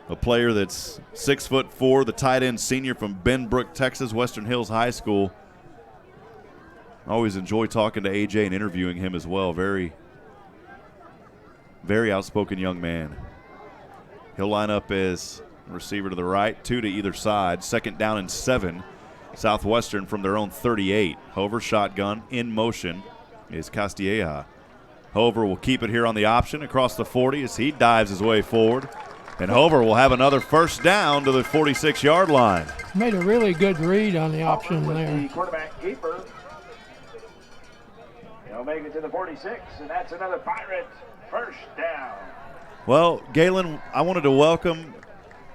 A player that's 6'4", the tight end senior from Benbrook, Texas, Western Hills High School. I always enjoy talking to A.J. and interviewing him as well. Very, very outspoken young man. He'll line up as receiver to the right, 2 to either side. Second down and 7. Southwestern from their own 38. Hover shotgun in motion is Castilleja. Hover will keep it here on the option across the 40 as he dives his way forward. And Hover will have another first down to the 46-yard line. Made a really good read on the option there. The quarterback keeper. He'll make it to the 46, and that's another Pirate first down. Well, Galen, I wanted to welcome.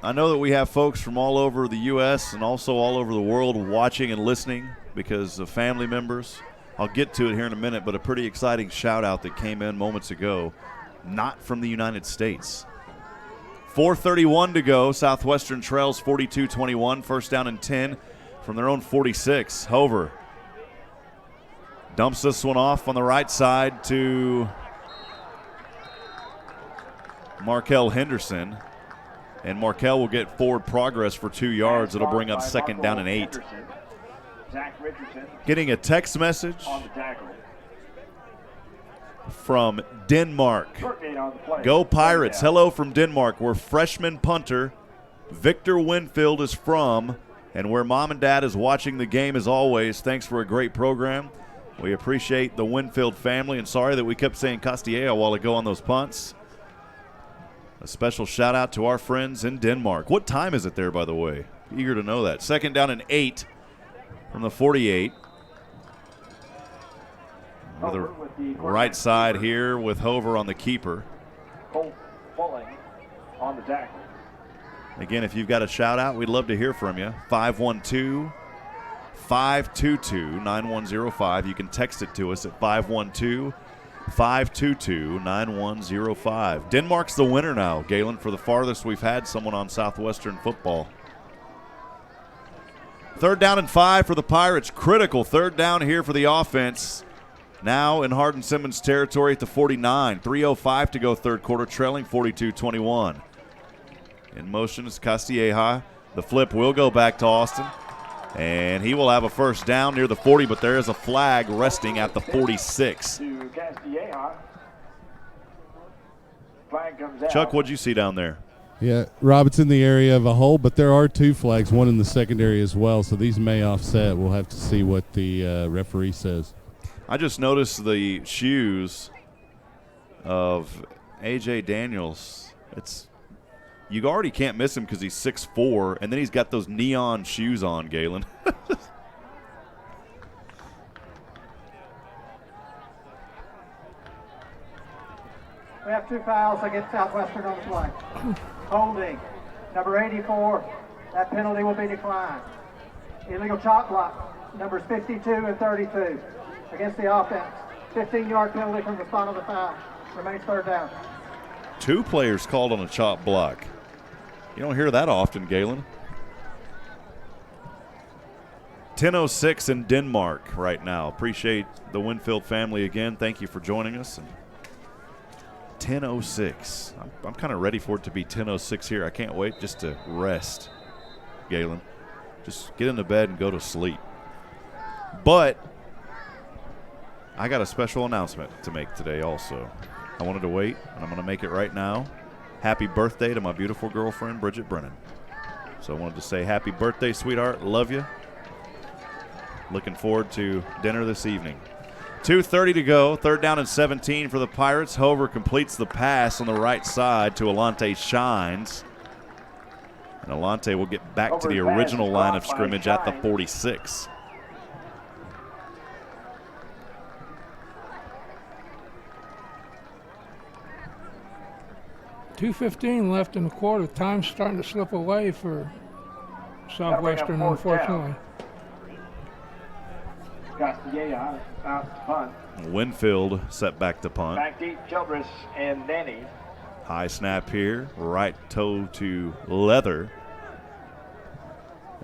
I know that we have folks from all over the U.S. and also all over the world watching and listening because of family members. I'll get to it here in a minute, but a pretty exciting shout-out that came in moments ago, not from the United States. 4:31 to go. Southwestern trails 42-21. First down and 10 from their own 46. Hover dumps this one off on the right side to Markel Henderson. And Markel will get forward progress for 2 yards. It'll bring up second down and 8. Getting a text message from Denmark. Go Pirates. Hello from Denmark, where freshman punter Victor Winfield is from and where mom and dad is watching the game as always. Thanks for a great program. We appreciate the Winfield family, and sorry that we kept saying Castilleja a while ago on those punts. A special shout out to our friends in Denmark. What time is it there, by the way? Eager to know that. Second down and 8 from the 48. To the right side here with Hover on the keeper. Pulling on the tackle. Again, if you've got a shout out, we'd love to hear from you. 512-522-9105. You can text it to us at 512-522-9105. Denmark's the winner now, Galen, for the farthest we've had someone on Southwestern football. Third down and 5 for the Pirates. Critical third down here for the offense. Now in Hardin-Simmons territory at the 49. 3:05 to go third quarter, trailing 42-21. In motion is Castilleja. The flip will go back to Austin. And he will have a first down near the 40, but there is a flag resting at the 46. To Castilleja. Flag comes out. Chuck, what'd you see down there? Yeah, Rob, it's in the area of a hole, but there are 2 flags, one in the secondary as well, so these may offset. We'll have to see what the referee says. I just noticed the shoes of A.J. Daniels. You already can't miss him because he's 6'4", and then he's got those neon shoes on, Galen. We have 2 fouls against Southwestern on the play. Holding, number 84. That penalty will be declined. Illegal chop block, numbers 52 and 32. Against the offense. 15-yard penalty from the spot of the foul. Remains third down. 2 players called on a chop block. You don't hear that often, Galen. 10:06 in Denmark right now. Appreciate the Winfield family again. Thank you for joining us. And 10:06. I'm kind of ready for it to be 10:06 here. I can't wait just to rest, Galen. Just get into bed and go to sleep. But I got a special announcement to make today also. I wanted to wait, and I'm going to make it right now. Happy birthday to my beautiful girlfriend, Bridget Brennan. So I wanted to say happy birthday, sweetheart. Love you. Looking forward to dinner this evening. 2:30 to go. Third down and 17 for the Pirates. Hover completes the pass on the right side to Alante Shines. And Alante will get back to the original line of scrimmage at the 46. $2:15 left in the quarter. Time's starting to slip away for Southwestern, unfortunately. Castilleja out to punt. Winfield set back to punt. Back deep, Childress and Nanny. High snap here, right toe to leather.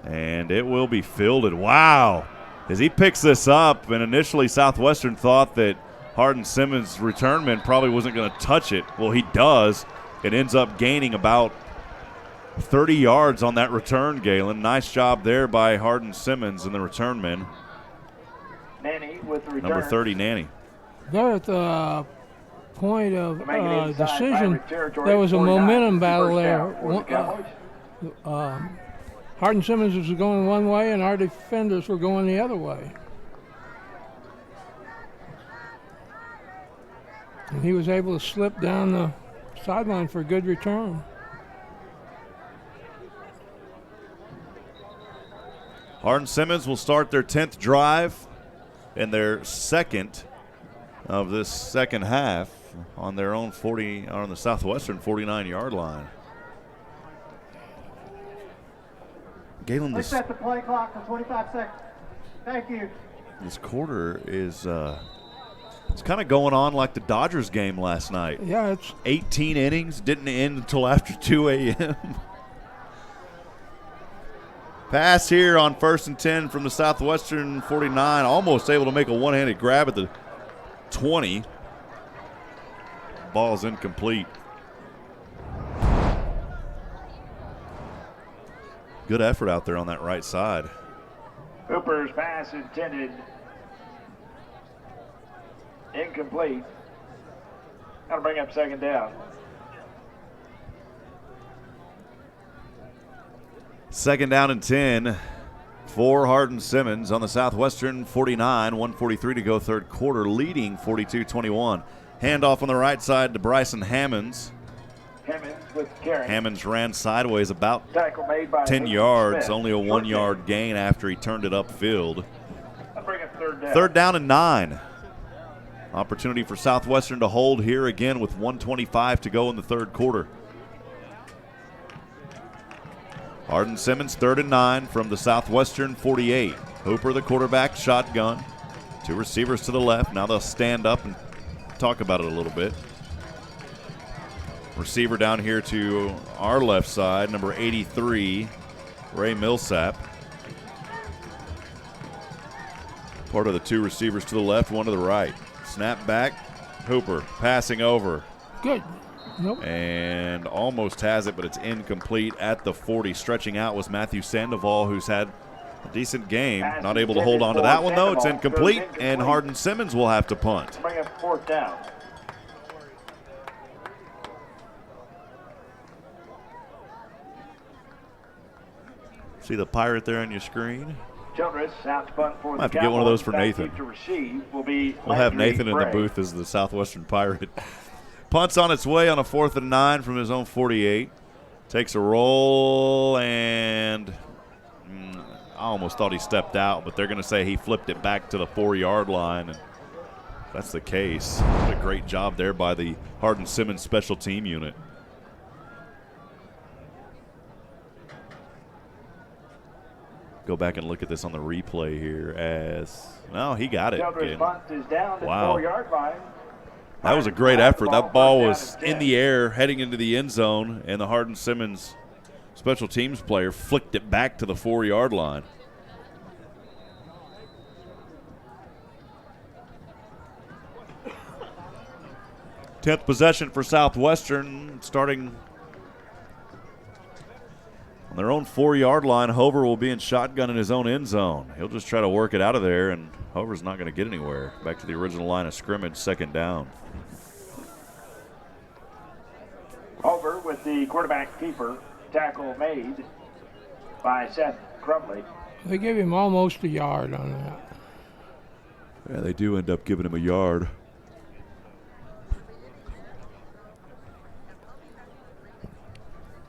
And it will be fielded. Wow. As he picks this up, and initially Southwestern thought that Hardin-Simmons' return man probably wasn't going to touch it. Well, he does. It ends up gaining about 30 yards on that return, Galen. Nice job there by Hardin-Simmons and the return man. Nanny with the return. Number 30, Nanny. They're at the point of decision. There was a momentum battle there. Hardin-Simmons was going one way, and our defenders were going the other way. And he was able to slip down the sideline for a good return. Hardin-Simmons will start their 10th drive and their second of this second half on their own on the Southwestern 49-yard line. Galen, Let's set the play clock for 25 seconds. Thank you. This quarter is it's kind of going on like the Dodgers game last night. Yeah, it's 18 innings, didn't end until after 2 a.m. Pass here on 1st and 10 from the Southwestern 49. Almost able to make a one-handed grab at the 20. Ball's incomplete. Good effort out there on that right side. Hooper's pass intended. Incomplete. Got to bring up second down. Second down and 10 for Hardin-Simmons on the Southwestern 49. 1:43 to go third quarter, leading 42-21. Handoff on the right side to Bryson Hammonds. Hammonds with carry. Hammonds ran sideways about Tackle made by 10 yards, only a 1-yard gain after he turned it upfield. I'll bring up third down. Third down and 9. Opportunity for Southwestern to hold here again with 1:25 to go in the third quarter. Hardin-Simmons 3rd and 9 from the Southwestern 48. Hooper, the quarterback, shotgun. 2 receivers to the left. Now they'll stand up and talk about it a little bit. Receiver down here to our left side, number 83, Ray Millsap. Part of the 2 receivers to the left, 1 to the right. Snap back, Hooper passing over. good. Nope. And almost has it, but it's incomplete at the 40. Stretching out was Matthew Sandoval, who's had a decent game. Not able to hold on to that one, though. It's incomplete, and Hardin-Simmons will have to punt. Bring up fourth down. See the pirate there on your screen? Childress out to punt for the I'll have to get one of those for Cowboys. Nathan. Back to receive will be We'll have Landry Nathan in the Bray. booth as the Southwestern Pirate. Punts on its way on a 4th and 9 from his own 48. Takes a roll, and I almost thought he stepped out, but they're going to say he flipped it back to the 4-yard line. And if that's the case. What a great job there by the Hardin-Simmons special team unit. Go back and look at this on the replay here as, no, he got it. Childress Again. punt is down to Wow. 4-yard line. That was a great effort. That ball was in the air heading into the end zone, and the Hardin-Simmons special teams player flicked it back to the 4-yard line. Tenth possession for Southwestern, starting on their own 4-yard line. Hover will be in shotgun in his own end zone. He'll just try to work it out of there, and Hover's not going to get anywhere. Back to the original line of scrimmage, second down. Over with the quarterback keeper. Tackle made by Seth Crumley. They gave him almost a yard on that. Yeah, they do end up giving him a yard.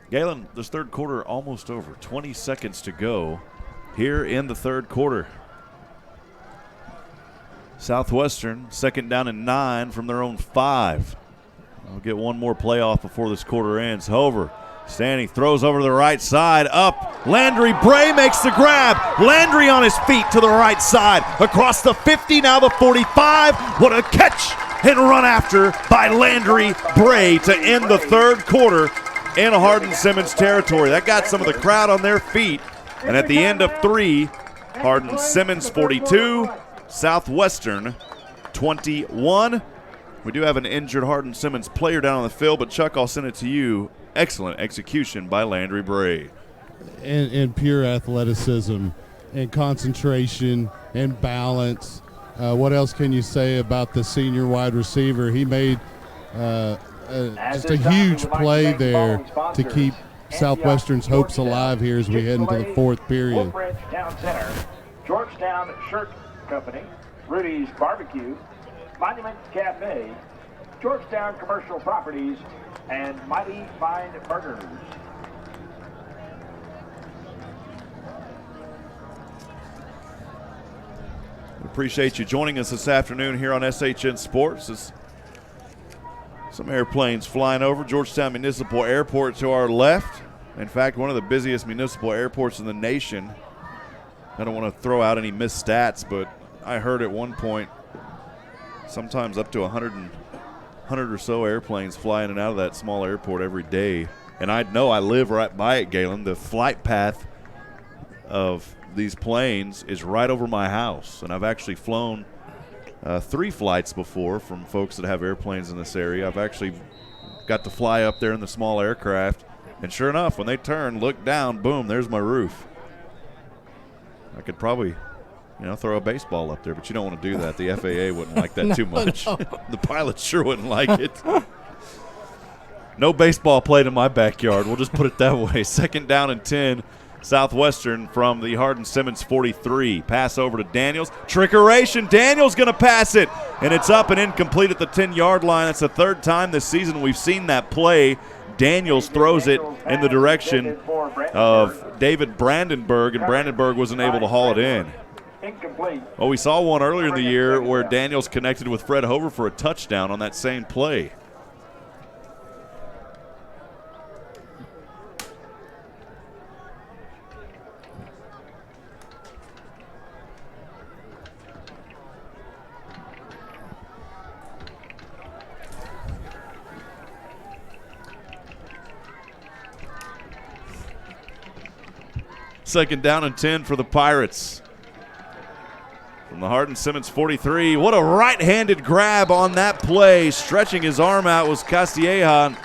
Galen, this third quarter almost over. 20 seconds to go here in the third quarter. Southwestern, second down and 9 from their own 5. They'll get one more play off before this quarter ends. Hover standing, throws over to the right side, up Landry Bray makes the grab. Landry on his feet to the right side. Across the 50, now the 45. What a catch and run after by Landry Bray to end the third quarter in Hardin-Simmons territory. That got some of the crowd on their feet. And at the end of 3, Hardin-Simmons 42, Southwestern 21. We do have an injured Hardin-Simmons player down on the field, but Chuck, I'll send it to you. Excellent execution by Landry Bray. And pure athleticism and concentration and balance. What else can you say about the senior wide receiver? He made just a huge play there to keep Southwestern's hopes alive here as we head into the fourth period. Woodbridge Town Center, Georgetown Shirt Company, Rudy's Barbecue, Monument Cafe, Georgetown Commercial Properties, and Mighty Fine Burgers. We appreciate you joining us this afternoon here on SHN Sports. As some airplanes flying over Georgetown Municipal Airport to our left. In fact, one of the busiest municipal airports in the nation. I don't want to throw out any missed stats, but I heard at one point sometimes up to 100 or so airplanes fly in and out of that small airport every day. And I know I live right by it, Galen. The flight path of these planes is right over my house. And I've actually flown 3 flights before from folks that have airplanes in this area. I've actually got to fly up there in the small aircraft. And sure enough, when they turn, look down, boom, there's my roof. I could probably, throw a baseball up there, but you don't want to do that. The FAA wouldn't like that too much. No. The pilots sure wouldn't like it. No baseball played in my backyard. We'll just put it that way. 2nd down and 10, Southwestern from the Hardin-Simmons 43. Pass over to Daniels. Trickeration. Daniels going to pass it, and it's up and incomplete at the 10-yard line. That's the 3rd time this season we've seen that play. Daniels throws it in the direction of David Brandenburg, and Brandenburg wasn't able to haul it in. Well, we saw one earlier in the year where Daniels connected with Fred Hover for a touchdown on that same play. Second down and 10 for the Pirates. From the Hardin-Simmons 43. What a right-handed grab on that play. Stretching his arm out was Castilleja.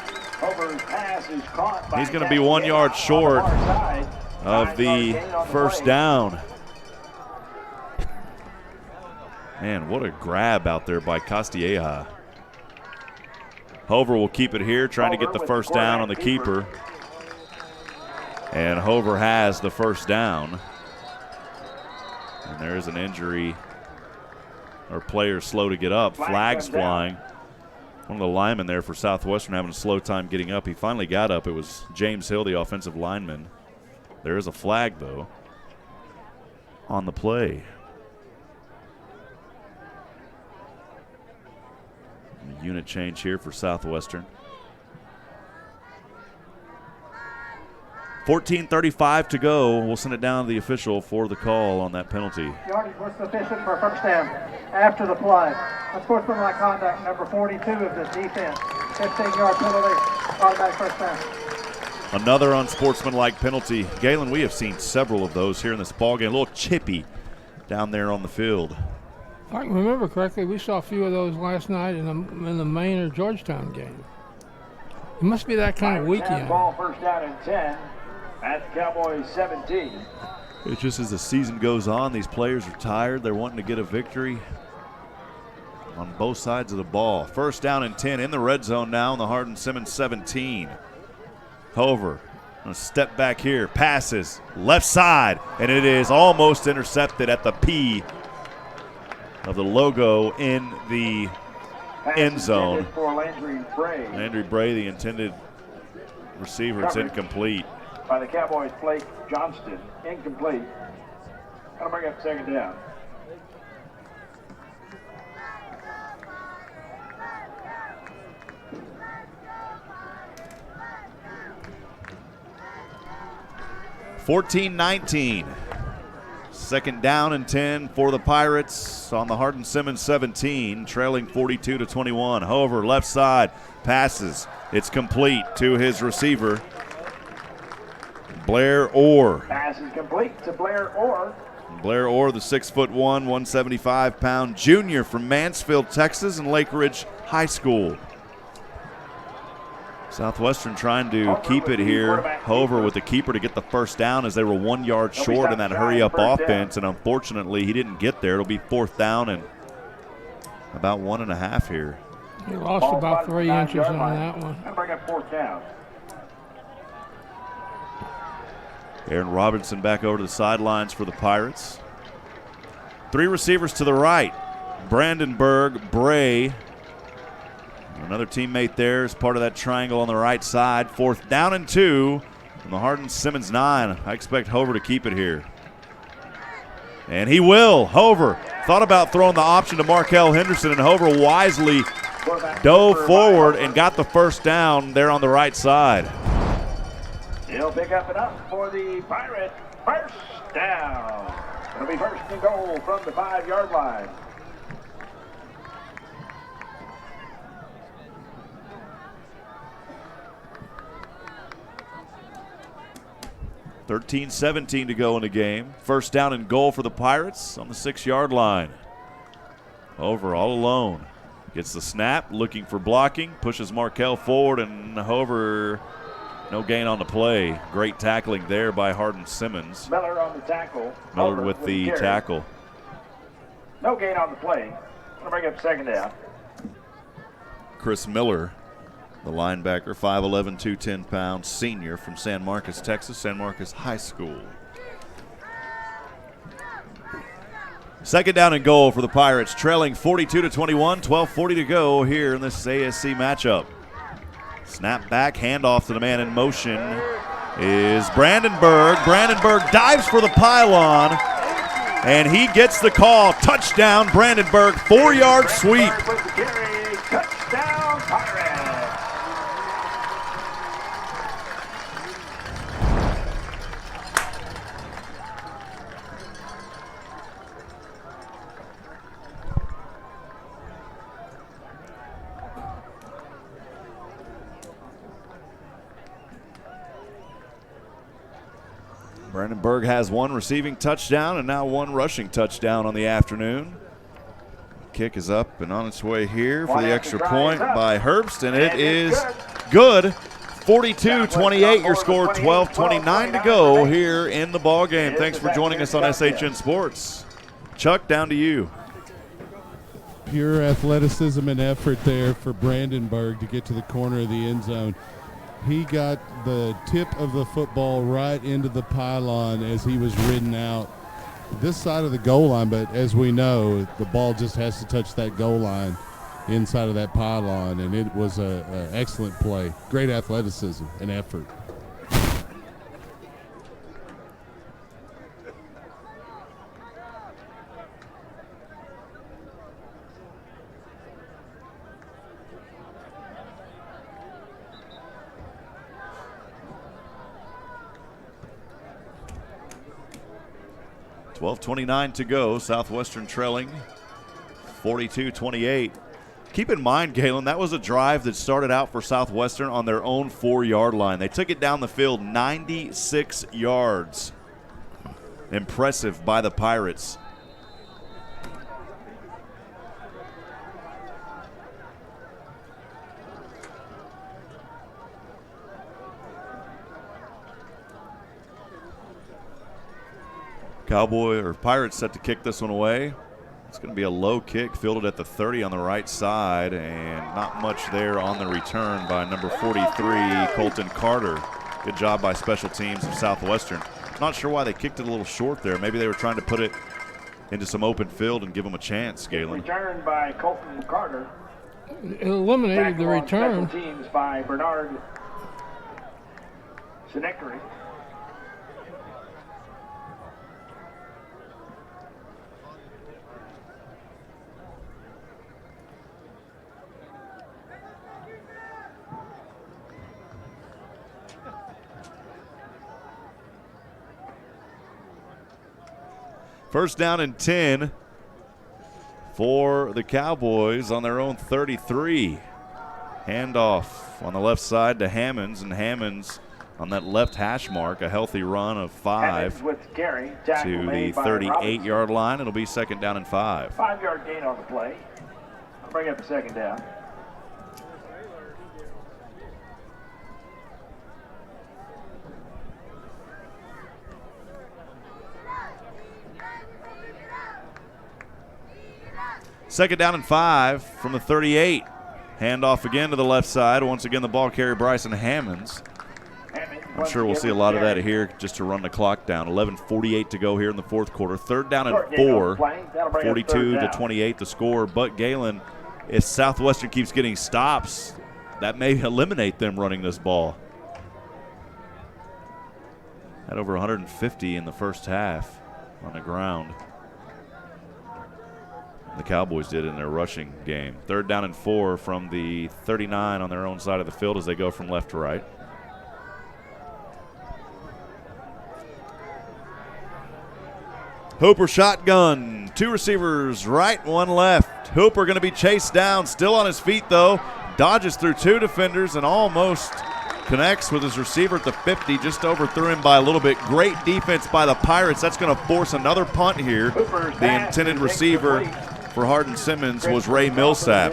He's going to be 1 yard short of the first down. Man, what a grab out there by Castilleja. Hover will keep it here, trying to get the first down on the keeper. And Hover has the first down. And there is an injury. Our player's slow to get up. Flags flying. One of the linemen there for Southwestern having a slow time getting up. He finally got up. It was James Hill, the offensive lineman. There is a flag, though, on the play. A unit change here for Southwestern. 14:35 to go. We'll send it down to the official for the call on that penalty. Yardage was sufficient for a first down after the play. Unsportsmanlike conduct, number 42 of the defense. 15-yard penalty, automatic first down. Another unsportsmanlike penalty. Galen, we have seen several of those here in this ballgame. A little chippy down there on the field. If I can remember correctly, we saw a few of those last night in the Maine or Georgetown game. It must be that kind of weekend. Ball first down and 10 at the Cowboys 17. It's just as the season goes on, these players are tired. They're wanting to get a victory on both sides of the ball. First down and 10 in the red zone now in the Hardin-Simmons 17. Hover, gonna step back here, passes left side, and it is almost intercepted at the P of the logo in the end zone. For Landry Bray. Landry Bray, the intended receiver, it's incomplete. By the Cowboys, Blake Johnston, incomplete. That'll bring up second down. 14-19. Second down and 10 for the Pirates on the Hardin-Simmons 17, trailing 42-21. Hover, left side, passes. It's complete to his receiver, Blair Orr. Pass is complete to Blair Orr. Blair Orr, the 6'1", 175-pound junior from Mansfield, Texas, and Lake Ridge High School. Southwestern trying to keep it here. Hover with the keeper to get the first down as they were 1 yard short in that hurry-up offense, and unfortunately he didn't get there. It'll be fourth down and about 1.5 here. He lost about 3 inches on that one. And bring up fourth down. Aaron Robinson back over to the sidelines for the Pirates. 3 receivers to the right. Brandenburg, Bray. Another teammate there is part of that triangle on the right side. Fourth down and 2 from the Hardin-Simmons 9. I expect Hover to keep it here. And he will. Hover thought about throwing the option to Markel Henderson, and Hover wisely dove forward and got the first down there on the right side. He'll pick up enough for the Pirates. First down. It'll be first and goal from the 5-yard line. .17 to go in the game. First down and goal for the Pirates on the 6-yard line. Hover all alone. Gets the snap, looking for blocking, pushes Markel forward, and Hover, no gain on the play. Great tackling there by Hardin-Simmons. Miller on the tackle. Miller with the tackle. No gain on the play. Gonna bring up second down. Chris Miller, the linebacker, 5'11", 210-pound senior from San Marcos, Texas, San Marcos High School. Second down and goal for the Pirates, trailing 42-21, 12:40 to go here in this ASC matchup. Snap back, handoff to the man in motion is Brandenburg. Brandenburg dives for the pylon, and he gets the call. Touchdown, Brandenburg, 4-yard sweep. Touchdown, Pirates. Brandenburg has 1 receiving touchdown and now 1 rushing touchdown on the afternoon. Kick is up and on its way here for the extra point by Herbst, and it is good. 42-28, your score, 12:29 to go here in the ball game. Thanks for joining us on SHN Sports. Chuck, down to you. Pure athleticism and effort there for Brandenburg to get to the corner of the end zone. He got the tip of the football right into the pylon as he was ridden out this side of the goal line, but as we know, the ball just has to touch that goal line inside of that pylon, and it was an excellent play. Great athleticism and effort. .29 to go. Southwestern trailing 42-28. Keep in mind, Galen, that was a drive that started out for Southwestern on their own 4-yard line. They took it down the field 96 yards. Impressive by the Pirates. Pirates set to kick this one away. It's going to be a low kick, fielded at the 30 on the right side, and not much there on the return by number 43, Colton Carter. Good job by special teams of Southwestern. Not sure why they kicked it a little short there. Maybe they were trying to put it into some open field and give them a chance, Galen. Return by Colton Carter. It eliminated the return. Special teams by Bernard Sinekri. First down and 10 for the Cowboys on their own 33. Handoff on the left side to Hammonds, and Hammonds on that left hash mark, a healthy run of 5 with carry, to the 38-yard line. It'll be second down and 5. 5-yard gain on the play. I'll bring up a second down. Second down and 5 from the 38. Handoff again to the left side. Once again, the ball carrier Bryson Hammonds. I'm sure we'll see a lot of that here just to run the clock down. 11:48 to go here in the fourth quarter. Third down and 4. 42-28 the score. But Galen, if Southwestern keeps getting stops, that may eliminate them running this ball. Had over 150 in the first half on the ground. The Cowboys did in their rushing game. Third down and 4 from the 39 on their own side of the field as they go from left to right. Hooper shotgun. 2 receivers right, 1 left. Hooper going to be chased down. Still on his feet, though. Dodges through 2 defenders and almost connects with his receiver at the 50. Just overthrew him by a little bit. Great defense by the Pirates. That's going to force another punt here. The intended receiver for Hardin-Simmons was Ray Millsap.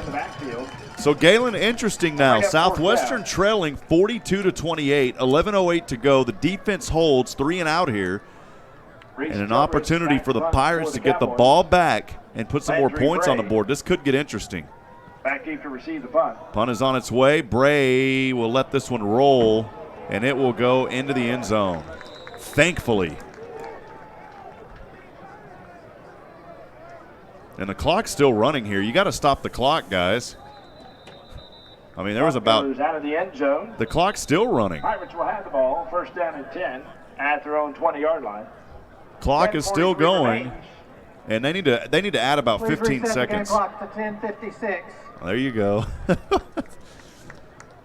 So Galen, interesting now. Southwestern trailing 42-28, 11:08 to go. The defense holds 3 and out here. And an opportunity for the Pirates to get the ball back and put some more points on the board. This could get interesting. Back deep to receive the punt. Punt is on its way. Bray will let this one roll, and it will go into the end zone. Thankfully. And the clock's still running here. You got to stop the clock, guys. I mean, there was about out of the end zone. The clock's still running. Pirates will have the ball. First down and 10 at their own 20-yard line. Clock is still going, and they need to add about 15 seconds. Clock to 10:56. There you go.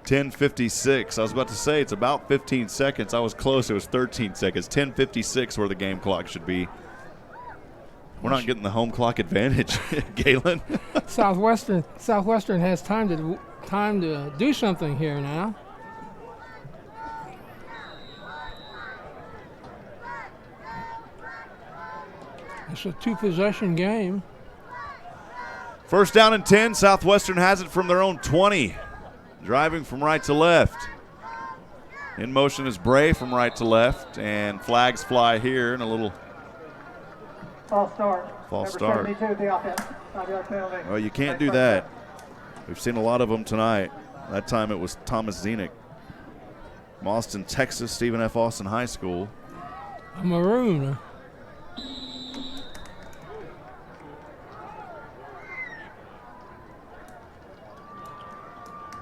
10:56. I was about to say it's about 15 seconds. I was close. It was 13 seconds. 10:56 where the game clock should be. We're not getting the home clock advantage, Galen. Southwestern has time to do something here now. It's a 2-possession game. First down and 10. Southwestern has it from their own 20. Driving from right to left. In motion is Bray from right to left, and flags fly here and a little false start. False start. 72, the offense. 5-yard penalty. Well, you can't do that. We've seen a lot of them tonight. That time it was Thomas Zenick. From Austin, Texas, Stephen F. Austin High School. A maroon.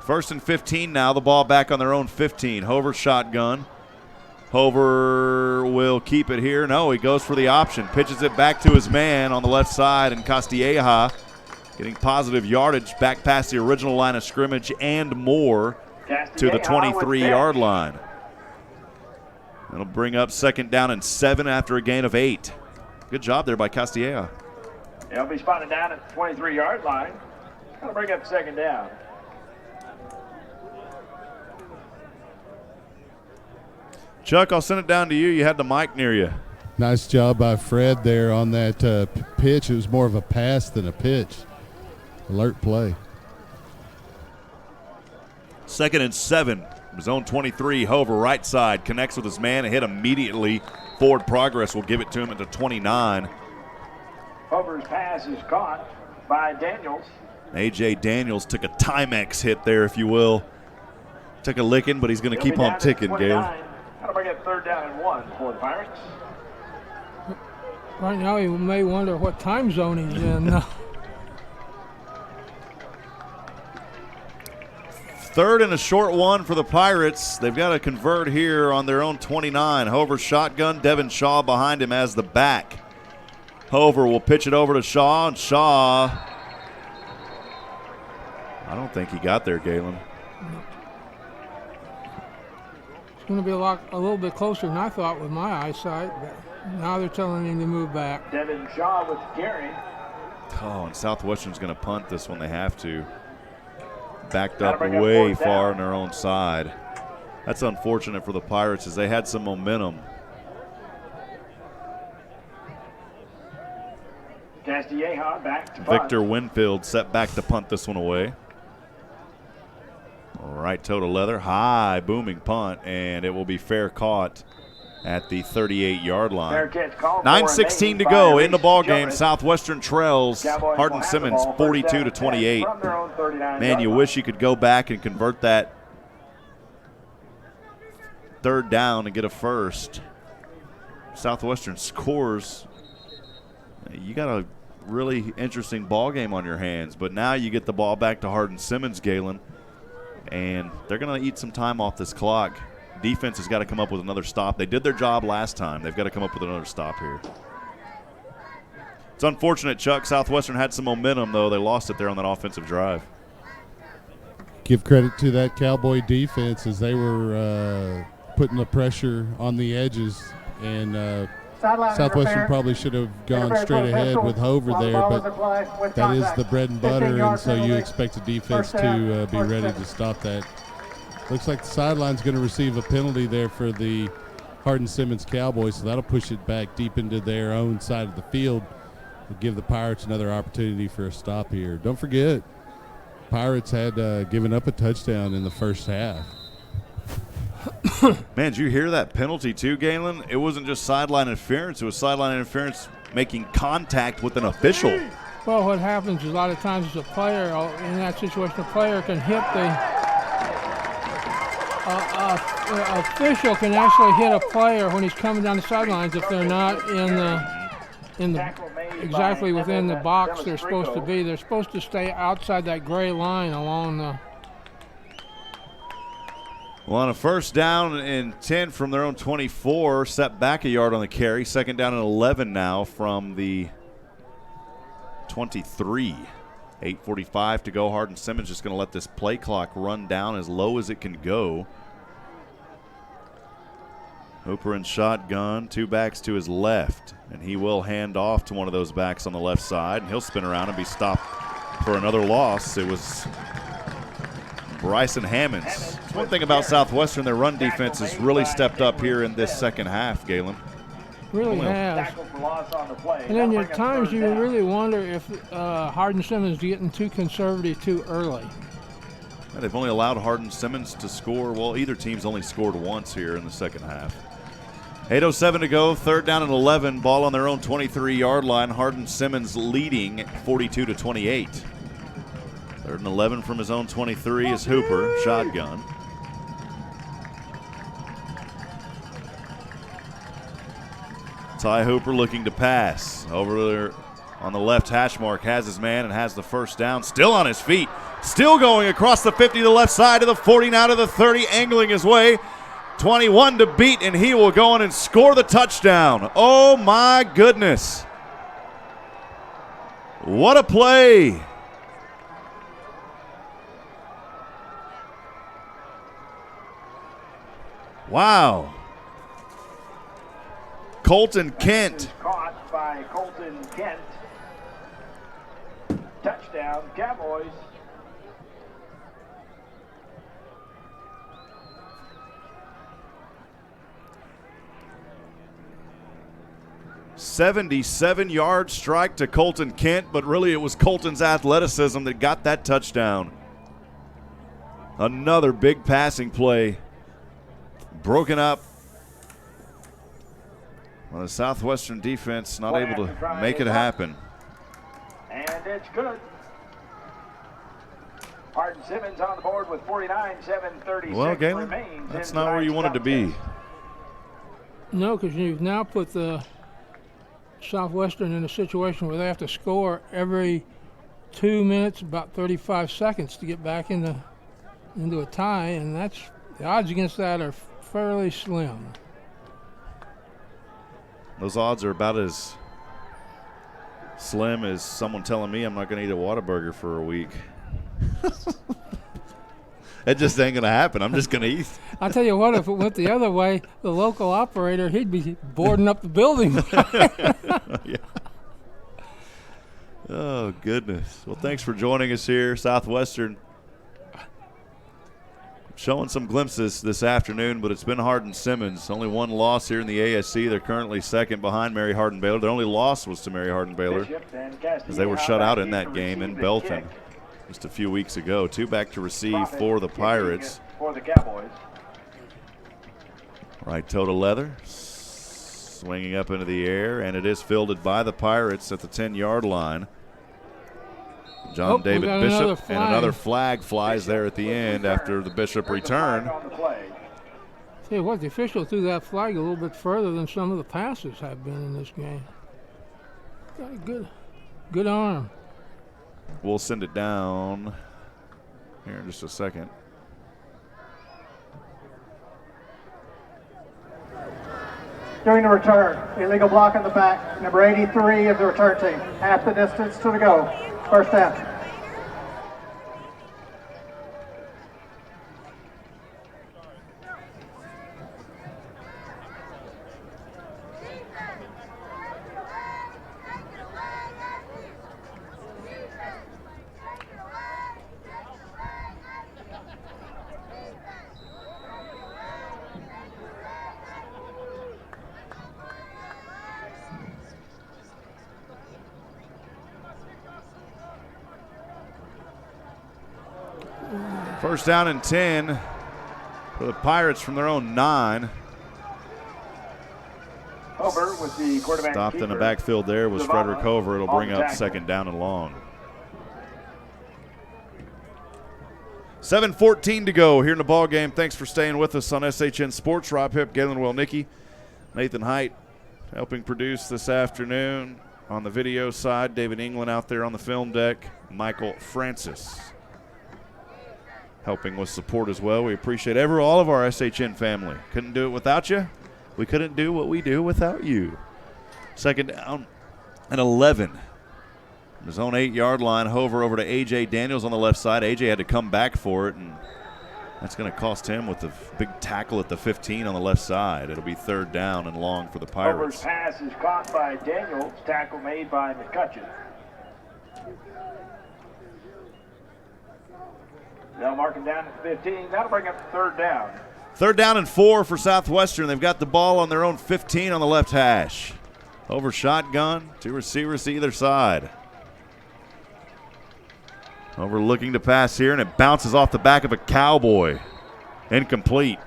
First and 15 now. The ball back on their own 15. Hover shotgun. Hover will keep it here. No, he goes for the option. Pitches it back to his man on the left side, and Castilleja getting positive yardage back past the original line of scrimmage and more to the 23-yard line. It'll bring up second down and 7 after a gain of 8. Good job there by Castilleja. He'll be spotted down at the 23-yard line. That'll bring up second down. Chuck, I'll send it down to you. You had the mic near you. Nice job by Fred there on that pitch. It was more of a pass than a pitch. Alert play. Second and 7. Zone 23. Hover right side connects with his man and hit immediately. Forward progress will give it to him at the 29. Hover's pass is caught by Daniels. A.J. Daniels took a Timex hit there, if you will. Took a licking, but he's going to keep on ticking, Galen. That'll bring up third down and 1 for the Pirates. Right now, you may wonder what time zone he's in. Third and a short one for the Pirates. They've got to convert here on their own 29. Hover shotgun. Devin Shaw behind him as the back. Hover will pitch it over to Shaw, and Shaw, I don't think he got there, Galen. going to be a little bit closer than I thought with my eyesight. But now they're telling him to move back. Devin Shaw with the carry. Oh, and Southwestern's going to punt this one. They have to. Backed up way far on their own side. That's unfortunate for the Pirates as they had some momentum. Castilleja back to punt. Victor Winfield set back to punt this one away. Right toe to leather, high booming punt, and it will be fair caught at the 38-yard line. 9:16 to go in the ball game. Southwestern trails Hardin-Simmons 42-28. Man, you wish you could go back and convert that third down and get a first. Southwestern scores. You got a really interesting ball game on your hands, but now you get the ball back to Hardin-Simmons, Galen, and they're going to eat some time off this clock. Defense has got to come up with another stop. They did their job last time. They've got to come up with another stop here. It's unfortunate, Chuck. Southwestern had some momentum, though. They lost it there on that offensive drive. Give credit to that Cowboy defense as they were putting the pressure on the edges, and Southwestern probably should have gone straight ahead with Hover there, but that is the bread and butter, and so you expect the defense to be ready to stop that. Looks like the sideline's going to receive a penalty there for the Hardin-Simmons Cowboys, so that'll push it back deep into their own side of the field and give the Pirates another opportunity for a stop here. Don't forget, Pirates had given up a touchdown in the first half. Man, did you hear that penalty too, Galen? It wasn't just sideline interference. It was sideline interference making contact with an official. Well, what happens a lot of times is a player, in that situation, a player can hit official can actually hit a player when he's coming down the sidelines if they're not exactly within the box they're supposed to be. They're supposed to stay outside that gray line along the. Well, on a first down and 10 from their own 24, set back a yard on the carry. Second down and 11 now from the 23. 8:45 to go. Hardin-Simmons just going to let this play clock run down as low as it can go. Hooper in shotgun, two backs to his left, and he will hand off to one of those backs on the left side, and he'll spin around and be stopped for another loss. It was Bryson Hammonds. One thing about Southwestern, their run defense has really stepped up here in this second half, Galen. Really has. And then at times you really wonder if Hardin-Simmons is getting too conservative too early. And they've only allowed Hardin-Simmons to score. Well, either team's only scored once here in the second half. 8:07 to go, third down and 11. Ball on their own 23-yard line. Hardin-Simmons leading 42-28. Third and 11 from his own 23 is Hooper, shotgun. Ty Hooper looking to pass. Over there on the left hash mark, has his man and has the first down. Still on his feet. Still going across the 50 to the left side to the 40, now to the 30, angling his way. 21 to beat, and he will go on and score the touchdown. Oh, my goodness. What a play. Wow. Colton Kent. Caught by Colton Kent. Touchdown, Cowboys. "77-yard strike to Colton Kent, but really it was Colton's athleticism that got that touchdown. Another big passing play. Broken up. Well, the Southwestern defense not able to make it happen. And it's good. Hardin-Simmons on the board with 49, 7:36 Well, Galen, remains. that's not where you wanted to be. No, because you've now put the Southwestern in a situation where they have to score every 2 minutes, about 35 seconds to get back into a tie, and that's the odds against that are fairly slim. Those odds are about as slim as someone telling me I'm not going to eat a Whataburger for a week. It just ain't going to happen. I'm just going to eat. I'll tell you what, if it went the other way, the local operator, he'd be boarding up the building. Yeah. Oh, goodness. Well, thanks for joining us here. Southwestern showing some glimpses this afternoon, but it's been Hardin-Simmons. Only one loss here in the ASC. They're currently second behind Mary Hardin-Baylor. Their only loss was to Mary Hardin-Baylor as they were shut out in that game in Belton just a few weeks ago. 2 back to receive for the Pirates. For the Cowboys. Right toe to leather, swinging up into the air, and it is fielded by the Pirates at the 10-yard line. John David Bishop, and another flag flies there at the end after the Bishop return. Tell you what, the official threw that flag a little bit further than some of the passes have been in this game. Got a good arm. We'll send it down here in just a second. During the return, illegal block in the back, number 83 of the return team. Half the distance to the goal. First down. First down and 10 for the Pirates from their own 9. Over with the quarterback. Stopped in the backfield there was Frederick Hover. It'll bring up second down and long. 7:14 to go here in the ball game. Thanks for staying with us on SHN Sports. Rob Hipp, Galen, Wellnicki, Nathan Height helping produce this afternoon. On the video side, David England out there on the film deck. Michael Francis helping with support as well. We appreciate all of our SHN family. Couldn't do it without you. We couldn't do what we do without you. Second down and 11. From his own 8-yard line, Hover over to A.J. Daniels on the left side. A.J. had to come back for it, and that's going to cost him with the big tackle at the 15 on the left side. It'll be third down and long for the Pirates. Hover's pass is caught by Daniels. Tackle made by McCutcheon. They'll mark him down at 15. That'll bring up third down. Third down and 4 for Southwestern. They've got the ball on their own 15 on the left hash. Over shotgun, 2 receivers to either side. Over looking to pass here, and it bounces off the back of a Cowboy. Incomplete.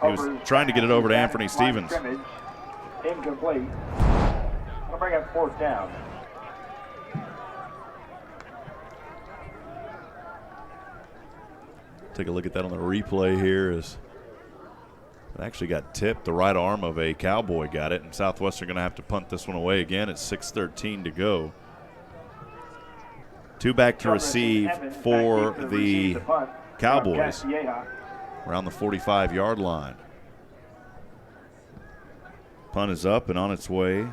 He was trying to get it over to Anthony Stevens. Incomplete. That'll bring up fourth down. Take a look at that on the replay here. As it actually got tipped. The right arm of a Cowboy got it, and Southwestern going to have to punt this one away again at 6:13 to go. 2 back to receive for the Cowboys around the 45-yard line. Punt is up and on its way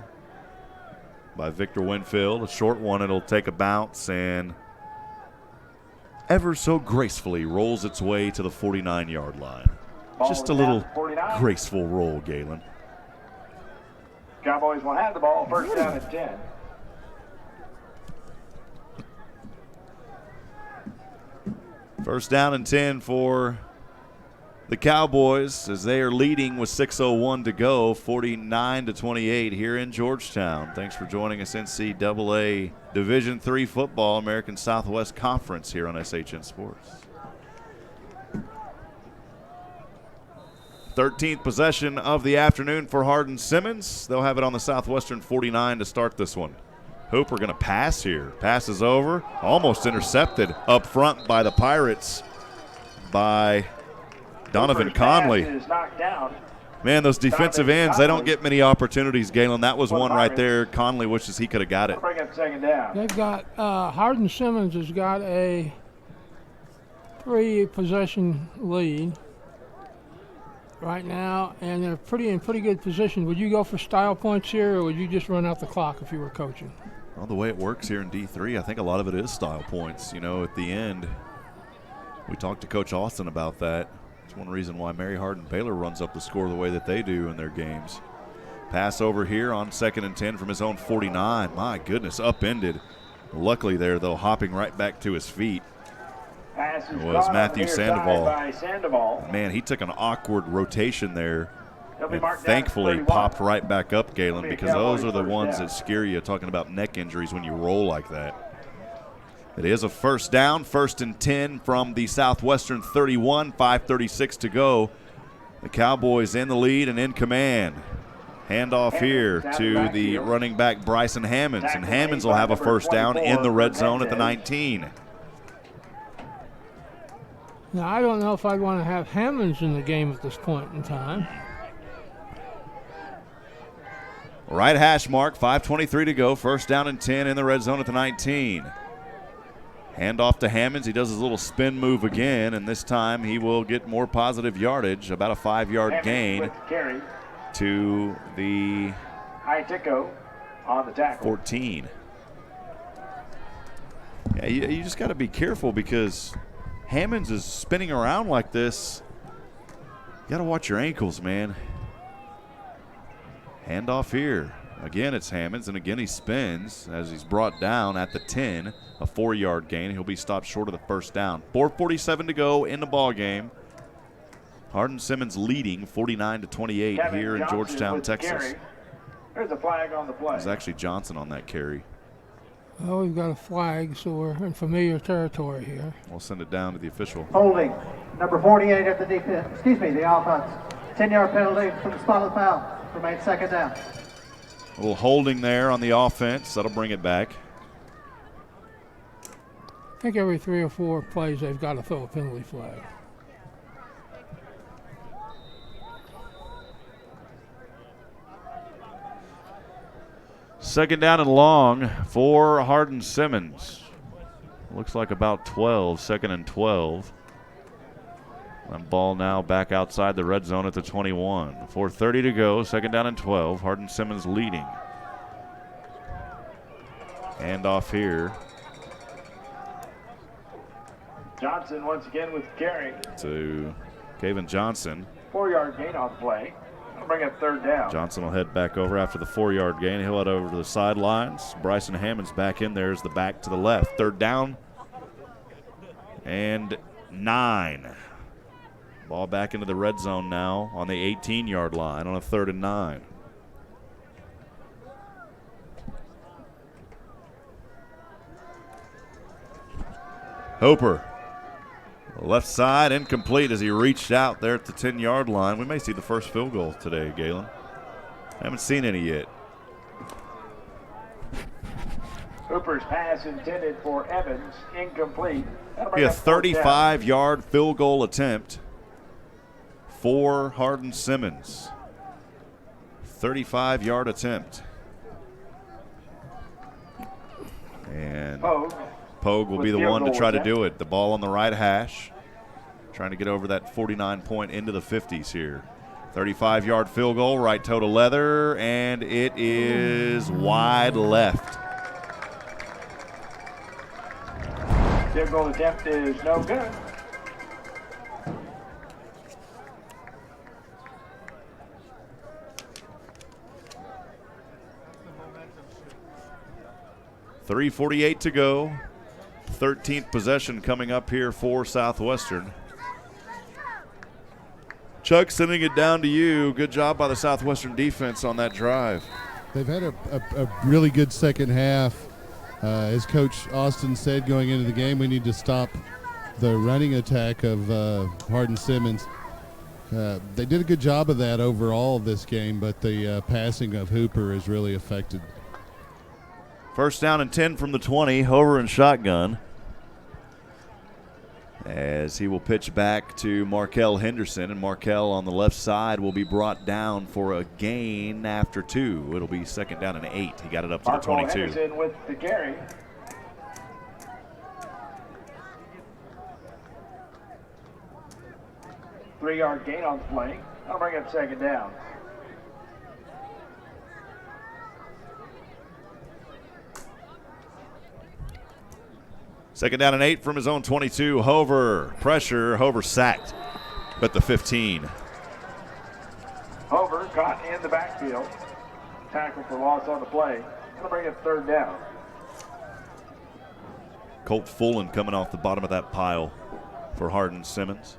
by Victor Winfield. A short one. It'll take a bounce and ever so gracefully rolls its way to the 49-yard line. Just a little graceful roll, Galen. Cowboys will have the ball first down and 10. First down and 10 for the Cowboys as they are leading with 6:01 to go, 49-28 here in Georgetown. Thanks for joining us, NCAA Division III football, American Southwest Conference here on SHN Sports. 13th possession of the afternoon for Hardin-Simmons. They'll have it on the Southwestern 49 to start this one. Hooper going to pass here. Passes over. Almost intercepted up front by the Pirates by Donovan Conley. Man, those defensive ends, they don't get many opportunities, Galen. That was one right there. Conley wishes he could have got it. They've got Hardin-Simmons has got a 3-possession lead right now, and they're in pretty good position. Would you go for style points here, or would you just run out the clock if you were coaching? Well, the way it works here in D3, I think a lot of it is style points. You know, at the end, We talked to Coach Austin about that. It's one reason why Mary Hardin-Baylor runs up the score the way that they do in their games. Pass over here on 2nd and 10 from his own 49. My goodness, upended. Luckily there, though, hopping right back to his feet was Matthew Sandoval. Man, he took an awkward rotation there. And thankfully popped right back up, Galen, because those are the ones that scare you, talking about neck injuries when you roll like that. It is a first down, 1st and 10 from the Southwestern 31, 5:36 to go. The Cowboys in the lead and in command. Handoff here to the running back Bryson Hammonds, and Hammonds will have a first down in the red zone at the 19. Now, I don't know if I'd want to have Hammonds in the game at this point in time. Right hash mark, 5:23 to go, first down and 10 in the red zone at the 19. Hand off to Hammonds. He does his little spin move again, and this time he will get more positive yardage, about a 5-yard gain to the on the tackle. 14. Yeah, you just got to be careful because Hammonds is spinning around like this. You got to watch your ankles, man. Hand off here. Again, it's Hammonds, and again he spins as he's brought down at the 10, a 4-yard gain. He'll be stopped short of the first down. 4:47 to go in the ball game. Hardin-Simmons leading 49-28 here in Georgetown, Texas. There's a flag on the play. There's actually Johnson on that carry. Well, we've got a flag, so we're in familiar territory here. We'll send it down to the official. Holding, number 48 at the defense. Excuse me, the offense. 10-yard penalty from the spot of the foul. Remains 2nd down. A little holding there on the offense. That'll bring it back. I think every 3 or 4 plays they've got to throw a penalty flag. Second down and long for Hardin-Simmons. Looks like about 12, 2nd and 12. And ball now back outside the red zone at the 21. 4:30 to go, 2nd down and 12. Hardin-Simmons leading. Hand off here. Johnson once again with carry. To Kevin Johnson. 4-yard gain on the play. That'll bring up 3rd down. Johnson will head back over after the 4-yard gain. He'll head over to the sidelines. Bryson Hammonds back in there as the back to the left. 3rd down and 9. Ball back into the red zone now on the 18-yard line on a 3rd and 9. Hooper, left side, incomplete as he reached out there at the 10-yard line. We may see the first field goal today, Galen. Haven't seen any yet. Hooper's pass intended for Evans, incomplete. That'll be a 35-yard field goal attempt for Hardin-Simmons. 35-yard attempt. And Pogue will be the one to try to do it. The ball on the right hash. Trying to get over that 49 point into the 50s here. 35-yard field goal, right toe to leather, and it is wide left. Field goal attempt is no good. .348 to go. 13th possession coming up here for Southwestern. Chuck, sending it down to you. Good job by the Southwestern defense on that drive. They've had a really good second half. As Coach Austin said going into the game, we need to stop the running attack of Hardin-Simmons. They did a good job of that overall this game, but the passing of Hooper has really affected. First down and 10 from the 20, Hover and shotgun. As he will pitch back to Markel Henderson, and Markel on the left side will be brought down for a gain after 2. It'll be 2nd down and 8. He got it up to the 22. Henderson with the carry. Three-yard gain on the play. That'll bring up 2nd down. Second down and 8 from his own 22. Hover, pressure, Hover sacked at the 15. Hover caught in the backfield. Tackle for loss on the play. Going to bring up third down. Colt Fullen coming off the bottom of that pile for Hardin-Simmons.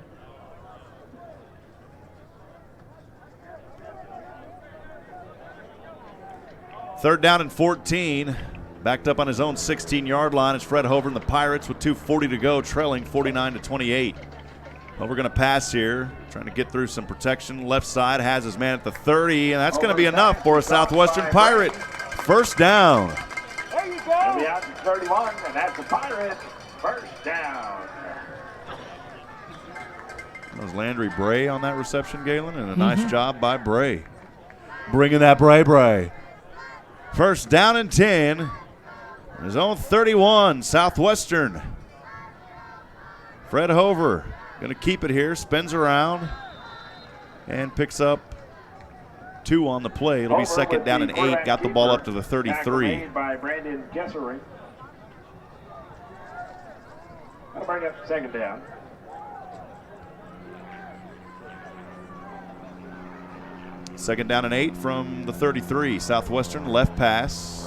Third down and 14. Backed up on his own 16-yard line. It's Fred Hover and the Pirates with 2:40 to go, trailing 49-28. Hover going to pass here, trying to get through some protection. Left side has his man at the 30, and that's going to be enough for a Southwestern Pirate. First down. There you go. He'll be out to 31, and that's the Pirate. First down. That was Landry Bray on that reception, Galen, and a nice job by Bray. Bringing that Bray. First down and 10. His own 31, Southwestern. Fred Hover going to keep it here, spins around, and picks up 2 on the play. It'll be second down and 8. Got the ball up to the 33. Made by Brandon Gessery. That'll bring up second down. Second down and 8 from the 33. Southwestern left pass.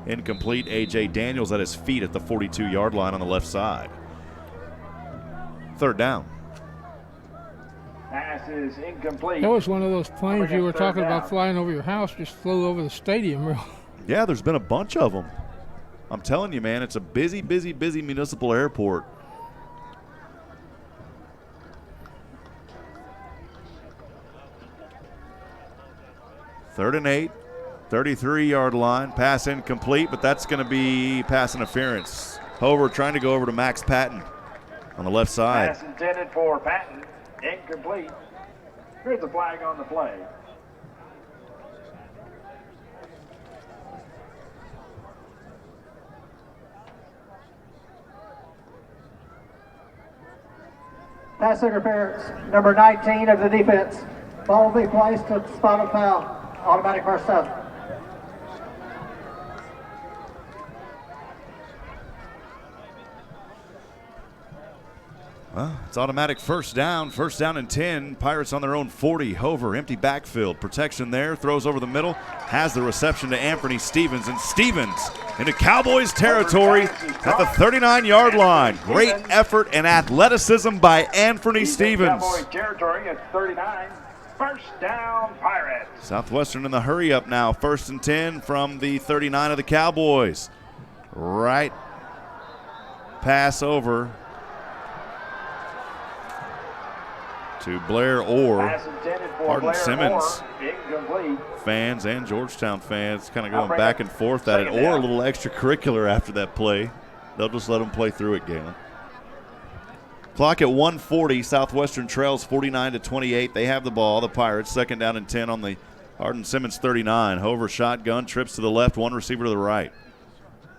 Incomplete. A.J. Daniels at his feet at the 42-yard line on the left side. Third down. Pass is incomplete. That was one of those planes you were talking about flying over your house, just flew over the stadium. Yeah, there's been a bunch of them. I'm telling you, man, it's a busy municipal airport. Third and 8, 33-yard line. Pass incomplete, but that's going to be pass interference. Hover trying to go over to Max Patton on the left side. Pass intended for Patton. Incomplete. Here's the flag on the play. Pass interference, number 19 of the defense. Ball will be placed at the spot of foul. Automatic first down. Well, it's automatic first down and 10. Pirates on their own 40. Hover, empty backfield. Protection there, throws over the middle. Has the reception to Anthony Stevens. And Stevens into Cowboys territory at the 39-yard line. Great effort and athleticism by Anthony Stevens. Cowboys territory at 39. First down, Pirates. Southwestern in the hurry up now. First and 10 from the 39 of the Cowboys. Right pass over to Blair Orr. Hardin-Simmons fans and Georgetown fans kind of going back and forth at it. Orr a little extracurricular after that play. They'll just let him play through it, Galen. Clock at 1:40. Southwestern trails 49-28. They have the ball. The Pirates second down and 10 on the Hardin-Simmons 39. Hover shotgun, trips to the left, one receiver to the right.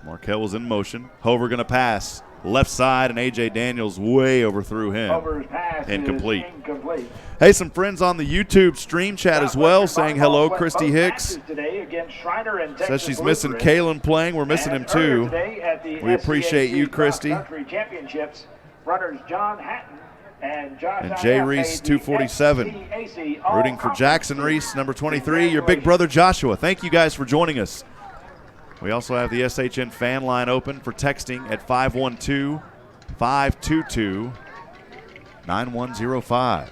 Markel was in motion. Hover going to pass. Left side, and A.J. Daniels way overthrew him. Incomplete. Hey, some friends on the YouTube stream chat as well saying hello. Christy Hicks says she's missing Kalen playing. We're missing him too. We appreciate you, Christy. Runners John Hatton and Jay Reese, 247. Rooting for Jackson Reese, number 23, your big brother Joshua. Thank you guys for joining us. We also have the SHN fan line open for texting at 512-522-9105.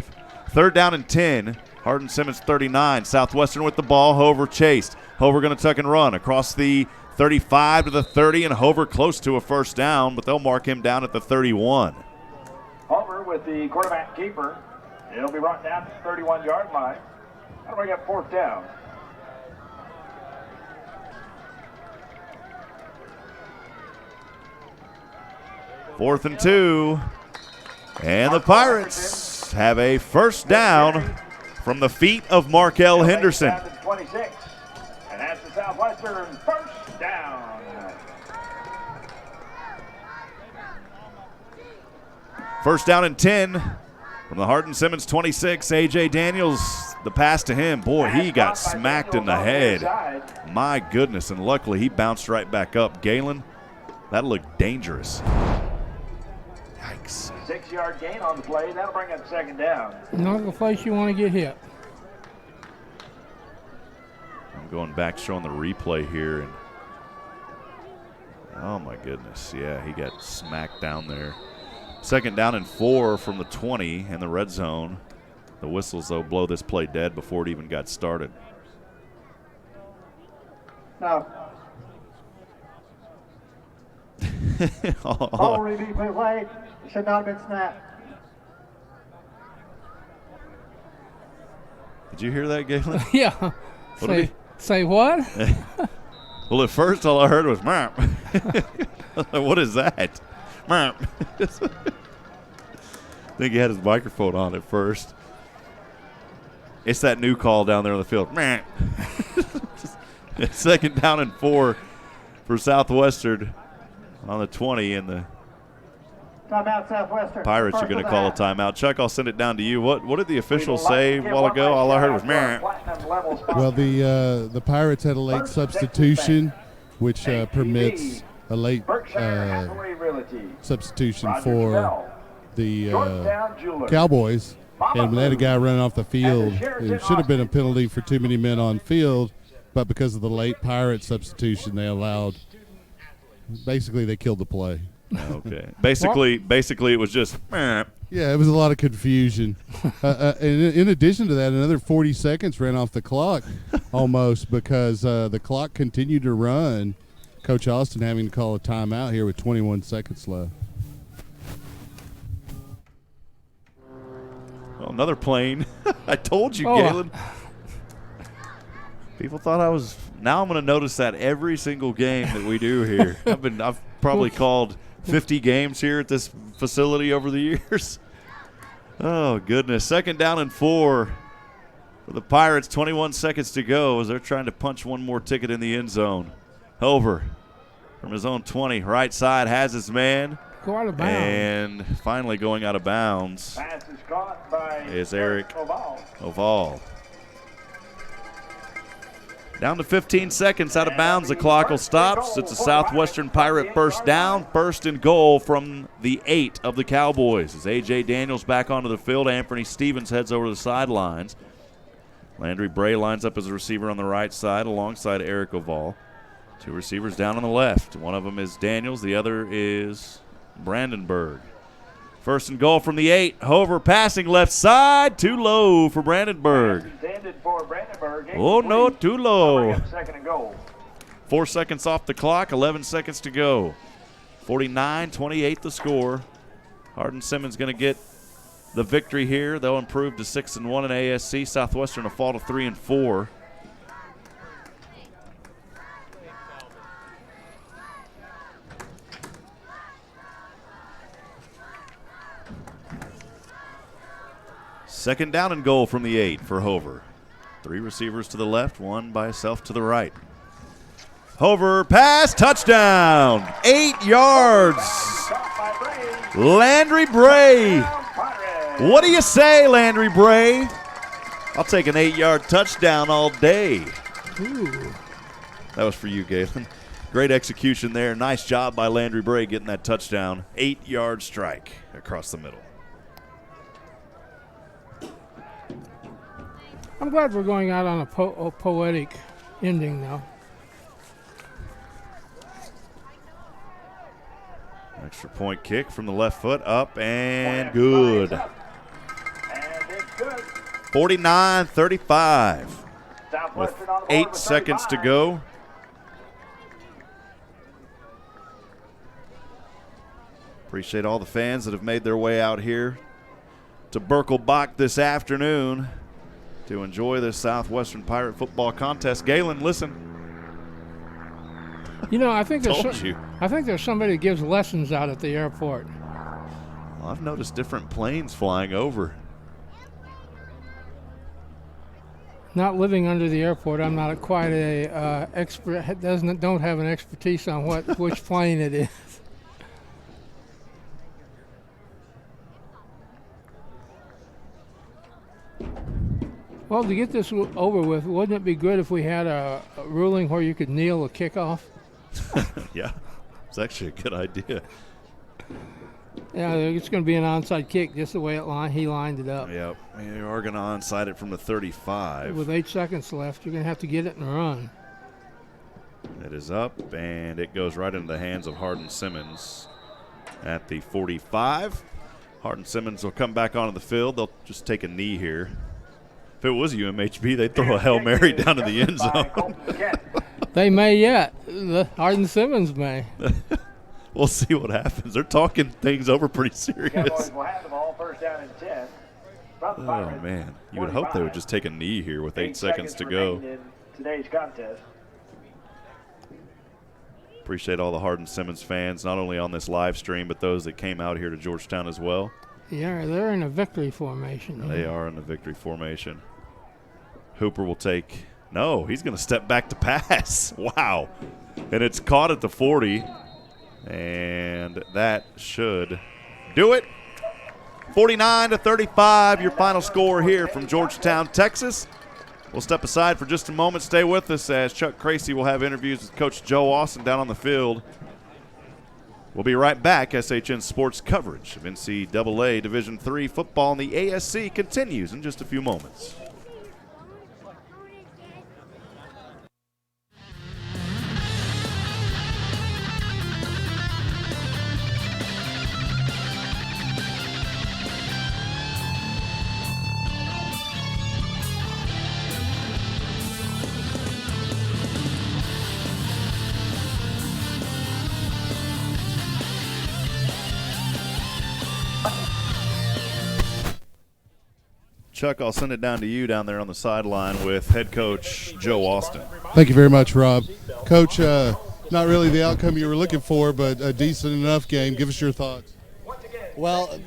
Third down and 10. Hardin-Simmons 39. Southwestern with the ball. Hover chased. Hover going to tuck and run across the 35 to the 30, and Hover close to a first down, but they'll mark him down at the 31. Hover with the quarterback keeper. He'll be brought down to the 31-yard line. That'll bring up fourth down. Fourth and 2. And the Pirates have a first down from the feet of Markel Henderson. 26. And that's the Southwestern first down. First down and 10 from the Hardin-Simmons 26. A.J. Daniels, the pass to him. Boy, he got smacked in the head. My goodness, and luckily he bounced right back up. Galen, that looked dangerous. 6. 6-yard gain on the play. That'll bring up second down. Not the place you want to get hit. I'm going back, showing the replay here, and oh my goodness, yeah, he got smacked down there. Second down and 4 from the 20 in the red zone. The whistles, though, blow this play dead before it even got started. No. Ball review play. It should not have been snapped. Did you hear that, Galen? Yeah. Say what? Well, at first, all I heard was, "Map." What is that? Map. I think he had his microphone on at first. It's that new call down there on the field. Map. Second down and 4 for Southwestern on the 20, and the Timeout, Southwestern. Pirates are going to call a timeout. Chuck, I'll send it down to you. What did the officials say a while ago? All I heard was, "Meh." Well, the Pirates had a late substitution, which permits a late substitution for the Cowboys. And when they had a guy running off the field, it should have been a penalty for too many men on field, but because of the late Pirate substitution, they allowed – basically they killed the play. Okay. Basically, it was just, "Meh." Yeah, it was a lot of confusion. And in addition to that, another 40 seconds ran off the clock almost because the clock continued to run. Coach Austin having to call a timeout here with 21 seconds left. Well, another plane. I told you, Galen. People thought I was. Now I'm going to notice that every single game that we do here. I've probably called 50 games here at this facility over the years. Oh, goodness. Second down and 4 for the Pirates. 21 seconds to go as they're trying to punch one more ticket in the end zone. Over from his own 20. Right side has his man. Go out of bounds. And finally going out of bounds Pass is caught by is Eric Oval. Down to 15 seconds out of bounds. The clock will stop. It's a Southwestern Pirate first down. First and goal from the 8 of the Cowboys. As A.J. Daniels back onto the field, Anthony Stevens heads over the sidelines. Landry Bray lines up as a receiver on the right side alongside Eric Oval. 2 receivers down on the left. One of them is Daniels. The other is Brandenburg. First and goal from the 8. Hover passing left side. Too low for Brandenburg. Oh, no, too low. Second and goal. 4 seconds off the clock. 11 seconds to go. 49-28 the score. Hardin-Simmons going to get the victory here. They'll improve to 6-1 in ASC. Southwestern will fall to 3-4. Second down and goal from the 8 for Hover. 3 receivers to the left, 1 by himself to the right. Hover, pass, touchdown. 8 yards. Landry Bray. What do you say, Landry Bray? I'll take an 8-yard touchdown all day. Ooh. That was for you, Galen. Great execution there. Nice job by Landry Bray getting that touchdown. 8-yard strike across the middle. I'm glad we're going out on a poetic ending now. Extra point kick from the left foot, up and good. 49-35 with 8 seconds to go. Appreciate all the fans that have made their way out here to Birkelbach this afternoon to enjoy this Southwestern Pirate football contest. Galen, listen. You know, I think there's somebody that gives lessons out at the airport. Well, I've noticed different planes flying over. Not living under the airport, I'm not quite a expert. Don't have an expertise on which plane it is. Well, to get this over with, wouldn't it be good if we had a ruling where you could kneel a kickoff? Yeah, it's actually a good idea. Yeah, it's going to be an onside kick just the way he lined it up. Yep. You are going to onside it from the 35. With 8 seconds left, you're going to have to get it and run. It is up, and it goes right into the hands of Hardin-Simmons at the 45. Hardin-Simmons will come back onto the field. They'll just take a knee here. If it was UMHB, they'd throw a Hail Mary down in the end zone. They may yet. The Hardin-Simmons may. We'll see what happens. They're talking things over pretty serious. Cowboys will have the ball first down and 10. Oh, man. You would hope they would just take a knee here with 8 seconds to go. In today's contest. Appreciate all the Hardin-Simmons fans, not only on this live stream, but those that came out here to Georgetown as well. Yeah, they're in a victory formation. They are in the victory formation. Hooper will take – no, he's going to step back to pass. Wow. And it's caught at the 40, and that should do it. 49-35, your final score here from Georgetown, Texas. We'll step aside for just a moment. Stay with us as Chuck Cracy will have interviews with Coach Joe Austin down on the field. We'll be right back. SHN Sports coverage of NCAA Division III football in the ASC continues in just a few moments. Chuck, I'll send it down to you down there on the sideline with head coach Joe Austin. Thank you very much, Rob. Coach, not really the outcome you were looking for, but a decent enough game. Give us your thoughts. Well,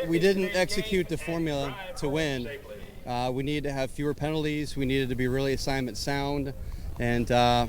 we didn't execute the formula to win. We needed to have fewer penalties. We needed to be really assignment sound. And,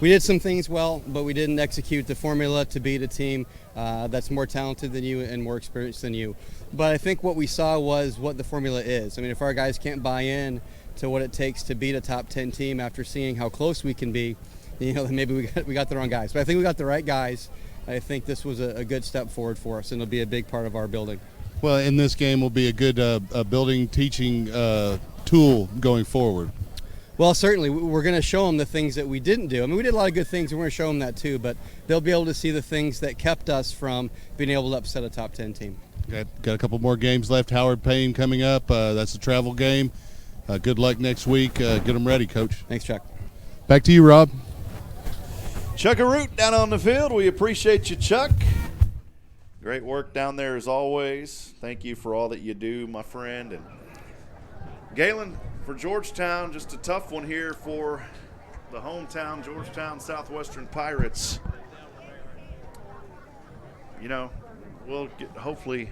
we did some things well, but we didn't execute the formula to beat a team that's more talented than you and more experienced than you. But I think what we saw was what the formula is. I mean, if our guys can't buy in to what it takes to beat a top 10 team after seeing how close we can be, then maybe we got the wrong guys. But I think we got the right guys. I think this was a good step forward for us, and it'll be a big part of our building. Well, in this game will be a good building, teaching tool going forward. Well, certainly. We're going to show them the things that we didn't do. I mean, we did a lot of good things, and we're going to show them that too, but they'll be able to see the things that kept us from being able to upset a top 10 team. Got a couple more games left. Howard Payne coming up. That's a travel game. Good luck next week. Get them ready, Coach. Thanks, Chuck. Back to you, Rob. Chuck-a-root down on the field. We appreciate you, Chuck. Great work down there as always. Thank you for all that you do, my friend. And Galen, for Georgetown, just a tough one here for the hometown Georgetown Southwestern Pirates. We'll hopefully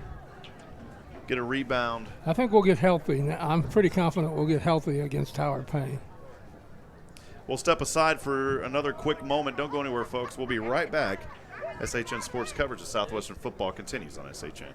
get a rebound. I think we'll get healthy. I'm pretty confident we'll get healthy against Howard Payne. We'll step aside for another quick moment. Don't go anywhere, folks. We'll be right back. SHN Sports coverage of Southwestern football continues on SHN.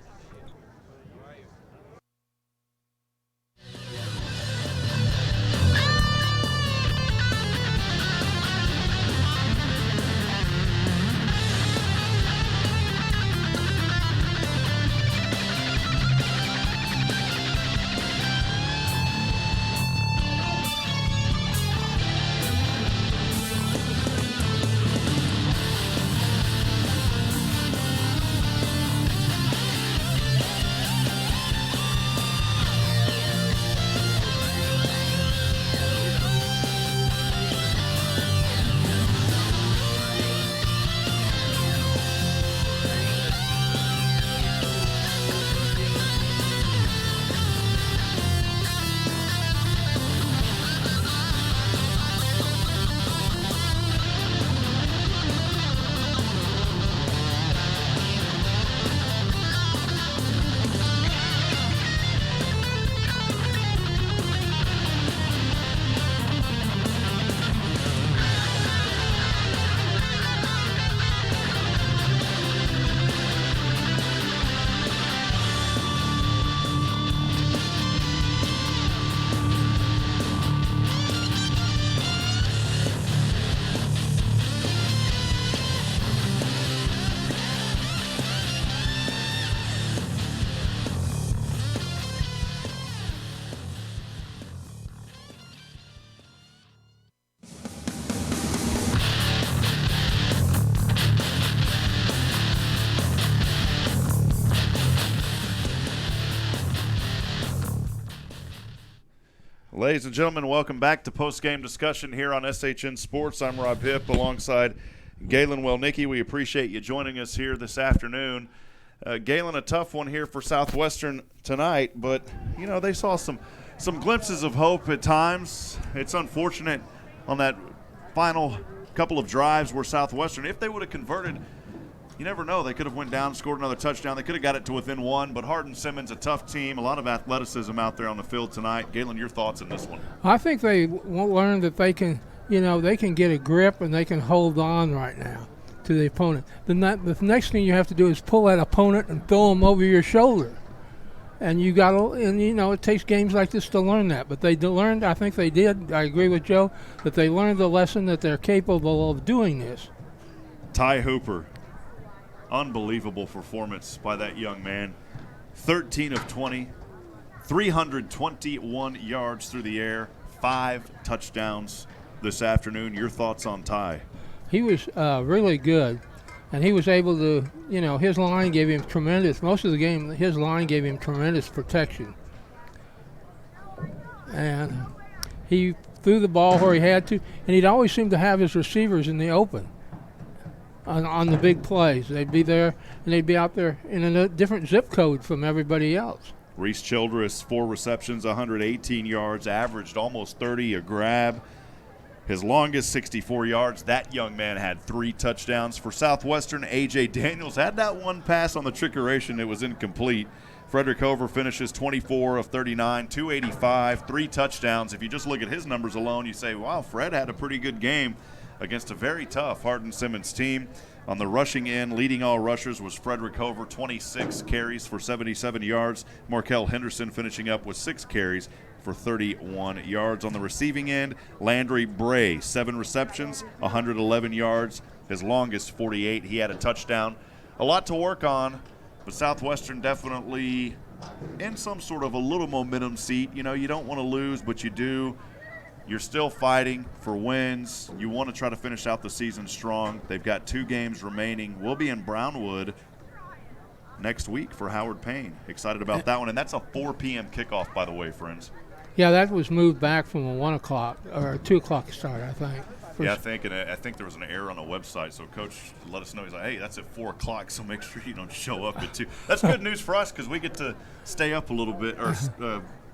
Ladies and gentlemen, welcome back to post-game discussion here on SHN Sports. I'm Rob Hipp alongside Galen Wellnicki. We appreciate you joining us here this afternoon. Galen, a tough one here for Southwestern tonight, but, you know, they saw some glimpses of hope at times. It's unfortunate on that final couple of drives where Southwestern, if they would have converted, you never know. They could have went down, scored another touchdown. They could have got it to within one, but Hardin-Simmons, a tough team, a lot of athleticism out there on the field tonight. Galen, your thoughts on this one? I think they learned that they can, they can get a grip and they can hold on right now to the opponent. The next thing you have to do is pull that opponent and throw them over your shoulder. And it takes games like this to learn that. But they learned, I think they did, I agree with Joe, that they learned the lesson that they're capable of doing this. Ty Hooper. Unbelievable performance by that young man. 13 of 20, 321 yards through the air, 5 touchdowns this afternoon. Your thoughts on Ty? He was really good, and he was able to, his line gave him tremendous, most of the game, his line gave him tremendous protection. And he threw the ball where he had to, and he'd always seem to have his receivers in the open. On the big plays. They'd be there, and they'd be out there in a different zip code from everybody else. Reese Childress, 4 receptions, 118 yards, averaged almost 30 a grab. His longest, 64 yards. That young man had 3 touchdowns. For Southwestern, A.J. Daniels had that one pass on the trickeration. It was incomplete. Frederick Hover finishes 24 of 39, 285, 3 touchdowns. If you just look at his numbers alone, you say, wow, Fred had a pretty good game against a very tough Hardin-Simmons team. On the rushing end, leading all rushers was Frederick Hover, 26 carries for 77 yards. Markel Henderson finishing up with 6 carries for 31 yards. On the receiving end, Landry Bray, 7 receptions, 111 yards. His longest, 48. He had a touchdown. A lot to work on, but Southwestern definitely in some sort of a little momentum seat. You don't want to lose, but you do. You're still fighting for wins. You want to try to finish out the season strong. They've got 2 games remaining. We'll be in Brownwood next week for Howard Payne. Excited about that one. And that's a 4 p.m. kickoff, by the way, friends. Yeah, that was moved back from a 1 o'clock or 2 o'clock start, I think. Yeah, I think there was an error on the website, so Coach let us know. He's like, hey, that's at 4 o'clock, so make sure you don't show up at 2. That's good news for us because we get to stay up a little bit or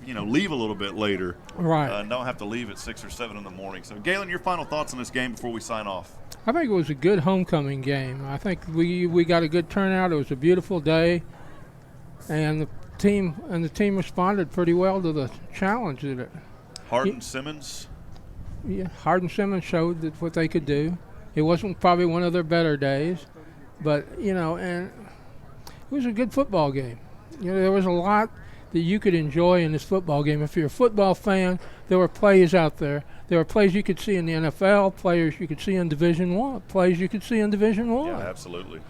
leave a little bit later. Right. Don't have to leave at 6 or 7 in the morning. So, Galen, your final thoughts on this game before we sign off? I think it was a good homecoming game. I think we got a good turnout. It was a beautiful day, and the team responded pretty well to the challenge that it. Hardin-Simmons. Yeah, Hardin-Simmons showed what they could do. It wasn't probably one of their better days, but and it was a good football game. There was a lot that you could enjoy in this football game. If you're a football fan, there were plays out there. There were plays you could see in the NFL, players you could see in Division I, plays you could see in Division I. Yeah, absolutely.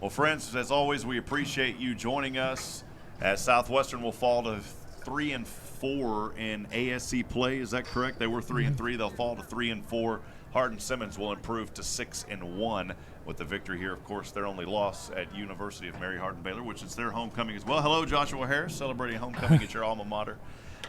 Well, friends, as always, we appreciate you joining us as Southwestern will fall to 3-4 in ASC play. Is that correct? They were 3-3. They'll fall to 3-4. Hardin-Simmons will improve to 6-1 with the victory here. Of course, their only loss at University of Mary Hardin-Baylor, which is their homecoming as well. Hello, Joshua Harris, celebrating homecoming at your alma mater.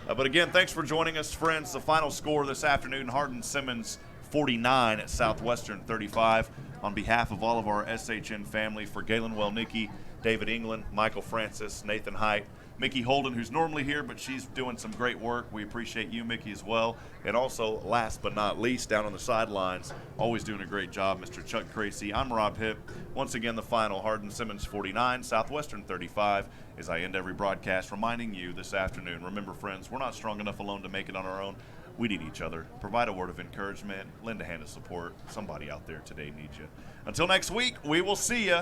But again, thanks for joining us, friends. The final score this afternoon, Hardin-Simmons 49 at Southwestern 35. On behalf of all of our SHN family, for Galen Wellnicki, David England, Michael Francis, Nathan Height, Mickey Holden, who's normally here, but she's doing some great work. We appreciate you, Mickey, as well. And also, last but not least, down on the sidelines, always doing a great job, Mr. Chuck Tracy. I'm Rob Hipp. Once again, the final, Hardin-Simmons 49, Southwestern 35, as I end every broadcast, reminding you this afternoon, remember, friends, we're not strong enough alone to make it on our own. We need each other. Provide a word of encouragement. Lend a hand of support. Somebody out there today needs you. Until next week, we will see you.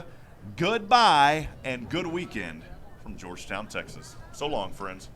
Goodbye and good weekend from Georgetown, Texas. So long, friends.